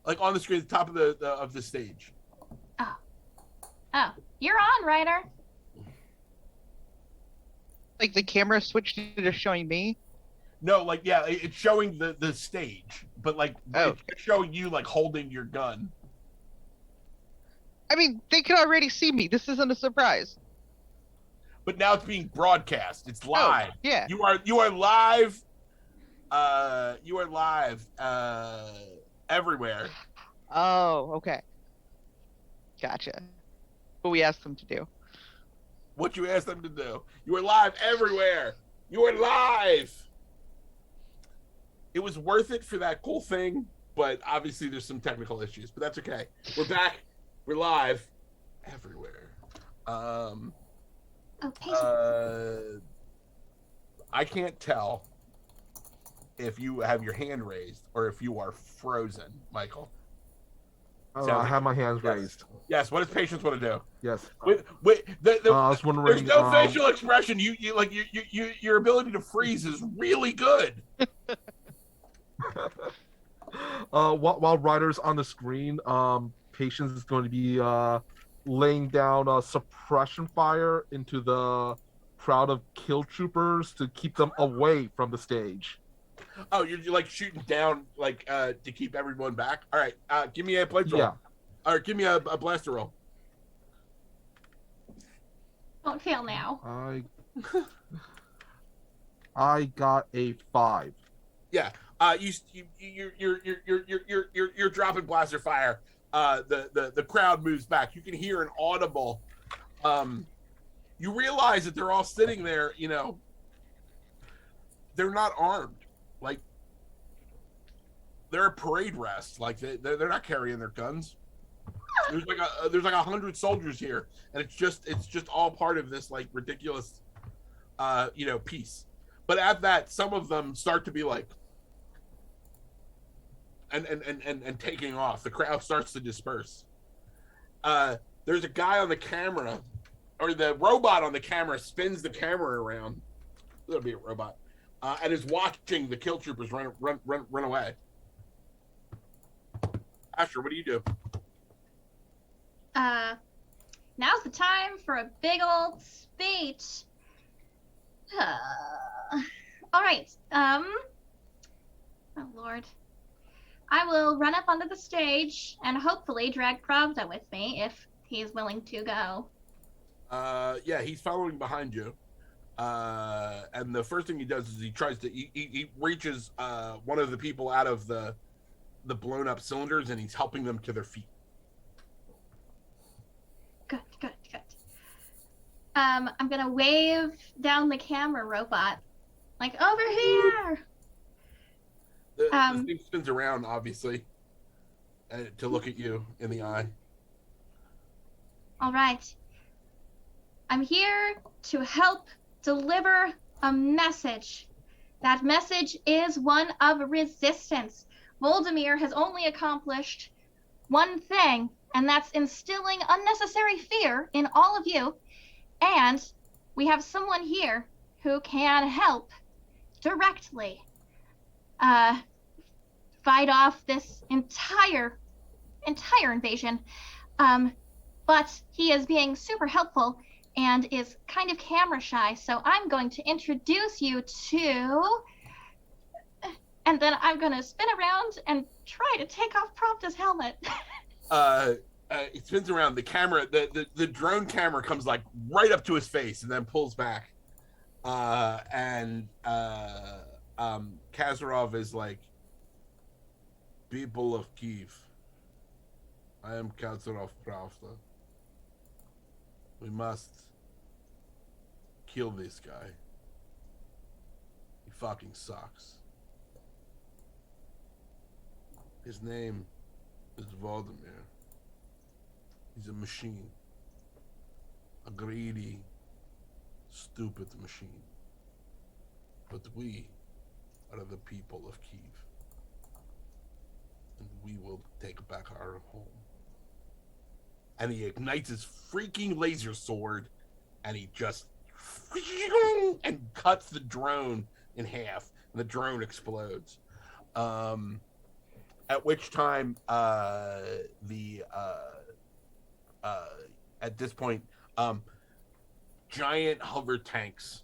Like on the screen, at the top of the stage. Oh, you're on, Ryder. Like the camera switched to just showing me. No, like yeah, it's showing the stage, but like Oh. it's showing you like holding your gun. I mean, they can already see me. This isn't a surprise. But now it's being broadcast. It's live. Oh, yeah. You are live. You are live everywhere. Oh, okay. Gotcha. What we asked them to do. What you asked them to do. You are live everywhere. You are live. It was worth it for that cool thing, but obviously there's some technical issues. But that's okay. We're back. We're live everywhere. Oh, patience. I can't tell if you have your hand raised or if you are frozen, Michael. Oh, I have my hands raised. Yes. What does patience want to do? Yes. Wait. I was wondering. There's no facial expression. Your ability to freeze is really good. While Ryder's on the screen, Patience is going to be laying down a suppression fire into the crowd of kill troopers to keep them away from the stage. Oh, you're like shooting down like to keep everyone back. All right, give me a blade roll. Yeah. Or give me a blaster roll. Don't fail now. I got a 5. Yeah. You're dropping blaster fire. The crowd moves back. You can hear an audible. You realize that they're all sitting there. You know, they're not armed. Like they're a parade rest. Like they're not carrying their guns. There's like 100 soldiers here, and it's just all part of this like ridiculous, piece. But at that, some of them start to be like, and taking off. The crowd starts to disperse. There's a guy on the camera, or the robot on the camera spins the camera around. It'll be a robot, and is watching the kill troopers run away. Asher, what do you do? Now's the time for a big old speech. All right. Oh Lord. I will run up onto the stage and hopefully drag Pravda with me if he's willing to go. Yeah, he's following behind you. And the first thing he does is he tries to he reaches one of the people out of the blown up cylinders and he's helping them to their feet. Good. I'm gonna wave down the camera robot, like over here. The thing spins around, obviously, to look at you in the eye. All right. I'm here to help deliver a message. That message is one of resistance. Voldemir has only accomplished one thing, and that's instilling unnecessary fear in all of you. And we have someone here who can help directly fight off this entire invasion. But he is being super helpful and is kind of camera shy, so I'm going to introduce you to... And then I'm going to spin around and try to take off Pravda's helmet. It spins around. The camera, the drone camera comes like right up to his face and then pulls back. And Kazarov is like, people of Kiev, I am Kazarov Pravda. We must kill this guy. He fucking sucks. His name is Voldemir. He's a machine. A greedy, stupid machine. But we are the people of Kiev. And we will take back our home. And he ignites his freaking laser sword and he just and cuts the drone in half and the drone explodes. At which time at this point giant hover tanks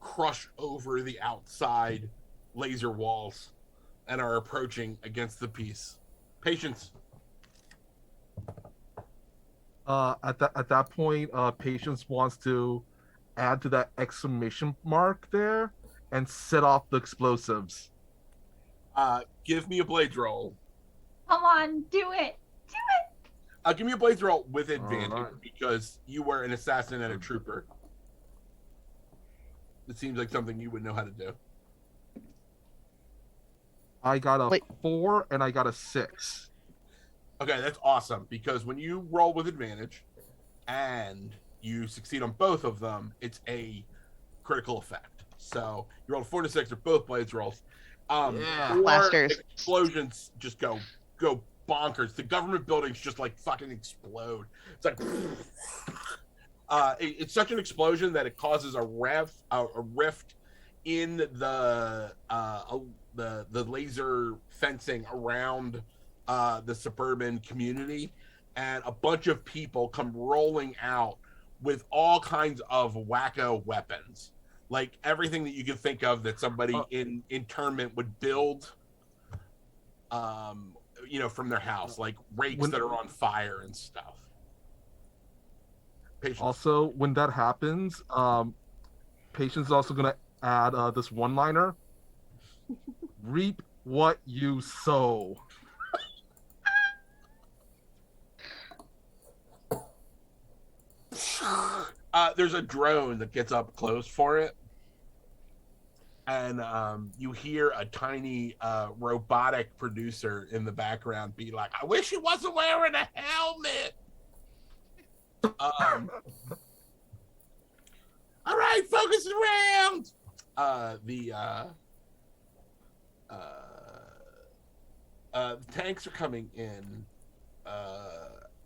crush over the outside laser walls and are approaching against the piece. Patience. At that point, Patience wants to add to that exclamation mark there and set off the explosives. Give me a blades roll. Come on, do it. Give me a blades roll with advantage right. because you were an assassin and a trooper. It seems like something you would know how to do. I got a 4 and I got a 6. Okay, that's awesome because when you roll with advantage and you succeed on both of them, it's a critical effect. So you roll a 4 and a 6 or both blades rolls. Blasters. Explosions just go bonkers. The government buildings just like fucking explode. It's like it's such an explosion that it causes a rift in the laser fencing around the suburban community, and a bunch of people come rolling out with all kinds of wacko weapons, like everything that you can think of that somebody in internment would build from their house, like rakes that are on fire and stuff. Patience. Also, when that happens, Patience is also going to add this one-liner. Reap what you sow. There's a drone that gets up close for it, and you hear a tiny robotic producer in the background be like, I wish he wasn't wearing a helmet. All right, focus around. The tanks are coming in,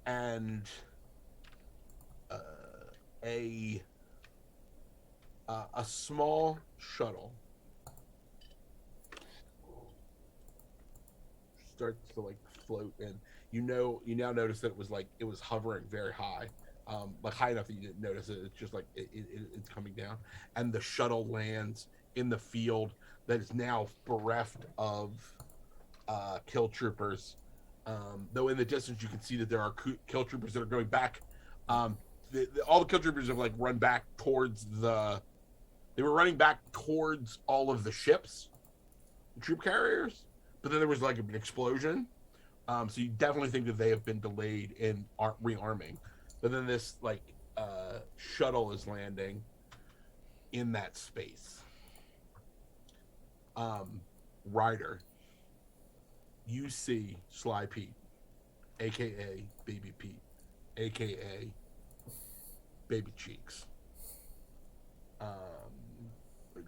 and a small shuttle starts to like float in. You now notice that it was hovering very high, like high enough that you didn't notice it. It's just like it's coming down, and the shuttle lands in the field that is now bereft of kill troopers. Though in the distance you can see that there are kill troopers that are going back. All the kill troopers have like run back towards the. They were running back towards all of the ships, the troop carriers, but then there was like an explosion. So you definitely think that they have been delayed in rearming. But then this like shuttle is landing in that space. Ryder, you see Sly Pete, aka Baby Pete, aka Baby Cheeks,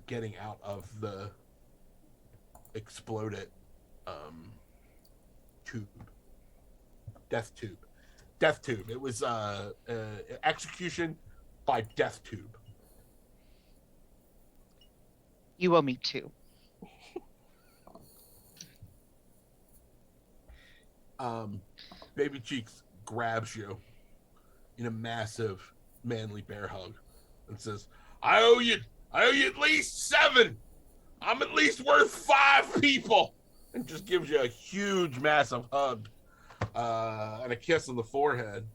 getting out of the exploded tube, death tube. It was execution by death tube. You owe me 2. Baby Cheeks grabs you in a massive manly bear hug and says, I owe you at least 7. I'm at least worth 5 people. And just gives you a huge, massive hug and a kiss on the forehead,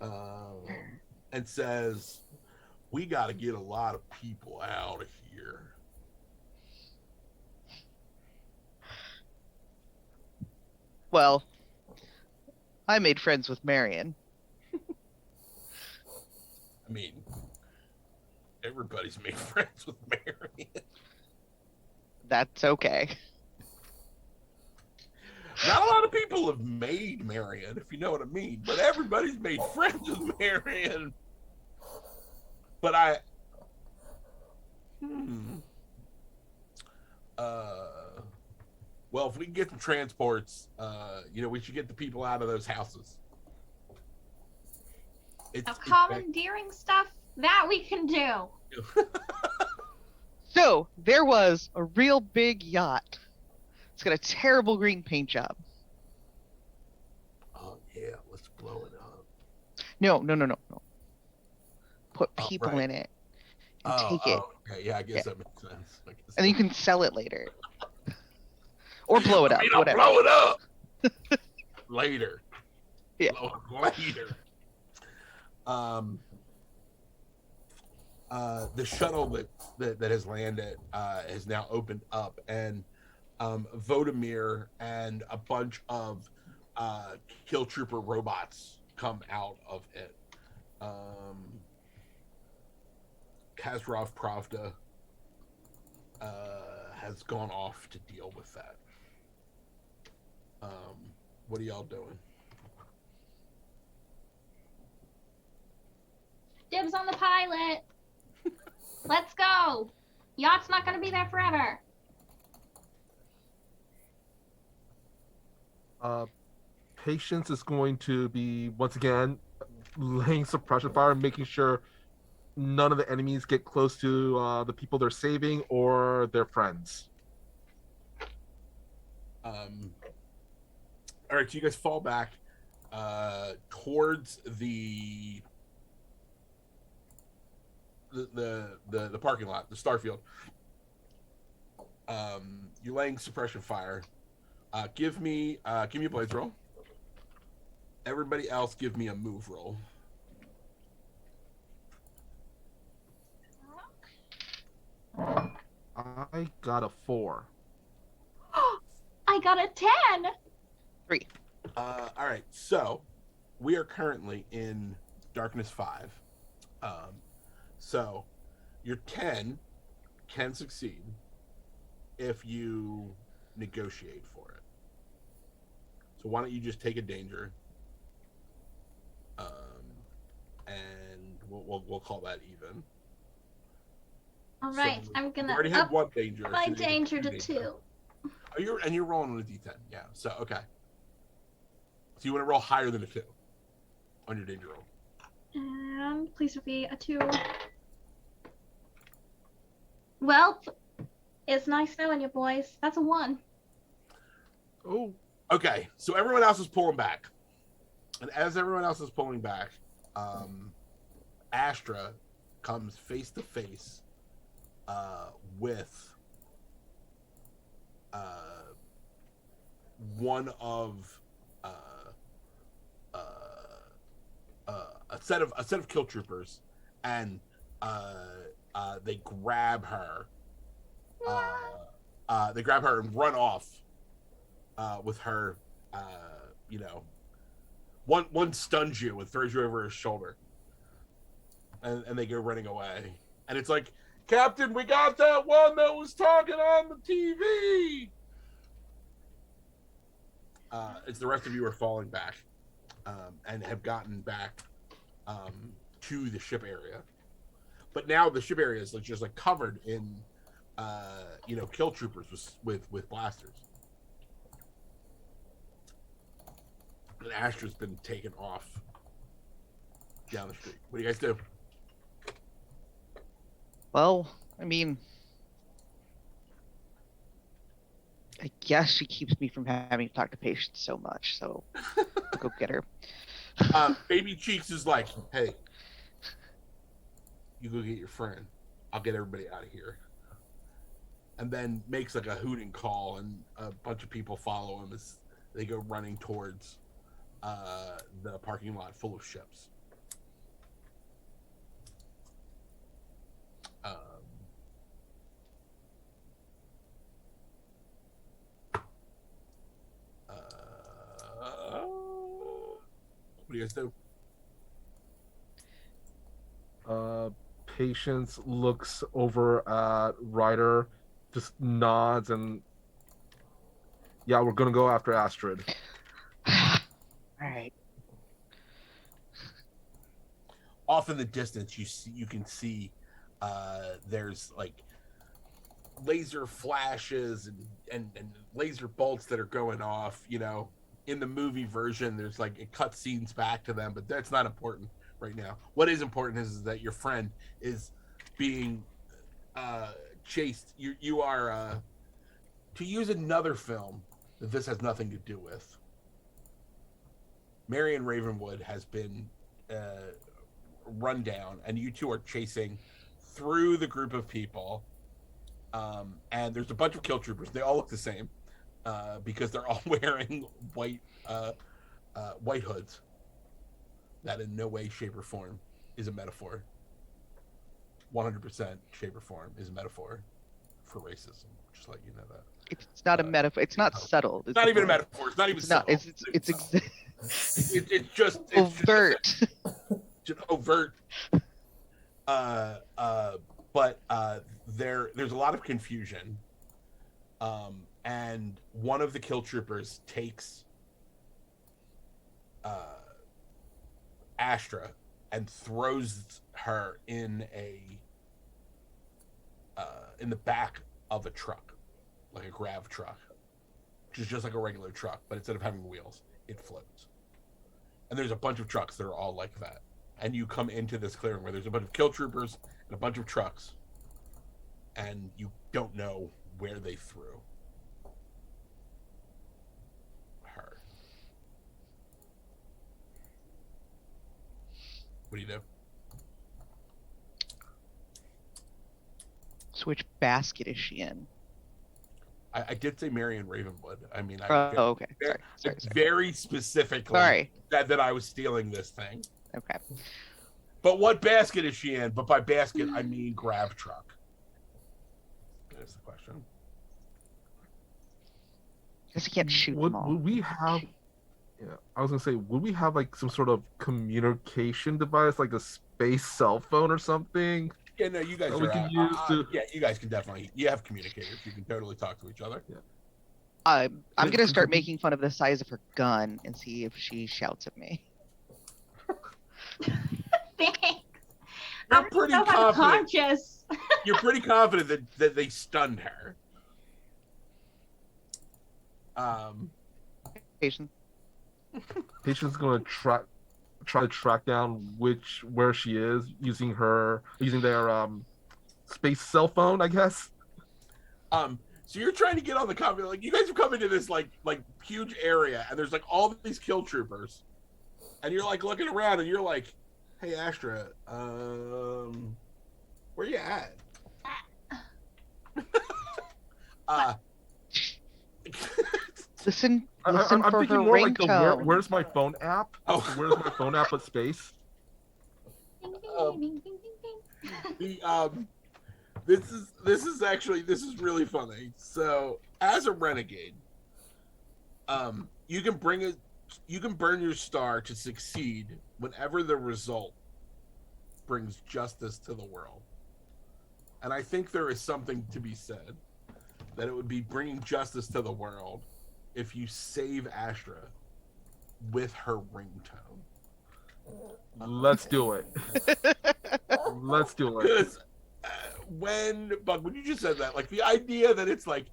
and says, we got to get a lot of people out of here. Well, I made friends with Marion. I mean, everybody's made friends with Marion. That's okay. Not a lot of people have made Marion, if you know what I mean, but everybody's made friends with Marion. But well, if we can get the transports, we should get the people out of those houses. Now, commandeering stuff, that we can do. So, there was a real big yacht. It's got a terrible green paint job. Oh, yeah, let's blow it up. No. Put people right. in it and take it. Okay, yeah, I guess that makes sense. And you can sell it later. Or blow it up, I'll whatever. blow it up! Later. Yeah. Blow it later. The shuttle that has landed has now opened up, and Vodemir and a bunch of kill trooper robots come out of it. Kazrov Pravda has gone off to deal with that. What are y'all doing? Dibs on the pilot. Let's go. Yacht's not going to be there forever. Patience is going to be once again laying suppression fire, making sure none of the enemies get close to the people they're saving or their friends. All right, so you guys fall back towards the parking lot, the Starfield. You're laying suppression fire. Give me a blaze roll. Everybody else, give me a move roll. I got a 4. I got a 10. 3. All right, so we are currently in Darkness 5. So your 10 can succeed if you negotiate for it. So why don't you just take a danger, and we'll call that even. All right, So I'm gonna you already had up one danger. my so you get danger to danger. 2. Oh, you're rolling on a D10, yeah. So okay. So you want to roll higher than a 2 on your danger roll. And please be a 2. Well, it's nice knowing you, boys. That's a 1. Oh, Okay, so everyone else is pulling back, and as everyone else is pulling back, Astra comes face to face with one of a set of kill troopers, and they grab her. They grab her and run off with her. One stuns you and throws you over his shoulder, and they go running away. And it's like, Captain, we got that one that was talking on the TV. It's the rest of you are falling back, and have gotten back to the ship area. But now the ship area is just covered in, kill troopers with blasters. And Astra's been taken off down the street. What do you guys do? Well, I mean, I guess she keeps me from having to talk to patients so much, so I'll go get her. Baby Cheeks is like, hey, you go get your friend. I'll get everybody out of here. And then makes like a hooting call, and a bunch of people follow him as they go running towards the parking lot full of ships. What do you guys do? Patience looks over at Ryder, just nods, and yeah, we're gonna go after Astrid. All right. Off in the distance, you can see there's like laser flashes and laser bolts that are going off. In the movie version, there's like it cuts scenes back to them, but that's not important right now. What is important is that your friend is being chased. You are to use another film that this has nothing to do with. Marion Ravenwood has been run down, and you two are chasing through the group of people. And there's a bunch of kill troopers. They all look the same because they're all wearing white hoods. That in no way, shape, or form is a metaphor. 100% shape or form is a metaphor for racism. Just let you know that. It's not a metaphor. It's not subtle. It's not even a metaphor. It's not even subtle. It's just overt. Just overt. But there's a lot of confusion. And one of the kill troopers takes Astra and throws her in the back of a truck, like a grav truck, which is just like a regular truck, but instead of having wheels, it floats. And there's a bunch of trucks that are all like that. And you come into this clearing where there's a bunch of kill troopers and a bunch of trucks, and you don't know where they threw her. What do you do? So which basket is she in? I did say Marion Ravenwood. I mean, Okay. Sorry. Very specifically Sorry. that I was stealing this thing. Okay. But what basket is she in? But by basket, I mean grab truck. That's the question. Guess you can't shoot them all. Would we have? Yeah, I was gonna say, would we have like some sort of communication device, like a space cell phone or something? Yeah, no, you guys we can use yeah, you guys can definitely. You have communicators. You can totally talk to each other. Yeah. I'm gonna start making fun of the size of her gun and see if she shouts at me. Thanks. You're pretty so confident. unconscious. You're pretty confident that they stunned her. Patience. Patient's gonna try to track down where she is using their space cell phone, I guess. So you're trying to get on the convoy. Like, you guys have come into this like huge area, and there's like all these kill troopers, and you're like looking around, and you're like, Hey Astra, where you at? Uh, Listen I'm for thinking her more like the ringtone. where's my phone app? Oh. Where's my phone app with space? Ding, ding, Um, ding, ding, ding, ding. the this is really funny. So as a renegade, you can burn your star to succeed whenever the result brings justice to the world. And I think there is something to be said that it would be bringing justice to the world if you save Astra with her ringtone. Let's do it. Let's do it. Because when you just said that, like the idea that it's like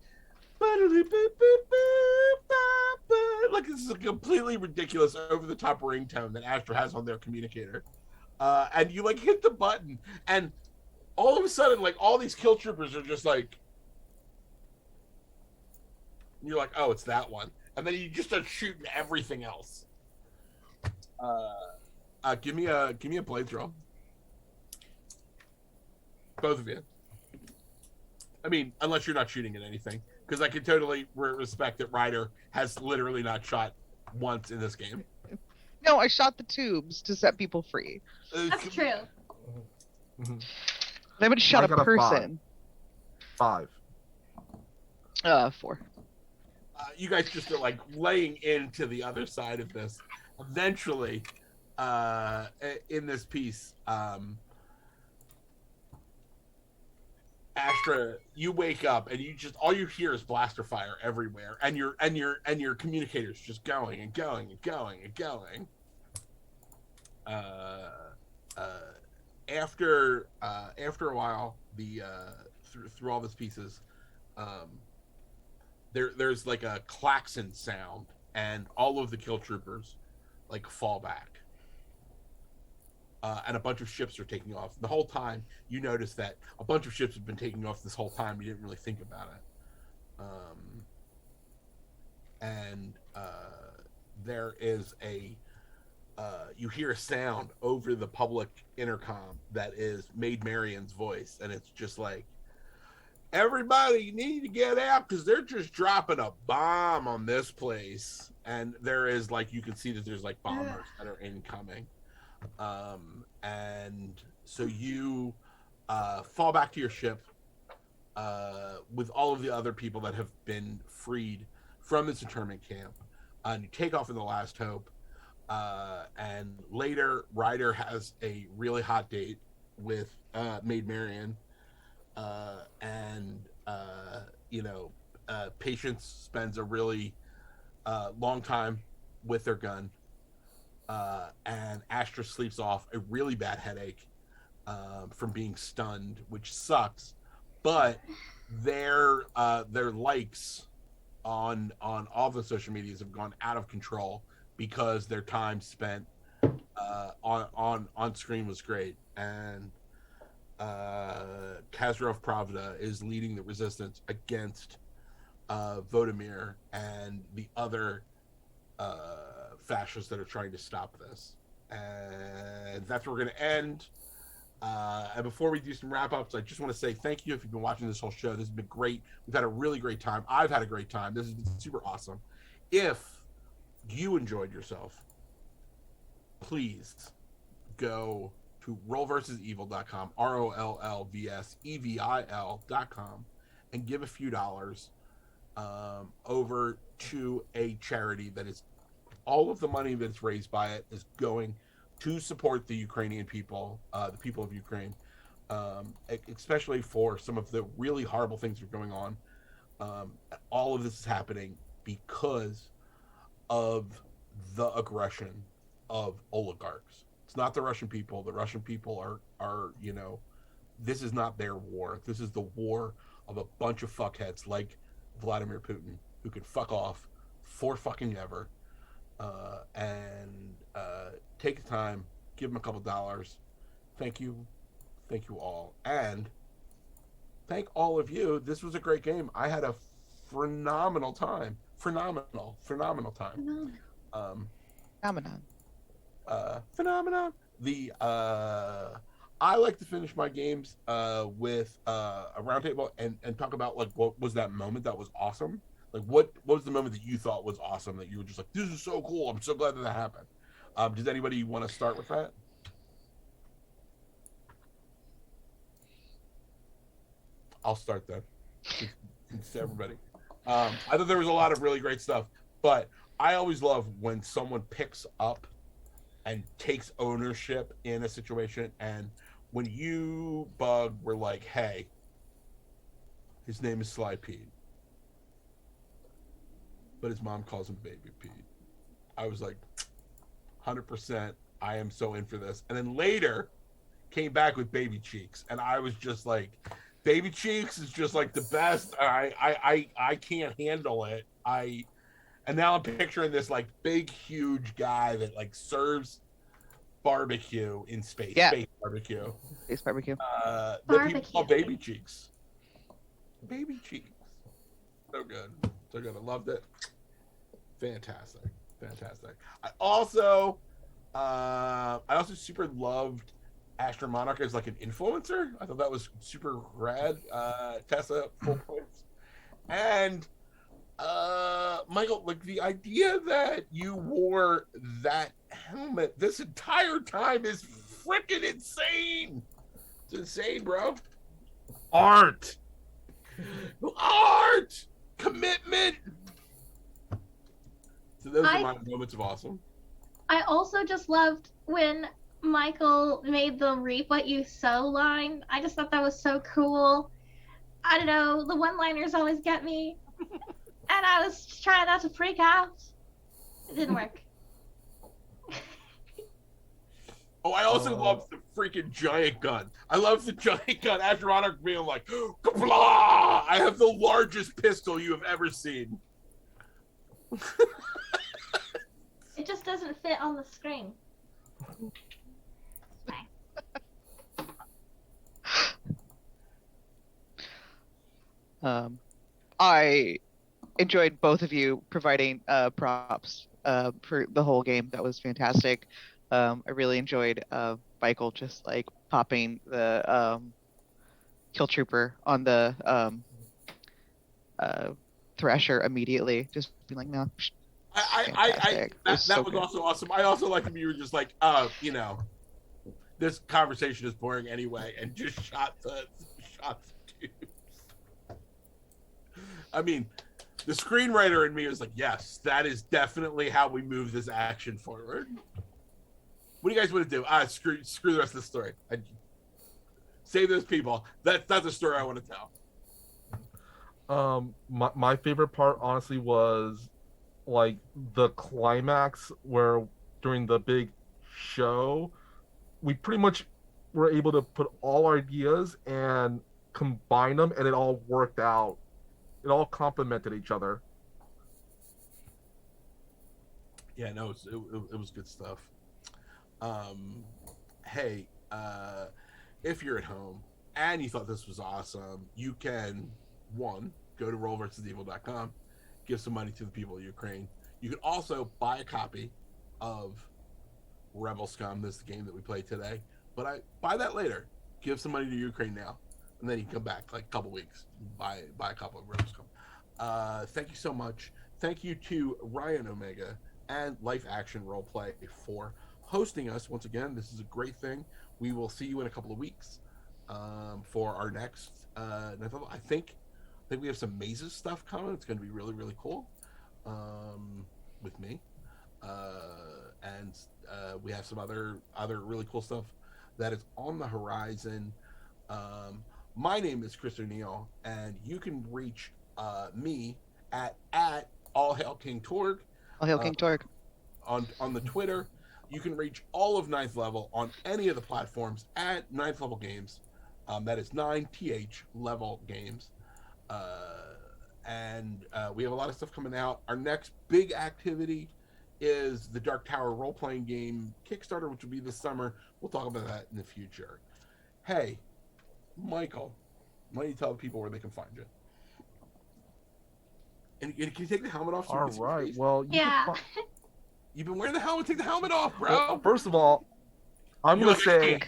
this is a completely ridiculous over the top ringtone that Astra has on their communicator. And you like hit the button and all of a sudden like all these kill troopers are just like, you're like, oh, it's that one. And then you just start shooting everything else. Give me a blades roll. Both of you. I mean, unless you're not shooting at anything, because I can totally respect that Ryder has literally not shot once in this game. No, I shot the tubes to set people free. That's true. Mhm. I haven't shot I a got a person. 5. 4. You guys just are like laying into the other side of this. Eventually, in this piece, Astra, you wake up and you just all you hear is blaster fire everywhere, and your communicator's just going and going and going and going. After a while, the through all these pieces, there's like a klaxon sound, and all of the kill troopers like fall back. And a bunch of ships are taking off. The whole time, you notice that a bunch of ships have been taking off this whole time. You didn't really think about it. There is you hear a sound over the public intercom that is Maid Marian's voice, and it's just like, everybody, you need to get out because they're just dropping a bomb on this place. And there is like, you can see that there's like bombers that are incoming. And so you fall back to your ship with all of the other people that have been freed from this internment camp, and you take off in the last hope. And later, Ryder has a really hot date with Maid Marian, and Patience spends a really long time with their gun. And Astra sleeps off a really bad headache from being stunned, which sucks. But their likes on all the social medias have gone out of control because their time spent on screen was great. And Kazarov Pravda is leading the resistance against Vodimir and the other fascists that are trying to stop this. And that's where we're going to end. And before we do some wrap-ups, I just want to say thank you if you've been watching this whole show. This has been great. We've had a really great time. I've had a great time. This has been super awesome. If you enjoyed yourself, please go to rollversusevil.com, RollVSEVIL.com, and give a few dollars over to a charity that is, all of the money that's raised by it is going to support the Ukrainian people, the people of Ukraine, especially for some of the really horrible things that are going on. All of this is happening because of the aggression of oligarchs. It's not the Russian people. The Russian people are this is not their war. This is the war of a bunch of fuckheads like Vladimir Putin, who can fuck off for fucking ever. And take the time, give them a couple dollars. Thank you all, and thank all of you. This was a great game. I had a phenomenal time. Phenomenal time. Phenomenon. Phenomenon. the I like to finish my games with a roundtable and talk about like what was that moment that was awesome. Like what was the moment that you thought was awesome that you were just like, this is so cool. I'm so glad that happened. Does anybody want to start with that? I'll start then. Since everybody. I thought there was a lot of really great stuff, but I always love when someone picks up and takes ownership in a situation. And when you, Bug, were like, hey, his name is Sly Pete, but his mom calls him Baby Pete. I was like, 100%, I am so in for this. And then later came back with Baby Cheeks. And I was just like, Baby Cheeks is just like the best. I can't handle it. And now I'm picturing this like big, huge guy that like serves barbecue in space. Yeah. Space barbecue. Space barbecue. That people call Barbecue. Baby Cheeks. Baby Cheeks. So good. So good. I loved it. Fantastic. Fantastic. I also super loved Astro Monarch as like an influencer. I thought that was super rad. Tessa, full points. And Michael, like the idea that you wore that helmet this entire time is freaking insane. It's insane, bro. Art. Commitment. So those are my moments of awesome. I also just loved when Michael made the reap what you sow line. I just thought that was so cool. I don't know, the one-liners always get me. And I was trying not to freak out. It didn't work. Oh, I also love the freaking giant gun. I love the giant gun. After Monarch being like, blah! I have the largest pistol you have ever seen. It just doesn't fit on the screen. I enjoyed both of you providing props for the whole game. That was fantastic. I really enjoyed Michael just like popping the kill trooper on the Thresher immediately. Just being like, no. That was also awesome. I also liked when you were just like, this conversation is boring anyway, and just shot the dudes. I mean, the screenwriter in me was like, yes, that is definitely how we move this action forward. What do you guys want to do? Screw the rest of the story. Save those people. That's not the story I want to tell. My favorite part, honestly, was like the climax where during the big show, we pretty much were able to put all our ideas and combine them, and it all worked out. It all complemented each other. Yeah, no, it was good stuff. Hey, if you're at home and you thought this was awesome, you can, one, go to rollversusevil.com, give some money to the people of Ukraine. You can also buy a copy of Rebel Scum. This is the game that we played today. But buy that later. Give some money to Ukraine now. And then you can come back like a couple weeks, buy a couple of Rebel Scum. Thank you so much. Thank you to Ryan Omega and Life Action Roleplay for hosting us once again. This is a great thing. We will see you in a couple of weeks for our next. I think we have some mazes stuff coming. It's going to be really, really cool with me, and we have some other really cool stuff that is on the horizon. My name is Chris O'Neill, and you can reach me at All Hail King Torg. All Hail King Torg. On the Twitter. You can reach all of 9th Level on any of the platforms at 9th Level Games. That is 9th Level Games. And we have a lot of stuff coming out. Our next big activity is the Dark Tower role-playing game Kickstarter, which will be this summer. We'll talk about that in the future. Hey, Michael, why don't you tell the people where they can find you? And can you take the helmet off? All right. Well, Yeah. You've been wearing the helmet. Take the helmet off, bro. Well, first of all, I'm You're gonna like, say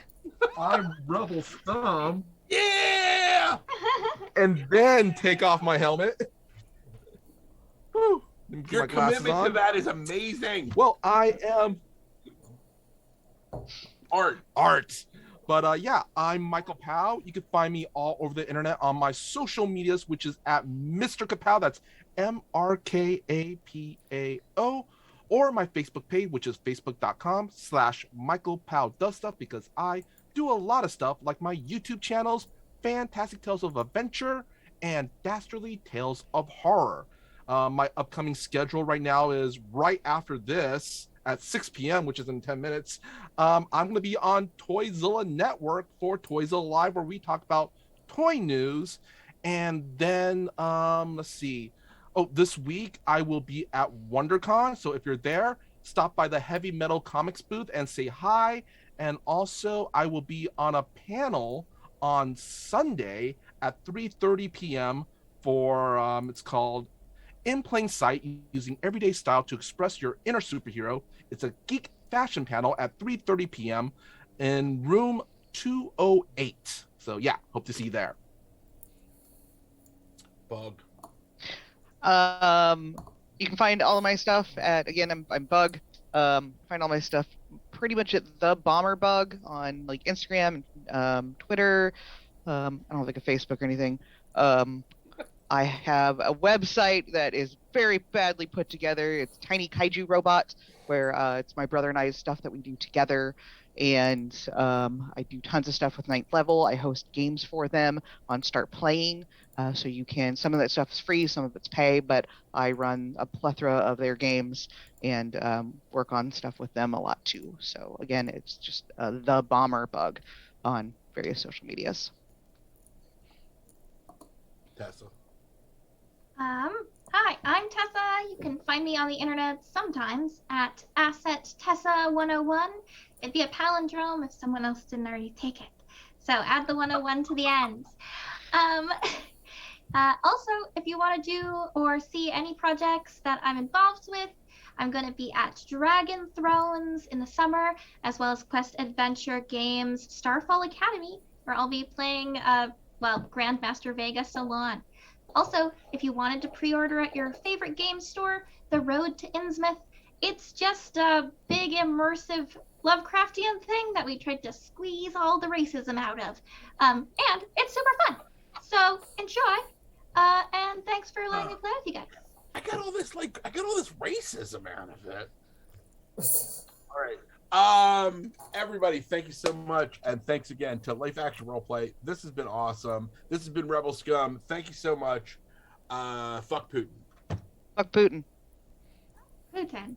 I'm Rebel Scum, yeah. and then take off my helmet. Whew. Let me put Your my glasses commitment to on. that is amazing. Well, I am art. But yeah, I'm Michael Pow. You can find me all over the internet on my social medias, which is at Mr. Kapow. That's MrKapao. Or my Facebook page, which is facebook.com/Michael Pow Does Stuff, because I do a lot of stuff like my YouTube channels, Fantastic Tales of Adventure and Dastardly Tales of Horror. My upcoming schedule right now is right after this at 6 p.m., which is in 10 minutes. I'm going to be on Toyzilla Network for Toyzilla Live, where we talk about toy news. And then, let's see. Oh, this week I will be at WonderCon. So if you're there, stop by the Heavy Metal Comics booth and say hi. And also, I will be on a panel on Sunday at 3:30 p.m. for it's called In Plain Sight, using everyday style to express your inner superhero. It's a geek fashion panel at 3:30 p.m. in room 208. So yeah, hope to see you there. Bug. You can find all of my stuff at, again, I'm Bug. Find all my stuff pretty much at the Bomber Bug on like Instagram and Twitter. I don't think a Facebook or anything. I have a website that is very badly put together. It's Tiny Kaiju Robot, where it's my brother and I's stuff that we do together. And I do tons of stuff with Ninth Level. I host games for them on Start Playing. So you can, some of that stuff is free, some of it's pay, but I run a plethora of their games and work on stuff with them a lot too. So again, it's just the Bomber Bug on various social medias. Tessa. Hi, I'm Tessa. You can find me on the internet sometimes at Asset Tessa101. It'd be a palindrome if someone else didn't already take it. So add the 101 to the end. Also, if you want to do or see any projects that I'm involved with, I'm going to be at Dragon Thrones in the summer, as well as Quest Adventure Games Starfall Academy, where I'll be playing, Grandmaster Vega Solon. Also, if you wanted to pre-order at your favorite game store, The Road to Innsmouth, it's just a big immersive Lovecraftian thing that we tried to squeeze all the racism out of. And it's super fun. So enjoy. And thanks for letting me play with you guys. I got all this racism out of it. All right. Everybody, thank you so much, and thanks again to Life Action Roleplay. This has been awesome. This has been Rebel Scum. Thank you so much. Fuck Putin. Fuck Putin. Putin.